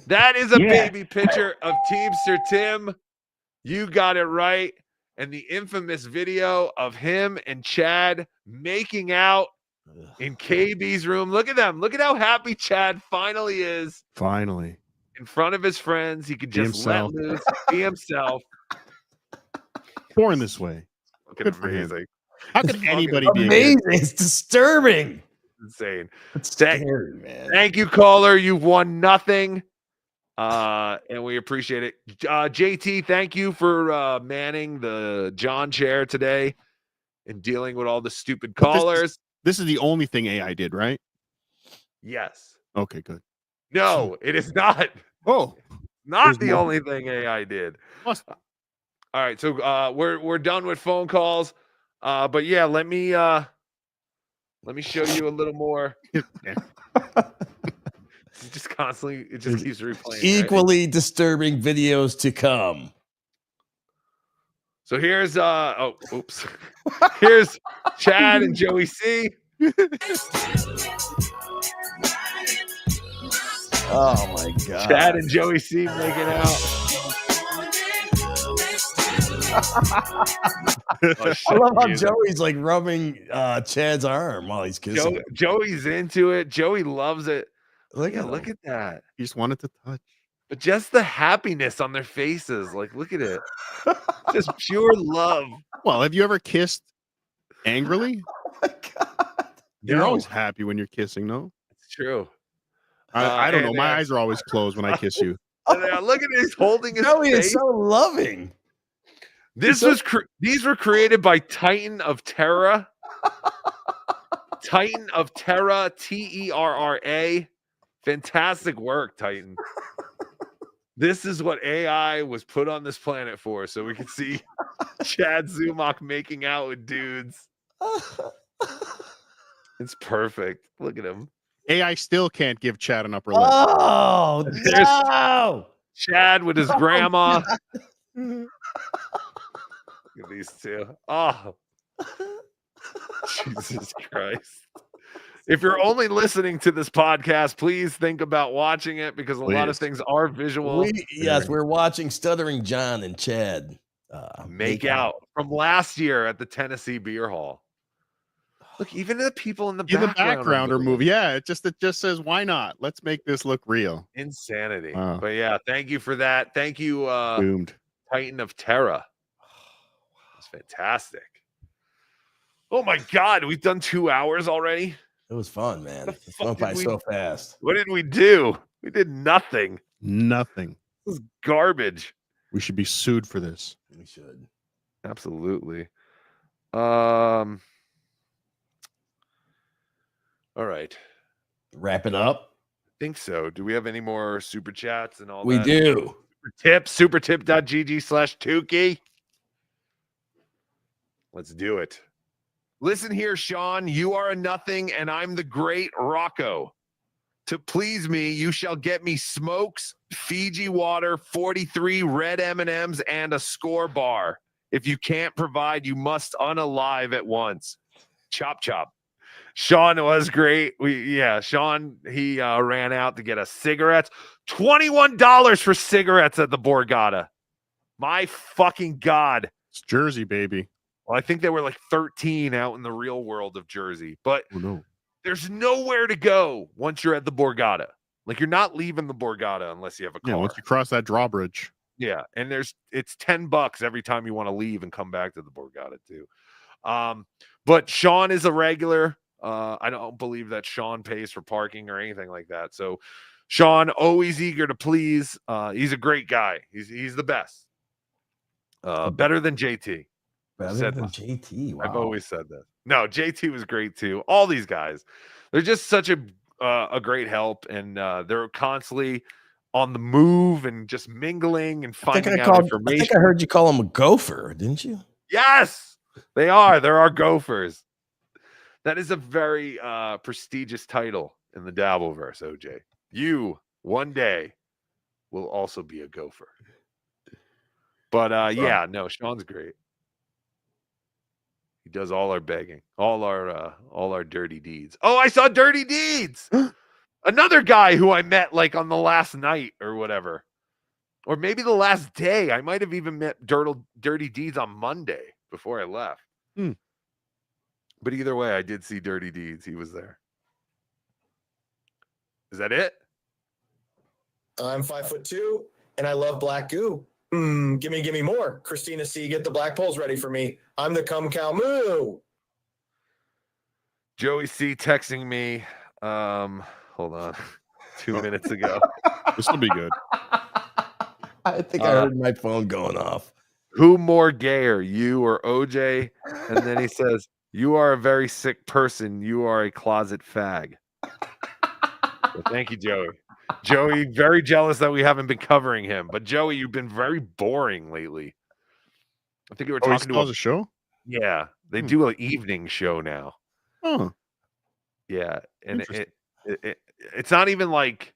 That is a Yeah. baby picture of Teamster Tim. You got it right. And the infamous video of him and Chad making out in KB's room. Look at them. Look at how happy Chad finally is. Finally. In front of his friends. He could Be just let himself. loose, be himself. Born this way. Fucking Good for him. amazing. How could anybody be amazing? against? It's disturbing. Insane. It's scary, man. Thank you, caller. You've won nothing. And we appreciate it. JT, thank you for manning the John chair today and dealing with all the stupid But callers. This is the only thing AI did, right? Yes. Okay, good. No, it is not. Oh, not there's the more. only thing AI did. All right, so we're done with phone calls. But yeah, let me show you a little more. It's just constantly, it just keeps replaying. Right? Equally disturbing videos to come. So here's oops. Here's Chad and Joey C. Oh my god. Chad and Joey C making out. I love how Joey's like rubbing Chad's arm while he's kissing him. Joey's into it. Joey loves it. Look at that. He just wanted to touch. But just the happiness on their faces. Like, look at it. Just pure love. Well, have you ever kissed angrily? Oh my god. You're No. always happy when you're kissing, no? It's true. I don't know. and My then- eyes are always closed when I kiss you. And then look at it. He's holding his Joey face. is so loving. These were created by Titan of Terra. Titan of Terra, Terra. Fantastic work, Titan. This is what AI was put on this planet for, so we can see Chad Zumach making out with dudes. It's perfect. Look at him. AI still can't give Chad an upper lip. Oh There's no. Chad with his grandma. God. Look at these two. Oh, Jesus Christ. If you're only listening to this podcast, please think about watching it because a lot of Please. things are visual. We're watching Stuttering John and Chad Make out from last year at the Tennessee Beer Hall. Look, even the people in the In the background, background are moving. Yeah, it just says, why not? Let's make this look real. insanity. Wow. But yeah, thank you for that. Thank you, Doomed. Titan of Terra. That's fantastic. Oh my God, we've done 2 hours already. It was fun, man. It went by so fast. What did we do? We did nothing. Nothing. This is garbage. We should be sued for this. We should. Absolutely. All right. Wrap it up. I think so. Do we have any more super chats and all We that? do. Supertip.gg/Tukey. Let's do it. Listen here, Sean. You are a nothing, and I'm the great Rocco. To please me, you shall get me smokes, Fiji water, 43 red M&Ms, and a score bar. If you can't provide, you must unalive at once. Chop chop. Sean was great. Sean, he ran out to get us cigarettes. $21 for cigarettes at the Borgata. My fucking God. It's Jersey, baby. Well, I think they were like 13 out in the real world of Jersey. But Oh, no. there's nowhere to go once you're at the Borgata. Like, you're not leaving the Borgata unless you have a car. Yeah, once you cross that drawbridge. Yeah, and it's $10 every time you want to leave and come back to the Borgata too. But Sean is a regular. I don't believe that Sean pays for parking or anything like that. So Sean, always eager to please. He's a great guy. He's the best. Better than JT. Better than JT. Wow. I've always said that. No, JT was great too. All these guys, they're just such a great help, and they're constantly on the move and just mingling and finding out information. I think I heard you call him a gopher, didn't you? Yes, they are. There are gophers. That is a very prestigious title in the Dabbleverse, OJ. You one day will also be a gopher. But yeah, no, Sean's great. He does all our begging, all our dirty deeds. Oh, I saw Dirty Deeds. Another guy who I met like on the last night or whatever. Or maybe the last day. I might have even met Dirty Deeds on Monday before I left. But either way, I did see Dirty Deeds. He was there. Is that it? I'm 5'2", and I love black goo. Give me more. Christina C, get the black poles ready for me. I'm the cum cow moo. Joey C texting me. Hold on. 2 minutes ago. This will be good. I think I heard my phone going off. Who more gayer, you or OJ? And then he says, "You are a very sick person. You are a closet fag." Well, thank you, Joey. Joey, very jealous that we haven't been covering him. But Joey, you've been very boring lately. I think you were talking to a show. Yeah, they do an evening show now. Oh, yeah, and it's not even like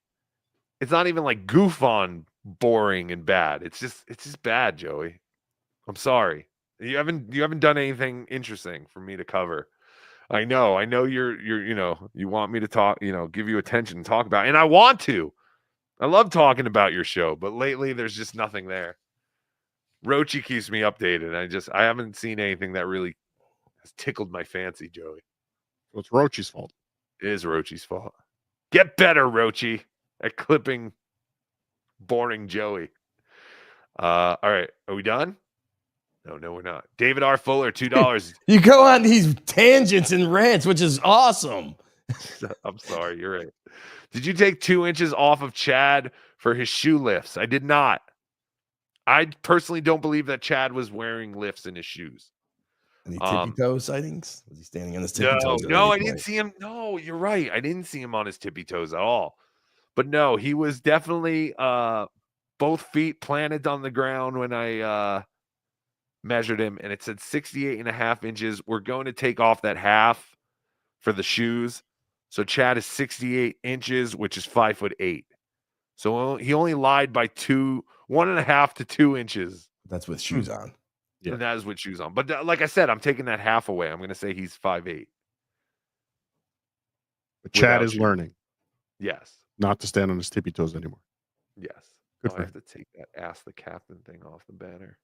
goof on boring and bad. It's just bad, Joey. I'm sorry. You haven't done anything interesting for me to cover. I know you're you want me to talk, give you attention and talk about it, and I want to. I love talking about your show, but lately there's just nothing there. Rochi keeps me updated. I haven't seen anything that really has tickled my fancy, Joey. Well, it's Rochi's fault. It is Rochi's fault. Get better, Rochi, at clipping boring Joey. All right, are we done? No, we're not. David R. Fuller, $2. You go on these tangents and rants, which is awesome. I'm sorry, you're right. Did you take 2 inches off of Chad for his shoe lifts? I did not. I personally don't believe that Chad was wearing lifts in his shoes. Any tippy toe sightings? Was he standing on his tippy toes? No, I didn't see him. No, you're right. I didn't see him on his tippy toes at all. But no, he was definitely both feet planted on the ground when I measured him, and it said 68.5 inches. We're going to take off that half for the shoes. So Chad is 68 inches, which is 5'8". So he only lied by 1.5 to 2 inches. That's with shoes on. Yeah, and that is with shoes on. But like I said, I'm taking that half away. I'm going to say he's 5'8". But Chad is learning. Yes. Not to stand on his tippy toes anymore. Yes. Good I for have to take that Ask the Captain thing off the banner.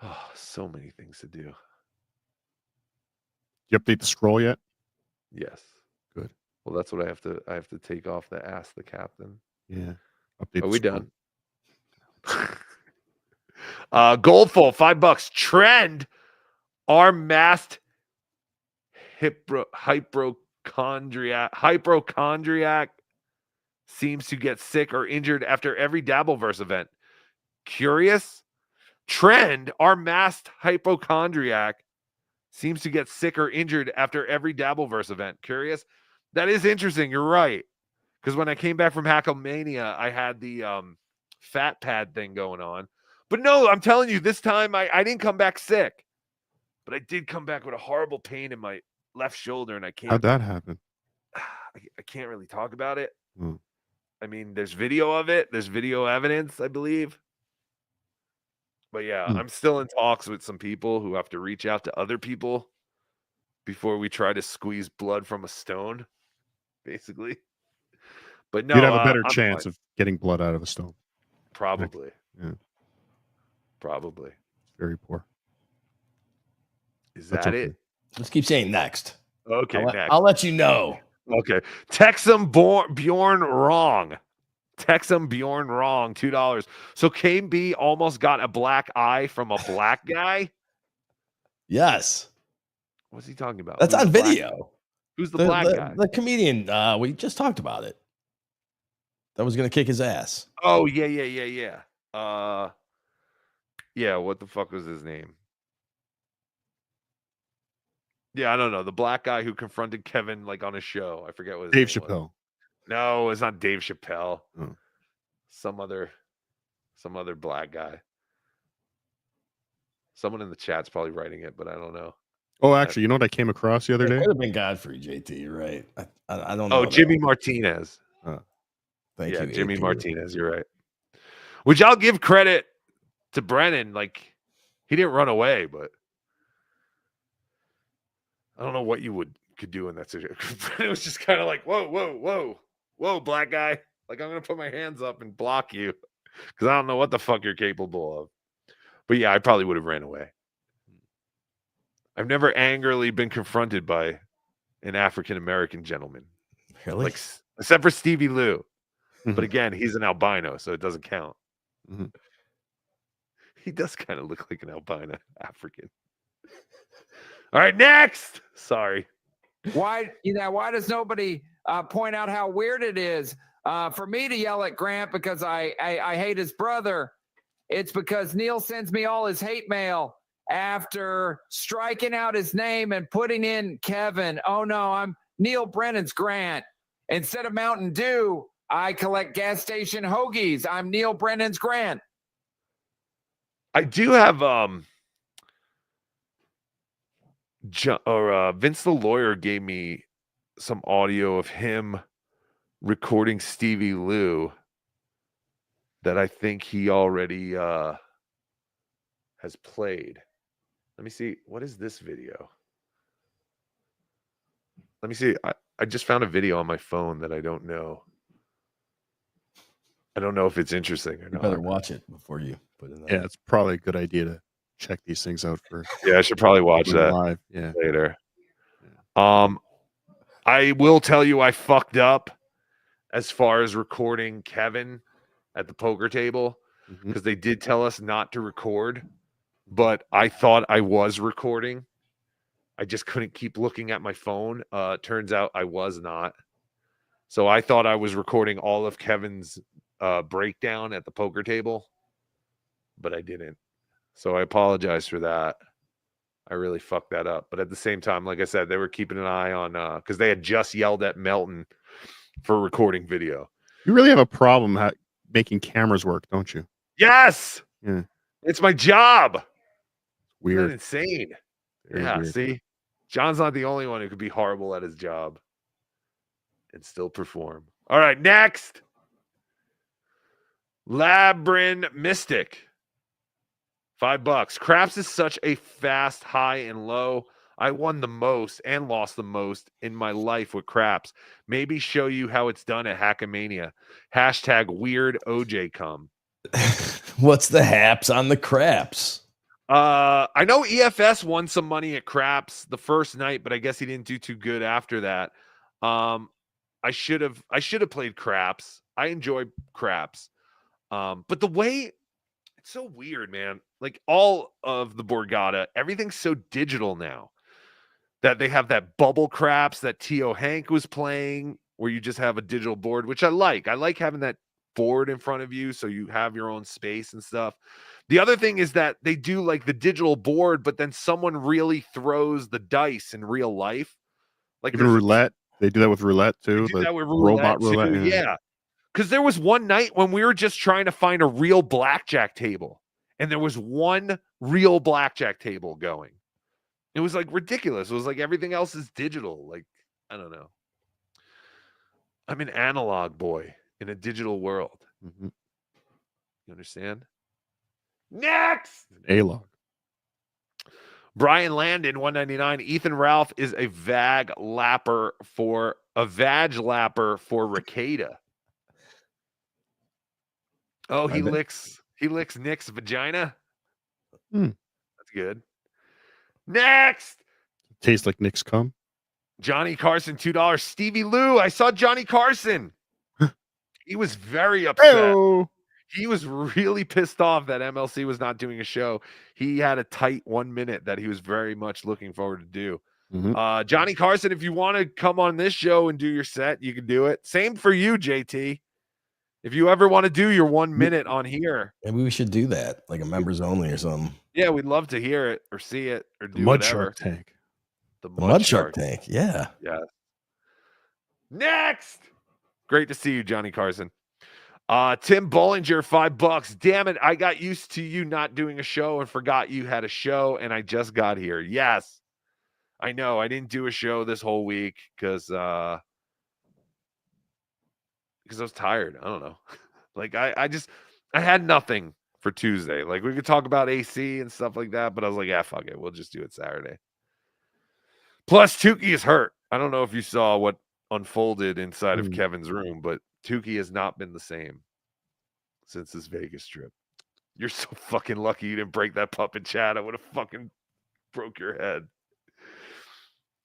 Oh, so many things to do. You update the scroll yet? Yes. Good. Well, that's what I have to take off the Ask the Captain. Yeah. Update. Are we done? Goldful, $5. Trend, our masked hypochondriac seems to get sick or injured after every Dabbleverse event. Curious? Trend, our masked hypochondriac seems to get sick or injured after every Dabbleverse event. Curious? That is interesting. You're right. Because when I came back from Hacklemania, I had the fat pad thing going on. But no, I'm telling you, this time I didn't come back sick. But I did come back with a horrible pain in my left shoulder, and I can't. How'd that happen? I can't really talk about it. Hmm. I mean, there's video of it. There's video evidence, I believe. But yeah, I'm still in talks with some people who have to reach out to other people before we try to squeeze blood from a stone, basically. But no, you'd have a better I'm chance fine. of getting blood out of a stone. Probably. Yeah. Probably. Very poor. Is That's that okay. it? Let's keep saying next. Okay, next. I'll let you know. Okay. Texum Bjorn wrong. Texum Bjorn wrong. $2. So KB almost got a black eye from a black guy? Yes. What's he talking about? That's Who's on the black video. guy? Who's the black guy? The comedian. We just talked about it. That was going to kick his ass. Oh, yeah. Yeah, what the fuck was his name? Yeah, I don't know. The black guy who confronted Kevin like on a show. I forget what his Dave name Chappelle. was. No, it's not Dave Chappelle. Oh. Some other black guy. Someone in the chat's probably writing it, but I don't know. Oh, actually, you know what I came across the other day? It could have been Godfrey, JT. You're right. I don't know. Oh, Jimmy Martinez. Thank you. Jimmy AP. Martinez. You're right. Would y'all give credit to Brennan, like he didn't run away, but I don't know what you could do in that situation. Brennan was just kind of like, whoa, black guy. Like, I'm gonna put my hands up and block you because I don't know what the fuck you're capable of. But yeah, I probably would have ran away. I've never angrily been confronted by an African American gentleman. Really? Like, except for Stevie Lou. But again, he's an albino, so it doesn't count. He does kind of look like an albino African. All right, next. Sorry. Why does nobody point out how weird it is for me to yell at Grant because I hate his brother? It's because Neil sends me all his hate mail after striking out his name and putting in Kevin. Oh no, I'm Neil Brennan's Grant. Instead of Mountain Dew, I collect gas station hoagies. I'm Neil Brennan's Grant. I do have Vince the lawyer gave me some audio of him recording Stevie Lou that I think he already has played. Let me see. What is this video? Let me see. I just found a video on my phone that I don't know. I don't know if it's interesting or You not. better watch it before you put it in. Yeah, it's probably a good idea to check these things out first. Yeah, I should probably watch that live. Yeah. later. I will tell you I fucked up as far as recording Kevin at the poker table because they did tell us not to record, but I thought I was recording. I just couldn't keep looking at my phone. Turns out I was not. So I thought I was recording all of Kevin's breakdown at the poker table, but I didn't. So I apologize for that. I really fucked that up. But at the same time, like I said, they were keeping an eye on because they had just yelled at Melton for recording video. You really have a problem making cameras work, don't you? Yes, Yeah. it's my job. Weird. Isn't that insane? Very yeah. weird. See, John's not the only one who could be horrible at his job and still perform. All right, next. Labyrinth Mystic. $5. Craps is such a fast high and low. I won the most and lost the most in my life with craps. Maybe show you how it's done at Hackamania. # weird OJ come. What's the haps on the craps? I know EFS won some money at craps the first night, but I guess he didn't do too good after that. I should have played craps. I enjoy craps. But the way it's so weird, man. Like all of the Borgata, everything's so digital now that they have that bubble craps that T.O. Hank was playing where you just have a digital board, which I like. I like having that board in front of you so you have your own space and stuff. The other thing is that they do like the digital board, but then someone really throws the dice in real life. Like even roulette. They do that with roulette too. They do that with robot roulette roulette. too, yeah. Because there was one night when we were just trying to find a real blackjack table, and there was one real blackjack table going. It was like ridiculous. It was like everything else is digital. Like, I don't know. I'm an analog boy in a digital world. You understand? Next! A-log. Brian Landon, 199. Ethan Ralph is a vag lapper for Ricada. Oh, he licks Nick's vagina. That's good. Next. Tastes like Nick's cum. Johnny Carson, $2. Stevie Lou. I saw Johnny Carson. He was very upset. Hey-o. He was really pissed off that MLC was not doing a show. He had a tight 1 minute that he was very much looking forward to do. Johnny Carson, if you want to come on this show and do your set, you can do it. Same for you, JT. If you ever want to do your 1 minute on here. Maybe we should do that, like a members only or something. Yeah, we'd love to hear it or see it or do Mud whatever. Shark Tank. The Mud Shark Tank. Yeah. Yeah. Next. Great to see you, Johnny Carson. Tim Bollinger, $5. Damn it. I got used to you not doing a show and forgot you had a show, and I just got here. Yes. I know. I didn't do a show this whole week because I was tired. I don't know. Like I had nothing for Tuesday. Like we could talk about AC and stuff like that, but I was like, yeah, fuck it. We'll just do it Saturday. Plus, Tukey is hurt. I don't know if you saw what unfolded inside of Kevin's room, but Tukey has not been the same since this Vegas trip. You're so fucking lucky you didn't break that puppet, Chad. I would have fucking broke your head.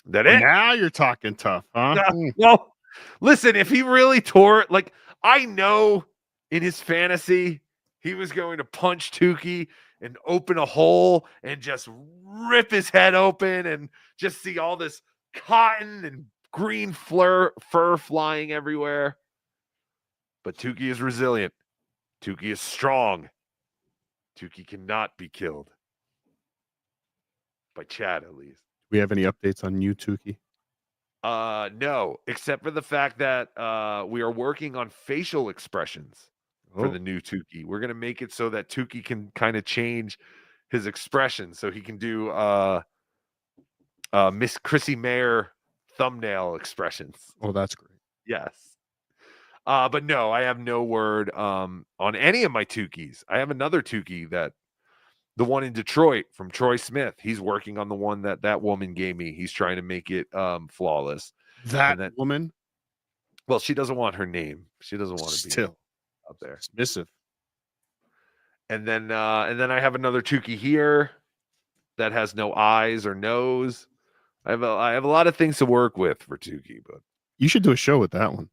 That it? Now you're talking tough, huh? Well, listen, if he really tore it, like I know in his fantasy, he was going to punch Tukey and open a hole and just rip his head open and just see all this cotton and green fur flying everywhere. But Tukey is resilient. Tukey is strong. Tukey cannot be killed. By Chad, at least. We have any updates on you, Tukey? No, except for the fact that we are working on facial expressions for the new Tukey. We're gonna make it so that Tukey can kind of change his expression, so he can do Miss Chrissy Mayer thumbnail expressions. Oh, that's great. Yes. But no, I have no word on any of my Tukeys. I have another Tukey that the one in Detroit from Troy Smith. He's working on the one that woman gave me. He's trying to make it flawless. That woman? Well, she doesn't want her name. She doesn't want to be still up there. Submissive. And then I have another Tukey here that has no eyes or nose. I have a lot of things to work with for Tukey, but you should do a show with that one.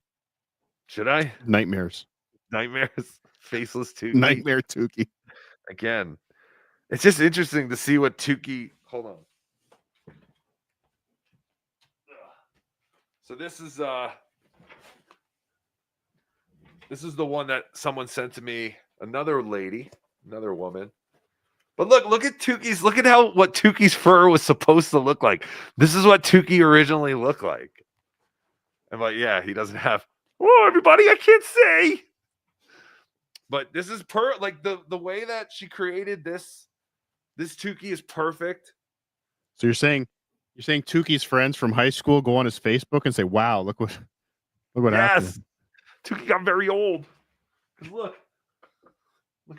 Should I? Nightmares. Faceless Tukey. Nightmare Tukey. Again, it's just interesting to see what Tukey. Hold on. So this is the one that someone sent to me. Another lady, another woman. But look at Tukey's. Look at what Tukey's fur was supposed to look like. This is what Tukey originally looked like. I'm like, yeah, he doesn't have. Oh, everybody, I can't say. But this is like the way that she created this Tukey is perfect. So you're saying Tukey's friends from high school go on his Facebook and say, "Wow, look what happened." Tukey got very old. Look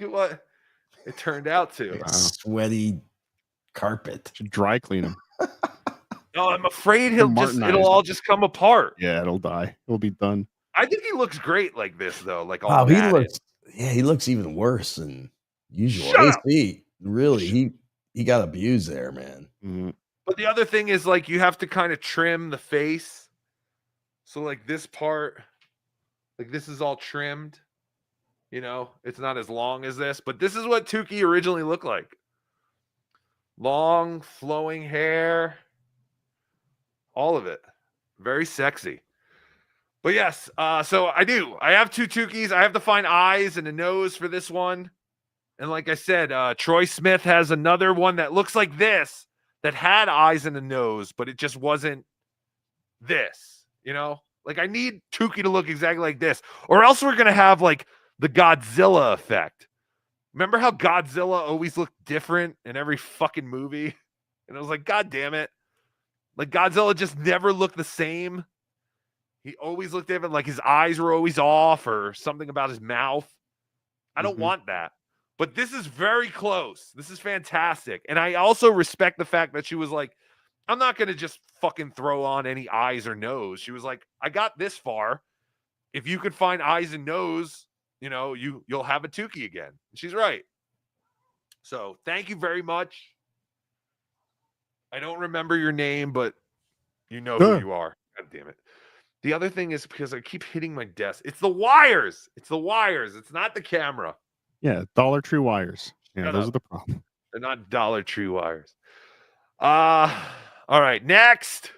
at what it turned out to. Wow. Sweaty carpet. Should dry clean him. No, I'm afraid it'll all just come apart. Yeah, it'll die. It'll be done. I think he looks great like this though. Like all he looks even worse than usual. AC, really, he got abused there, man. Mm-hmm. But the other thing is like you have to kind of trim the face. So like this part, like this is all trimmed. You know, it's not as long as this, but this is what Tukey originally looked like. Long, flowing hair. All of it. Very sexy. But yes, so I have two Tukeys. I have to find eyes and a nose for this one. And like I said, Troy Smith has another one that looks like this, that had eyes and a nose, but it just wasn't this, you know? Like I need Tukey to look exactly like this, or else we're going to have like the Godzilla effect. Remember how Godzilla always looked different in every fucking movie? And I was like, God damn it. Like Godzilla just never looked the same. He always looked different. Like his eyes were always off or something about his mouth. I don't want that. But this is very close. This is fantastic. And I also respect the fact that she was like, I'm not going to just fucking throw on any eyes or nose. She was like, I got this far. If you could find eyes and nose, you know, you'll have a Tukey again. She's right. So thank you very much. I don't remember your name, but you know who you are. God damn it. The other thing is because I keep hitting my desk. It's the wires. It's the wires. It's not the camera. Yeah, Dollar Tree wires. Yeah, Shut those up. are the problem. They're not Dollar Tree wires. All right, next.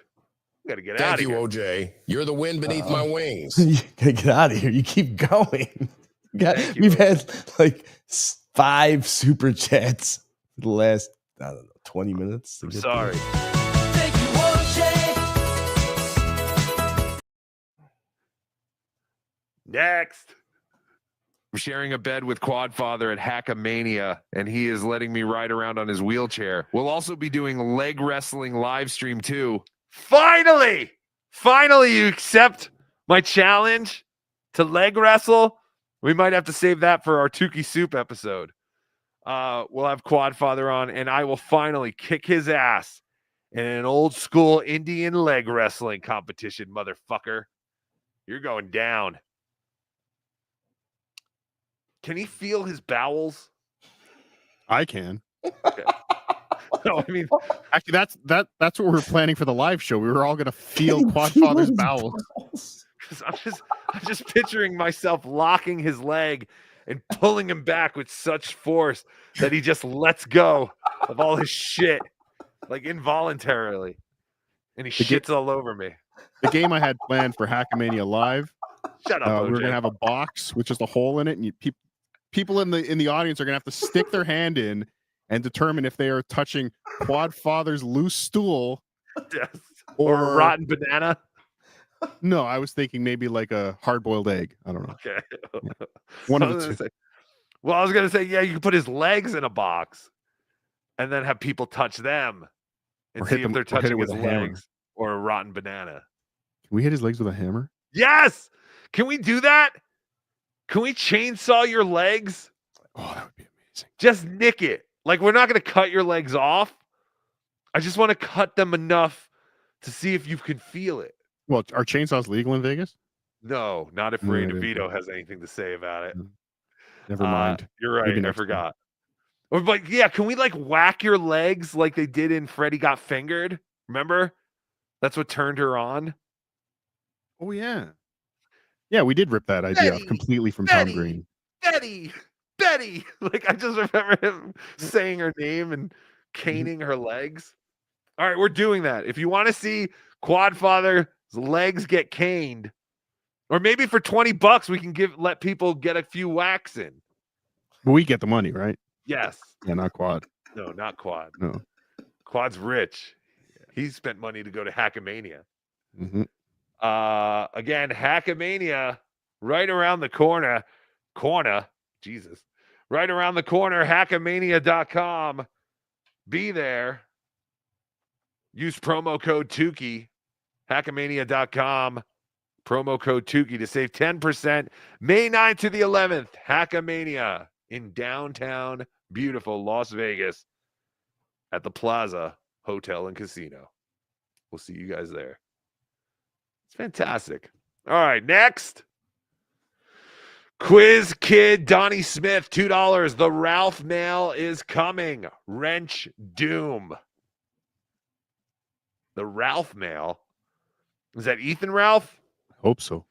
We gotta get out of here. Thank you, OJ. You're the wind beneath my wings. You gotta get out of here. You keep going. We've had like 5 super chats for the last, I don't know, 20 minutes. I'm sorry. Next. I'm sharing a bed with Quadfather at Hackamania, and he is letting me ride around on his wheelchair. We'll also be doing leg wrestling live stream too. Finally, you accept my challenge to leg wrestle. We might have to save that for our Tukey Soup episode. we'll have Quadfather on, and I will finally kick his ass in an old school Indian leg wrestling competition, motherfucker. You're going down. Can he feel his bowels? I can. Okay. No, I mean, actually, that's what we were planning for the live show. We were all gonna feel Quadfather's bowels. Because I'm just picturing myself locking his leg and pulling him back with such force that he just lets go of all his shit, like involuntarily, and he shits all over me. The game I had planned for Hackamania Live. Shut up, we were OJ. gonna have a box with just a hole in it, and people in the audience are gonna have to stick their hand in and determine if they are touching Quadfather's loose stool Yes. Or a rotten banana. No, I was thinking maybe like a hard-boiled egg. I don't know. Okay. One I of was the gonna two. say- well, I was gonna say, yeah, you could put his legs in a box and then have people touch them and Or hit see them- if they're or hit it touching with his a hammer. legs or a rotten banana. Can we hit his legs with a hammer? Yes. Can we do that? Can we chainsaw your legs? Oh, that would be amazing. Just nick it. Like, we're not going to cut your legs off. I just want to cut them enough to see if you can feel it. Well, are chainsaws legal in Vegas? No, not if No, Ray I didn't DeVito has anything to say about it. Never mind. You're right. Maybe I next time. forgot. Or like, yeah, can we like whack your legs like they did in Freddy Got Fingered? Remember? That's what turned her on. Oh yeah. Yeah, we did rip that idea off completely from Tom Green. Betty. Like, I just remember him saying her name and caning her legs. All right, we're doing that. If you want to see Quadfather's legs get caned, or maybe for $20 we can let people get a few whacks in. But we get the money, right? Yes. Yeah, not Quad. No, not Quad. No. Quad's rich. He spent money to go to Hackamania. Mhm. Again, Hackamania right around the corner. Jesus. Right around the corner, hackamania.com. Be there. Use promo code Tukey, hackamania.com. Promo code Tukey to save 10%. May 9th to the 11th, Hackamania in downtown, beautiful Las Vegas at the Plaza Hotel and Casino. We'll see you guys there. It's fantastic. All right, next. Quiz Kid Donnie Smith, $2. The Ralph mail is coming. Wrench Doom. The Ralph mail. Is that Ethan Ralph? Hope so.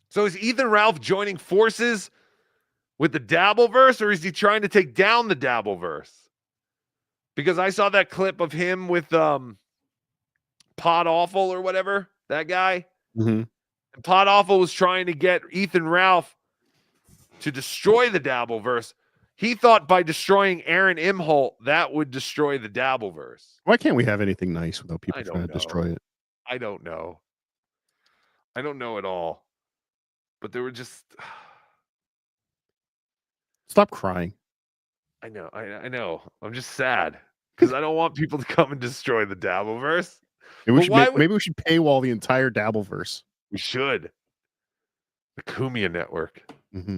So is Ethan Ralph joining forces with the Dabbleverse, or is he trying to take down the Dabbleverse? Because I saw that clip of him with Pod Awful or whatever, that guy. Mm-hmm. And Pod Awful was trying to get Ethan Ralph to destroy the Dabbleverse. He thought by destroying Aaron Imholt, that would destroy the Dabbleverse. Why can't we have anything nice without people I don't trying to know. destroy it? I don't know. I don't know at all. But there were just... Stop crying. I know. I know. I'm just sad because I don't want people to come and destroy the Dabbleverse. Maybe we should paywall the entire Dabbleverse. We should. The Kumia Network, Mm-hmm.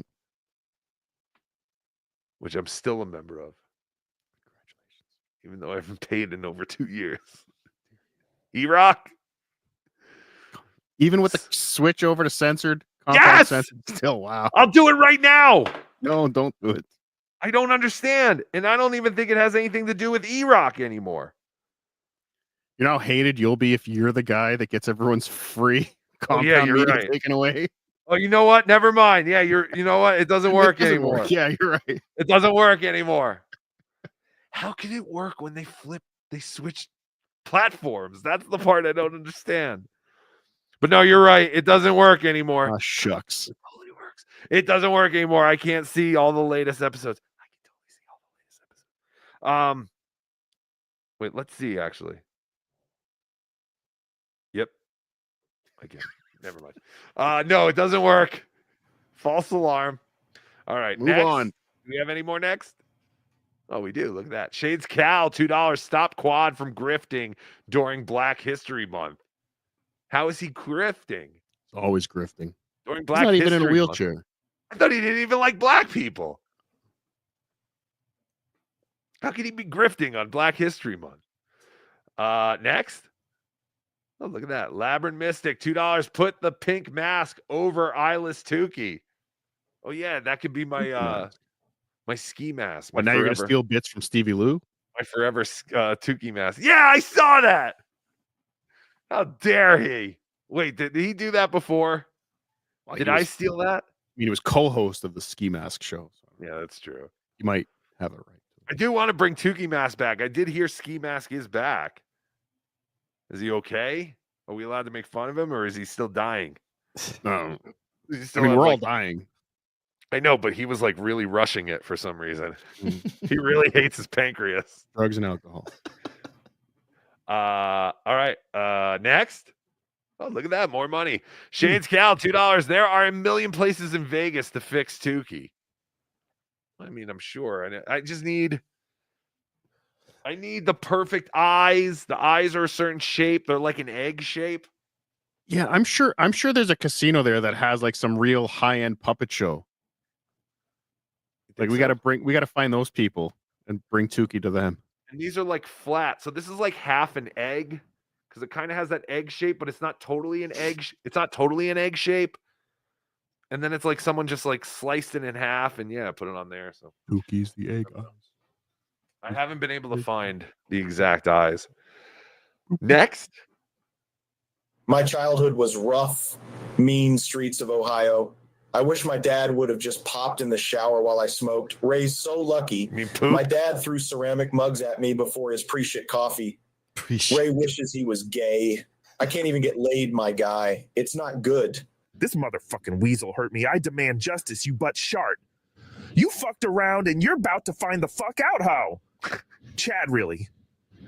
which I'm still a member of. Congratulations. Even though I haven't paid in over 2 years. E-Rock. Even with the switch over to censored, Yes! censored, still wow. I'll do it right now. No, don't do it. I don't understand. And I don't even think it has anything to do with E-Rock anymore. You know how hated you'll be if you're the guy that gets everyone's free compound you're media right. taken away. Oh, you know what? Never mind. Yeah, you know what? It doesn't work anymore. Yeah, you're right. It doesn't work anymore. How can it work when they switch platforms? That's the part I don't understand. But no, you're right. It doesn't work anymore. Oh, shucks. It totally works. It doesn't work anymore. I can't see all the latest episodes. I can totally see all the latest episodes. Wait, let's see actually. Yep. Again. Never mind. No, it doesn't work. False alarm. All right. Move next. on. Do we have any more next? Oh, we do. Look at that. Shades Cal, $2. Stop Quad from grifting during Black History Month. How is he grifting? Always grifting. During He's Black not History even in a Month? wheelchair. I thought he didn't even like black people. How could he be grifting on Black History Month? Next. Oh, look at that. Labyrinth Mystic, $2. Put the pink mask over eyeless Tukey. Oh, yeah, that could be my my ski mask. But now you're going to steal bits from Stevie Lou? My forever Tukey mask. Yeah, I saw that. How dare he? Wait, did he do that before? Well, did I steal that? I mean, he was co-host of the Ski Mask show. So yeah, that's true. You might have it right. I do want to bring Tukey Mask back. I did hear Ski Mask is back. Is he okay? Are we allowed to make fun of him, or is he still dying? No. Still I mean, we're all dying. I know, but he was like really rushing it for some reason. He really hates his pancreas. Drugs and alcohol. All right. Next. Oh, look at that. More money. Shane's Cal, $2. There are a million places in Vegas to fix Tukey. I mean, I'm sure. And I just need the perfect eyes. The eyes are a certain shape. They're like an egg shape. Yeah, I'm sure there's a casino there that has like some real high-end puppet show. Like we got to find those people and bring Tukey to them. And these are like flat. So this is like half an egg because it kind of has that egg shape, but it's not totally an egg. It's not totally an egg shape. And then it's like someone just like sliced it in half and put it on there. So Tukey's the egg eyes. I haven't been able to find the exact eyes. Next. My childhood was rough, mean streets of Ohio. I wish my dad would have just popped in the shower while I smoked. Ray's so lucky. My dad threw ceramic mugs at me before his pre-shit coffee. Ray wishes he was gay. I can't even get laid, my guy. It's not good. This motherfucking weasel hurt me. I demand justice, you butt shart. You fucked around and you're about to find the fuck out how. Chad, really.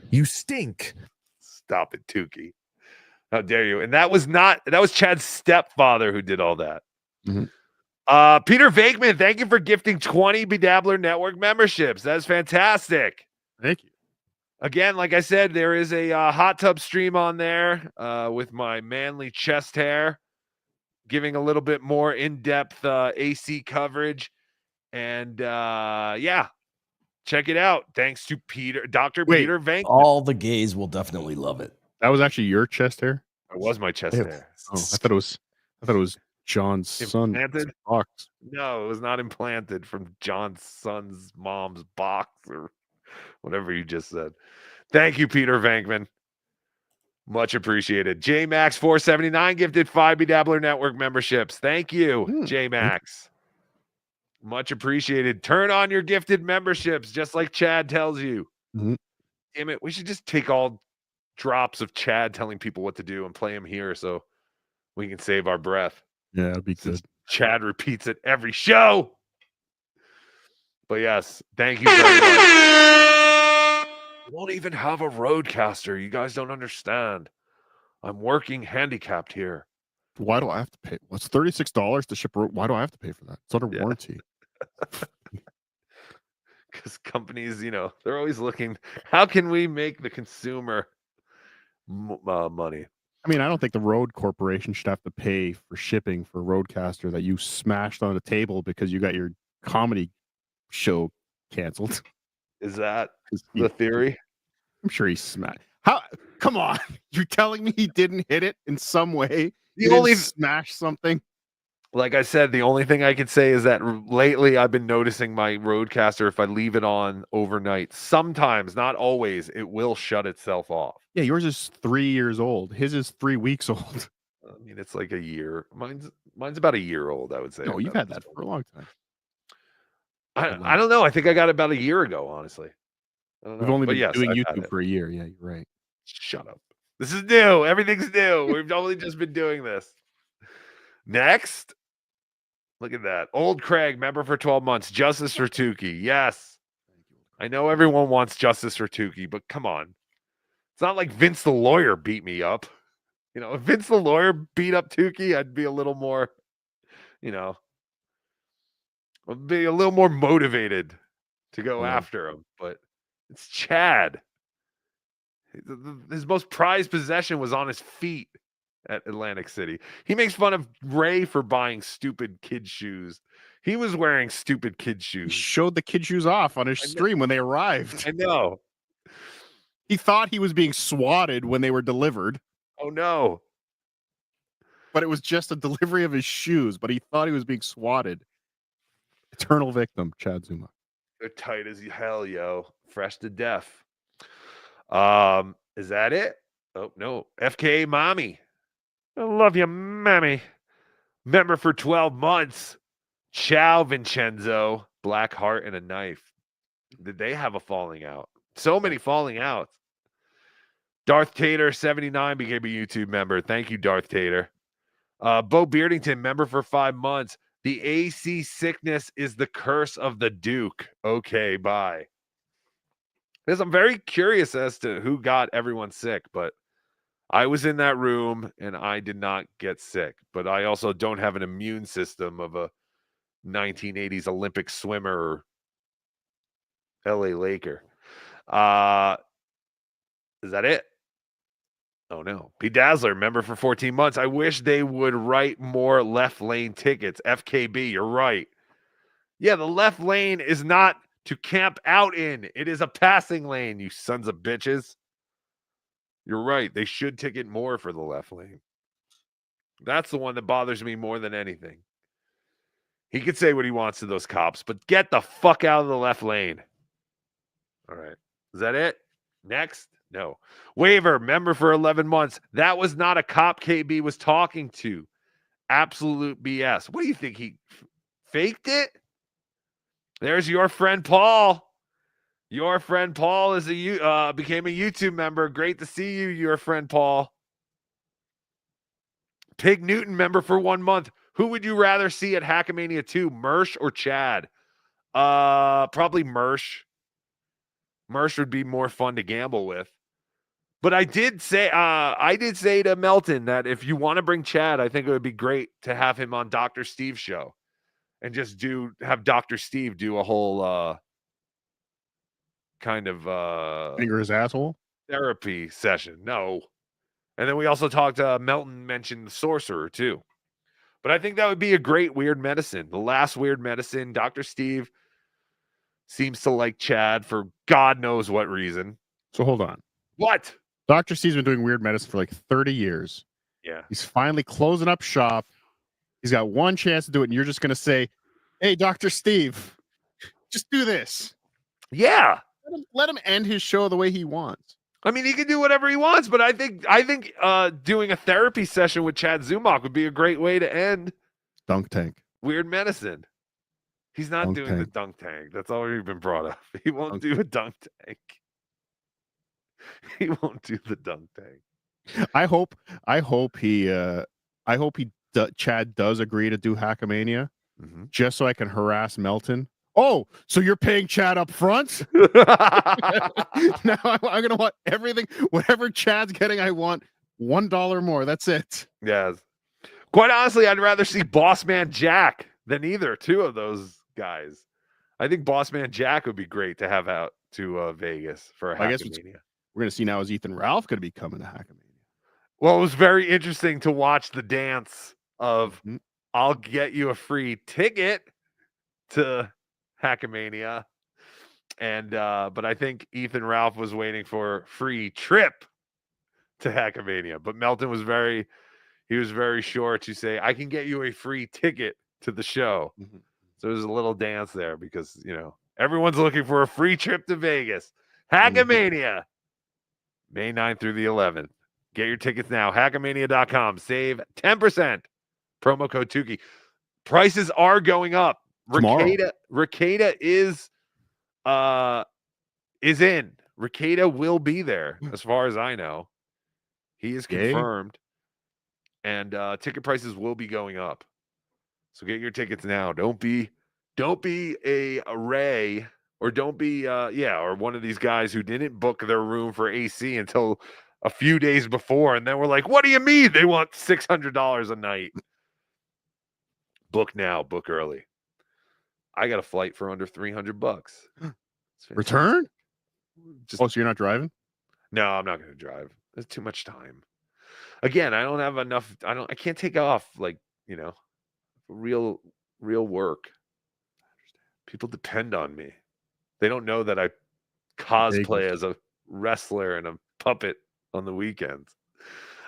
You stink. Stop it, Tukey. How dare you? And that was Chad's stepfather who did all that. Mm-hmm. Peter Venkman, thank you for gifting 20 BeDabbler Network memberships. That's fantastic. Thank you. Again, like I said, there is a hot tub stream on there with my manly chest hair, giving a little bit more in-depth AC coverage. And check it out. Thanks to Dr. Peter Venkman. All the gays will definitely love it. That was actually your chest hair? It was my chest hair. Oh, I thought it was John's son. Box. No, it was not implanted from John's son's mom's box or whatever you just said. Thank you, Peter Venkman. Much appreciated. JMax479 gifted 5 BeDabbler Network memberships. Thank you, JMax. Much appreciated. Turn on your gifted memberships, just like Chad tells you. Mm-hmm. Damn it, we should just take all drops of Chad telling people what to do and play them here so we can save our breath. Yeah, that'd be good. Chad repeats it every show. But yes, thank you very much. I don't even have a roadcaster. You guys don't understand. I'm working handicapped here. Why do I have to pay? What's $36 to ship? Why do I have to pay for that? It's under warranty. Because companies, they're always looking. How can we make the consumer money? I mean, I don't think the Road Corporation should have to pay for shipping for Roadcaster that you smashed on the table because you got your comedy show canceled. Is that the theory? I'm sure he smashed. How? Come on. You're telling me he didn't hit it in some way? The only smash something? Like I said, the only thing I could say is that lately I've been noticing my Roadcaster, if I leave it on overnight, sometimes, not always, it will shut itself off. Yeah, yours is 3 years old. His is 3 weeks old. I mean, it's like a year. Mine's about a year old, I would say. No, you've had that for a long time. I don't know. I think I got it about a year ago, honestly. I don't know. We've only been doing I've YouTube for a year. Yeah, you're right. Shut up. This is new. Everything's new. We've only just been doing this. Next. Look at that. Old Craig, member for 12 months. Justice for Tukey. Yes. I know everyone wants justice for Tukey, but come on. It's not like Vince the lawyer beat me up. If Vince the lawyer beat up Tukey, I'd be a little more, I'd be a little more motivated to go after him. But it's Chad. His most prized possession was on his feet at Atlantic City. He makes fun of Ray for buying stupid kid shoes. He was wearing stupid kid He shoes. showed the kid shoes off on his stream when they arrived. I know. He thought he was being swatted when they were delivered. Oh no. But it was just a delivery of his shoes, but he thought he was being swatted. Eternal victim, Chad Zuma. They're tight as hell, yo. Fresh to death. Is that it? Oh no. FKA mommy. I love you, mommy. Member for 12 months. Ciao, Vincenzo. Black heart and a knife. Did they have a falling out? So many falling outs. Darth Tater 79 became a YouTube member. Thank you, Darth Tater. Bo Beardington, member for 5 months. The AC sickness is the curse of the Duke. Okay, bye. Because I'm very curious as to who got everyone sick, but I was in that room and I did not get sick. But I also don't have an immune system of a 1980s Olympic swimmer or LA Laker. Is that it? Oh no. Bedazzler, member for 14 months. I wish they would write more left lane tickets. FKB, you're right. Yeah, the left lane is not to camp out in. It is a passing lane, you sons of bitches. You're right. They should ticket more for the left lane. That's the one that bothers me more than anything. He could say what he wants to those cops, but get the fuck out of the left lane. All right. Is that it? Next? No. Waiver, member for 11 months. That was not a cop KB was talking to. Absolute BS. What do you think? He faked it? There's your friend Paul. Your friend Paul is became a YouTube member. Great to see you, your friend Paul. Pig Newton, member for 1 month. Who would you rather see at Hackamania 2, Mersh or Chad? Probably Mersh. Mersh would be more fun to gamble with. But I did say to Melton that if you want to bring Chad, I think it would be great to have him on Dr. Steve's show and just have Dr. Steve do a whole kind of finger his asshole therapy session. No. And then we also talked Melton mentioned the sorcerer too. But I think that would be a great weird medicine. The last weird medicine. Dr. Steve seems to like Chad for God knows what reason. So hold on. What? Dr. Steve's been doing weird medicine for like 30 years. Yeah. He's finally closing up shop. He's got one chance to do it, and you're just going to say, hey, Dr. Steve, just do this. Yeah. Let him end his show the way he wants. I mean, he can do whatever he wants, but I think doing a therapy session with Chad Zumach would be a great way to end Dunk Tank. Weird medicine. He's not doing the dunk tank. That's already been brought up. He won't do a dunk tank. He won't do the dunk tank. Chad does agree to do Hackamania just so I can harass Melton. Oh, so you're paying Chad up front? Now I'm going to want everything, whatever Chad's getting, I want $1 more. That's it. Yes. Quite honestly, I'd rather see Boss Man Jack than either two of those guys. I think Boss Man Jack would be great to have out to Vegas for a Hackamania. I guess we're going to see now is Ethan Ralph going to be coming to Hackamania. Well, it was very interesting to watch the dance of I'll get you a free ticket to Hackamania. And but I think Ethan Ralph was waiting for free trip to Hackamania. But Melton was very sure to say, I can get you a free ticket to the show. So there's a little dance there because, everyone's looking for a free trip to Vegas. Hackamania, May 9th through the 11th. Get your tickets now. Hackamania.com. Save 10%. Promo code Tukey. Prices are going up. Ricada is in. Ricada will be there, as far as I know. He is confirmed. And ticket prices will be going up. So get your tickets now. Don't be a Ray, or don't be or one of these guys who didn't book their room for AC until a few days before, and then we're like, what do you mean they want $600 a night? Book now, book early. I got a flight for under $300. Return? So you're not driving? No, I'm not going to drive. There's too much time. Again, I don't have enough. I can't take off real work. People depend on me. They don't know that I cosplay as a wrestler and a puppet on the weekends.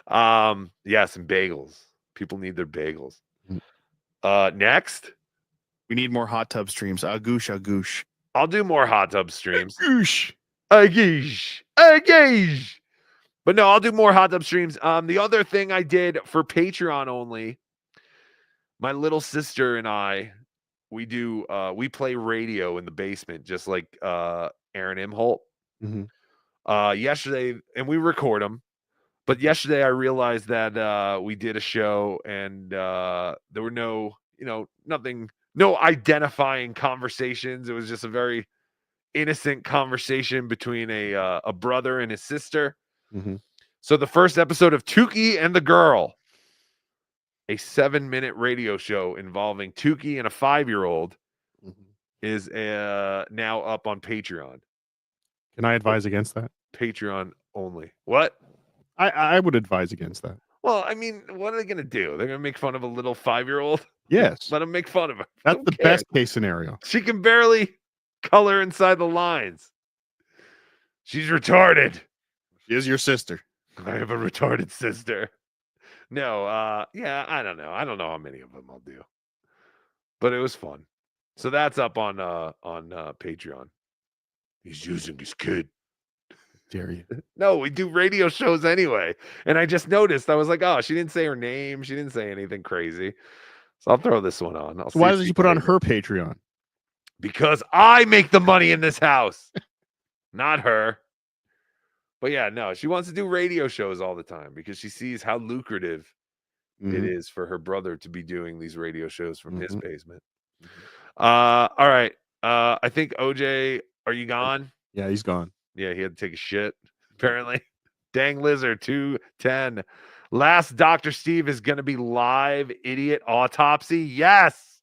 Yes, and bagels. People need their bagels. Next, we need more hot tub streams. Agoosh. I'll do more hot tub streams. Agoosh. But no, I'll do more hot tub streams. The other thing I did for Patreon only, my little sister and I, we play radio in the basement, just like Aaron Imholt. Yesterday, and we record them. But yesterday I realized that we did a show and there were no identifying conversations. It was just a very innocent conversation between a brother and his sister. So the first episode of Tukey and the Girl, a 7-minute radio show involving Tukey and a 5-year-old, is now up on Patreon. Can I advise against that? Patreon only. What? I would advise against that. Well, I mean, what are they going to do? They're going to make fun of a little 5-year-old? Yes. Let them make fun of her. That's the best case scenario. She can barely color inside the lines. She's retarded. She is your sister. I have a retarded sister. No, yeah, I don't know. I don't know how many of them I'll do. But it was fun. So that's up on Patreon. He's using his kid. Dare you? No, we do radio shows anyway. And I just noticed, I was like, oh, she didn't say her name. She didn't say anything crazy. So I'll throw this one on. So why doesn't she put on her Patreon? Because I make the money in this house, not her. But yeah, no, she wants to do radio shows all the time because she sees how lucrative it is for her brother to be doing these radio shows from his basement. All right. I think OJ, are you gone? Yeah, he's gone. Yeah, he had to take a shit, apparently. Dang Lizard 210. Last Dr. Steve is going to be live idiot autopsy. Yes.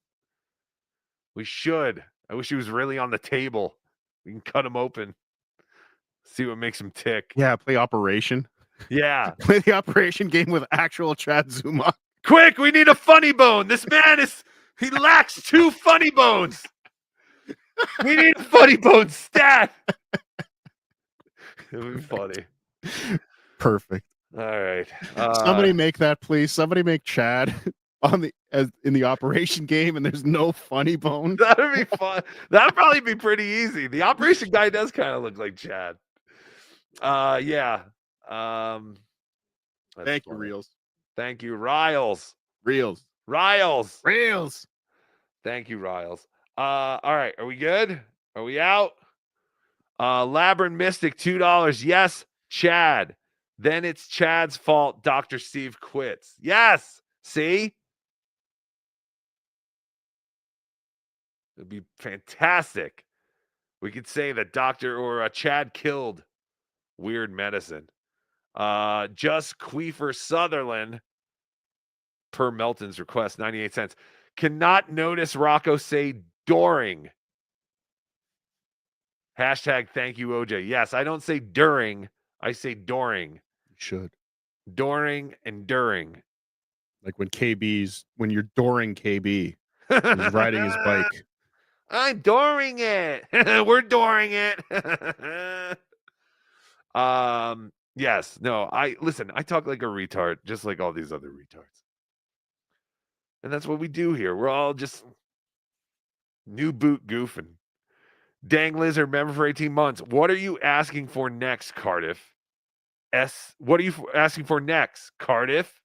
We should. I wish he was really on the table. We can cut him open. See what makes him tick. Yeah, play Operation. Yeah. Play the Operation game with actual Chad Zuma. Quick, we need a funny bone. This man he lacks 2 funny bones. We need a funny bone stat. It would be funny. Perfect. All right. Somebody make that, please. Somebody make Chad in the Operation game, and there's no funny bone. That'd be fun. That'd probably be pretty easy. The Operation guy does kind of look like Chad. Yeah. Thank you, Reels. Thank you, Riles. Riles. Thank you, Riles. All right. Are we good? Are we out? Labyrinth Mystic, $2. Yes, Chad. Then it's Chad's fault. Dr. Steve quits. Yes. See? It'd be fantastic. We could say that Chad killed weird medicine. Just Queefer Sutherland, per Melton's request, 98 cents. Cannot notice Rocco say Doring. Hashtag thank you, OJ. Yes, I don't say during. I say Doring. You should. Doring and during. Like when you're Doring KB. He's riding his bike. I'm Doring it. We're Doring it. Yes. No, I talk like a retard, just like all these other retards. And that's what we do here. We're all just new boot goofing. Dang Lizard, member for 18 months. What are you asking for next, Cardiff? What are you asking for next, Cardiff?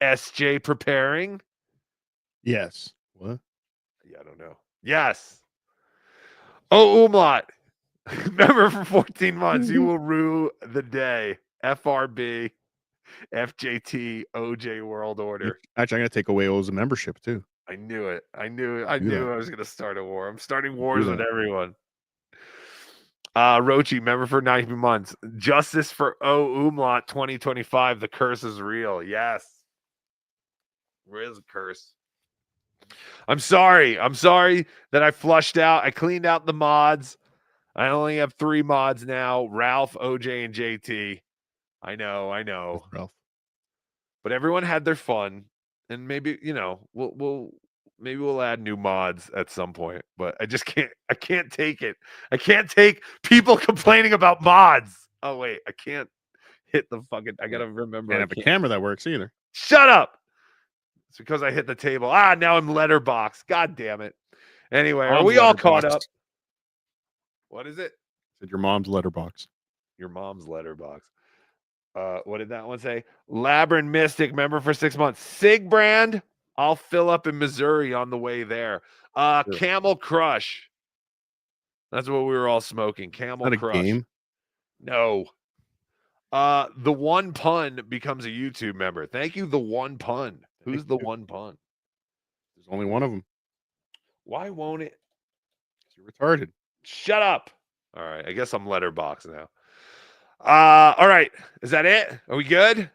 SJ preparing? Yes. What? Yeah, I don't know. Yes. Oh, Umlaut. Member for 14 months. You will rue the day. FRB, FJT, OJ World Order. Actually, I'm going to take away O's membership, too. I knew it. I knew I was going to start a war. I'm starting wars with everyone. Rochi, member for 90 months. Justice for Umlaut 2025. The curse is real. Yes. Where is the curse? I'm sorry. I'm sorry that I flushed out. I cleaned out the mods. I only have 3 mods now. Ralph, OJ, and JT. I know. Ralph. But everyone had their fun. And maybe, we'll Maybe we'll add new mods at some point, but I can't take it. I can't take people complaining about mods. Oh wait, I can't hit the fucking. I gotta remember. Can't have a camera that works either. Shut up. It's because I hit the table. Now I'm letterbox. God damn it. Anyway, are we all caught up? What is it? Said your mom's letterbox. Your mom's letterbox. What did that one say? Labyrinth Mystic, member for 6 months. Sigbrand, I'll fill up in Missouri on the way there. Camel Crush. That's what we were all smoking. Camel Crush. Game? No. The One Pun becomes a YouTube member. Thank you, The One Pun. Who's the One Pun? There's only one of them. Why won't it? You're retarded. Shut up. All right. I guess I'm letterbox now. All right. Is that it? Are we good?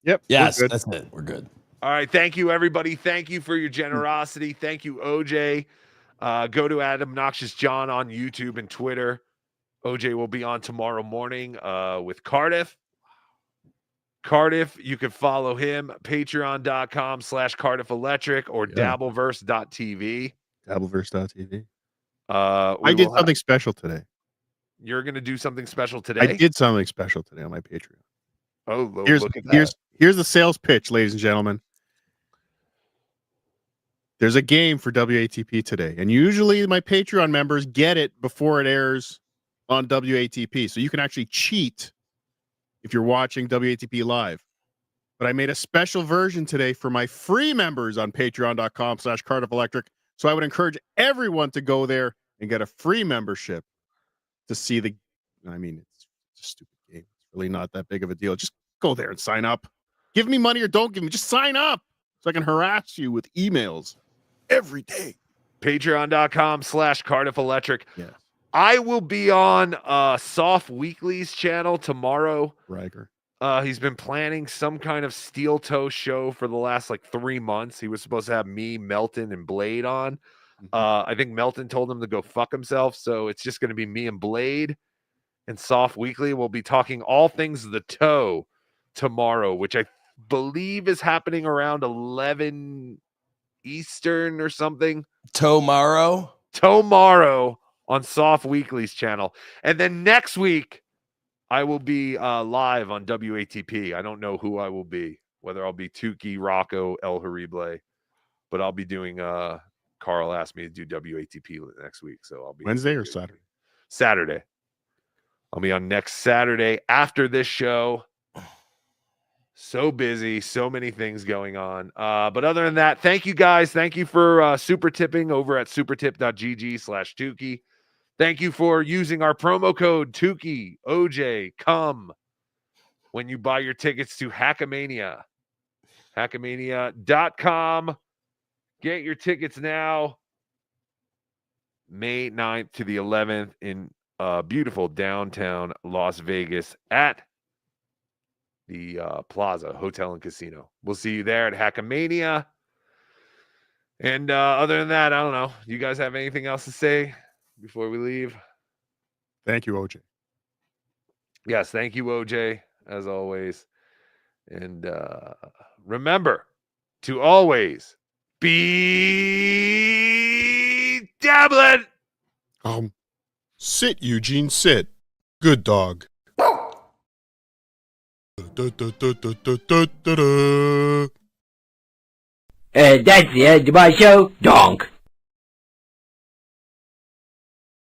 Yep. Yes, that's it. We're good. All right. Thank you, everybody. Thank you for your generosity. Thank you, OJ. Go to Adam Noxious John on YouTube and Twitter. OJ will be on tomorrow morning with Cardiff. Cardiff, you can follow him, patreon.com/Cardiff Electric or dabbleverse.tv. Dabbleverse.tv. I did something special today. You're going to do something special today? I did something special today on my Patreon. Oh, look at that. Here's the sales pitch, ladies and gentlemen. There's a game for WATP today, and usually my Patreon members get it before it airs on WATP, so you can actually cheat if you're watching WATP live. But I made a special version today for my free members on patreon.com/Cardiff Electric. So I would encourage everyone to go there and get a free membership to see the. I mean, it's a stupid game. It's really not that big of a deal. Just go there and sign up. Give me money or don't give me. Just sign up so I can harass you with emails every day. Patreon.com/Cardiff Electric. Yeah. I will be on Soft Weekly's channel tomorrow. Riker. He's been planning some kind of steel toe show for the last 3 months. He was supposed to have me, Melton, and Blade on. I think Melton told him to go fuck himself, so it's just going to be me and Blade. And Soft Weekly will be talking all things the toe tomorrow, which I believe is happening around 11 Eastern or something. Tomorrow on Soft Weekly's channel. And then next week, I will be live on WATP. I don't know who I will be, whether I'll be Tukey, Rocco, El Harible, but I'll be doing Carl asked me to do WATP next week. So I'll be Wednesday or Saturday? Saturday. I'll be on next Saturday after this show. So busy, so many things going on. But other than that, thank you guys. Thank you for super tipping over at supertip.gg/Tukey. Thank you for using our promo code Tukey OJ. Come when you buy your tickets to Hackamania. Hackamania.com. Get your tickets now. May 9th to the 11th in beautiful downtown Las Vegas at the Plaza Hotel and Casino. We'll see you there at Hackamania. And other than that, I don't know. You guys have anything else to say before we leave? Thank you, OJ. Yes, thank you, OJ, as always. And remember to always be dabbling. Sit, Eugene, sit. Good dog. That's the end of my show. Donk.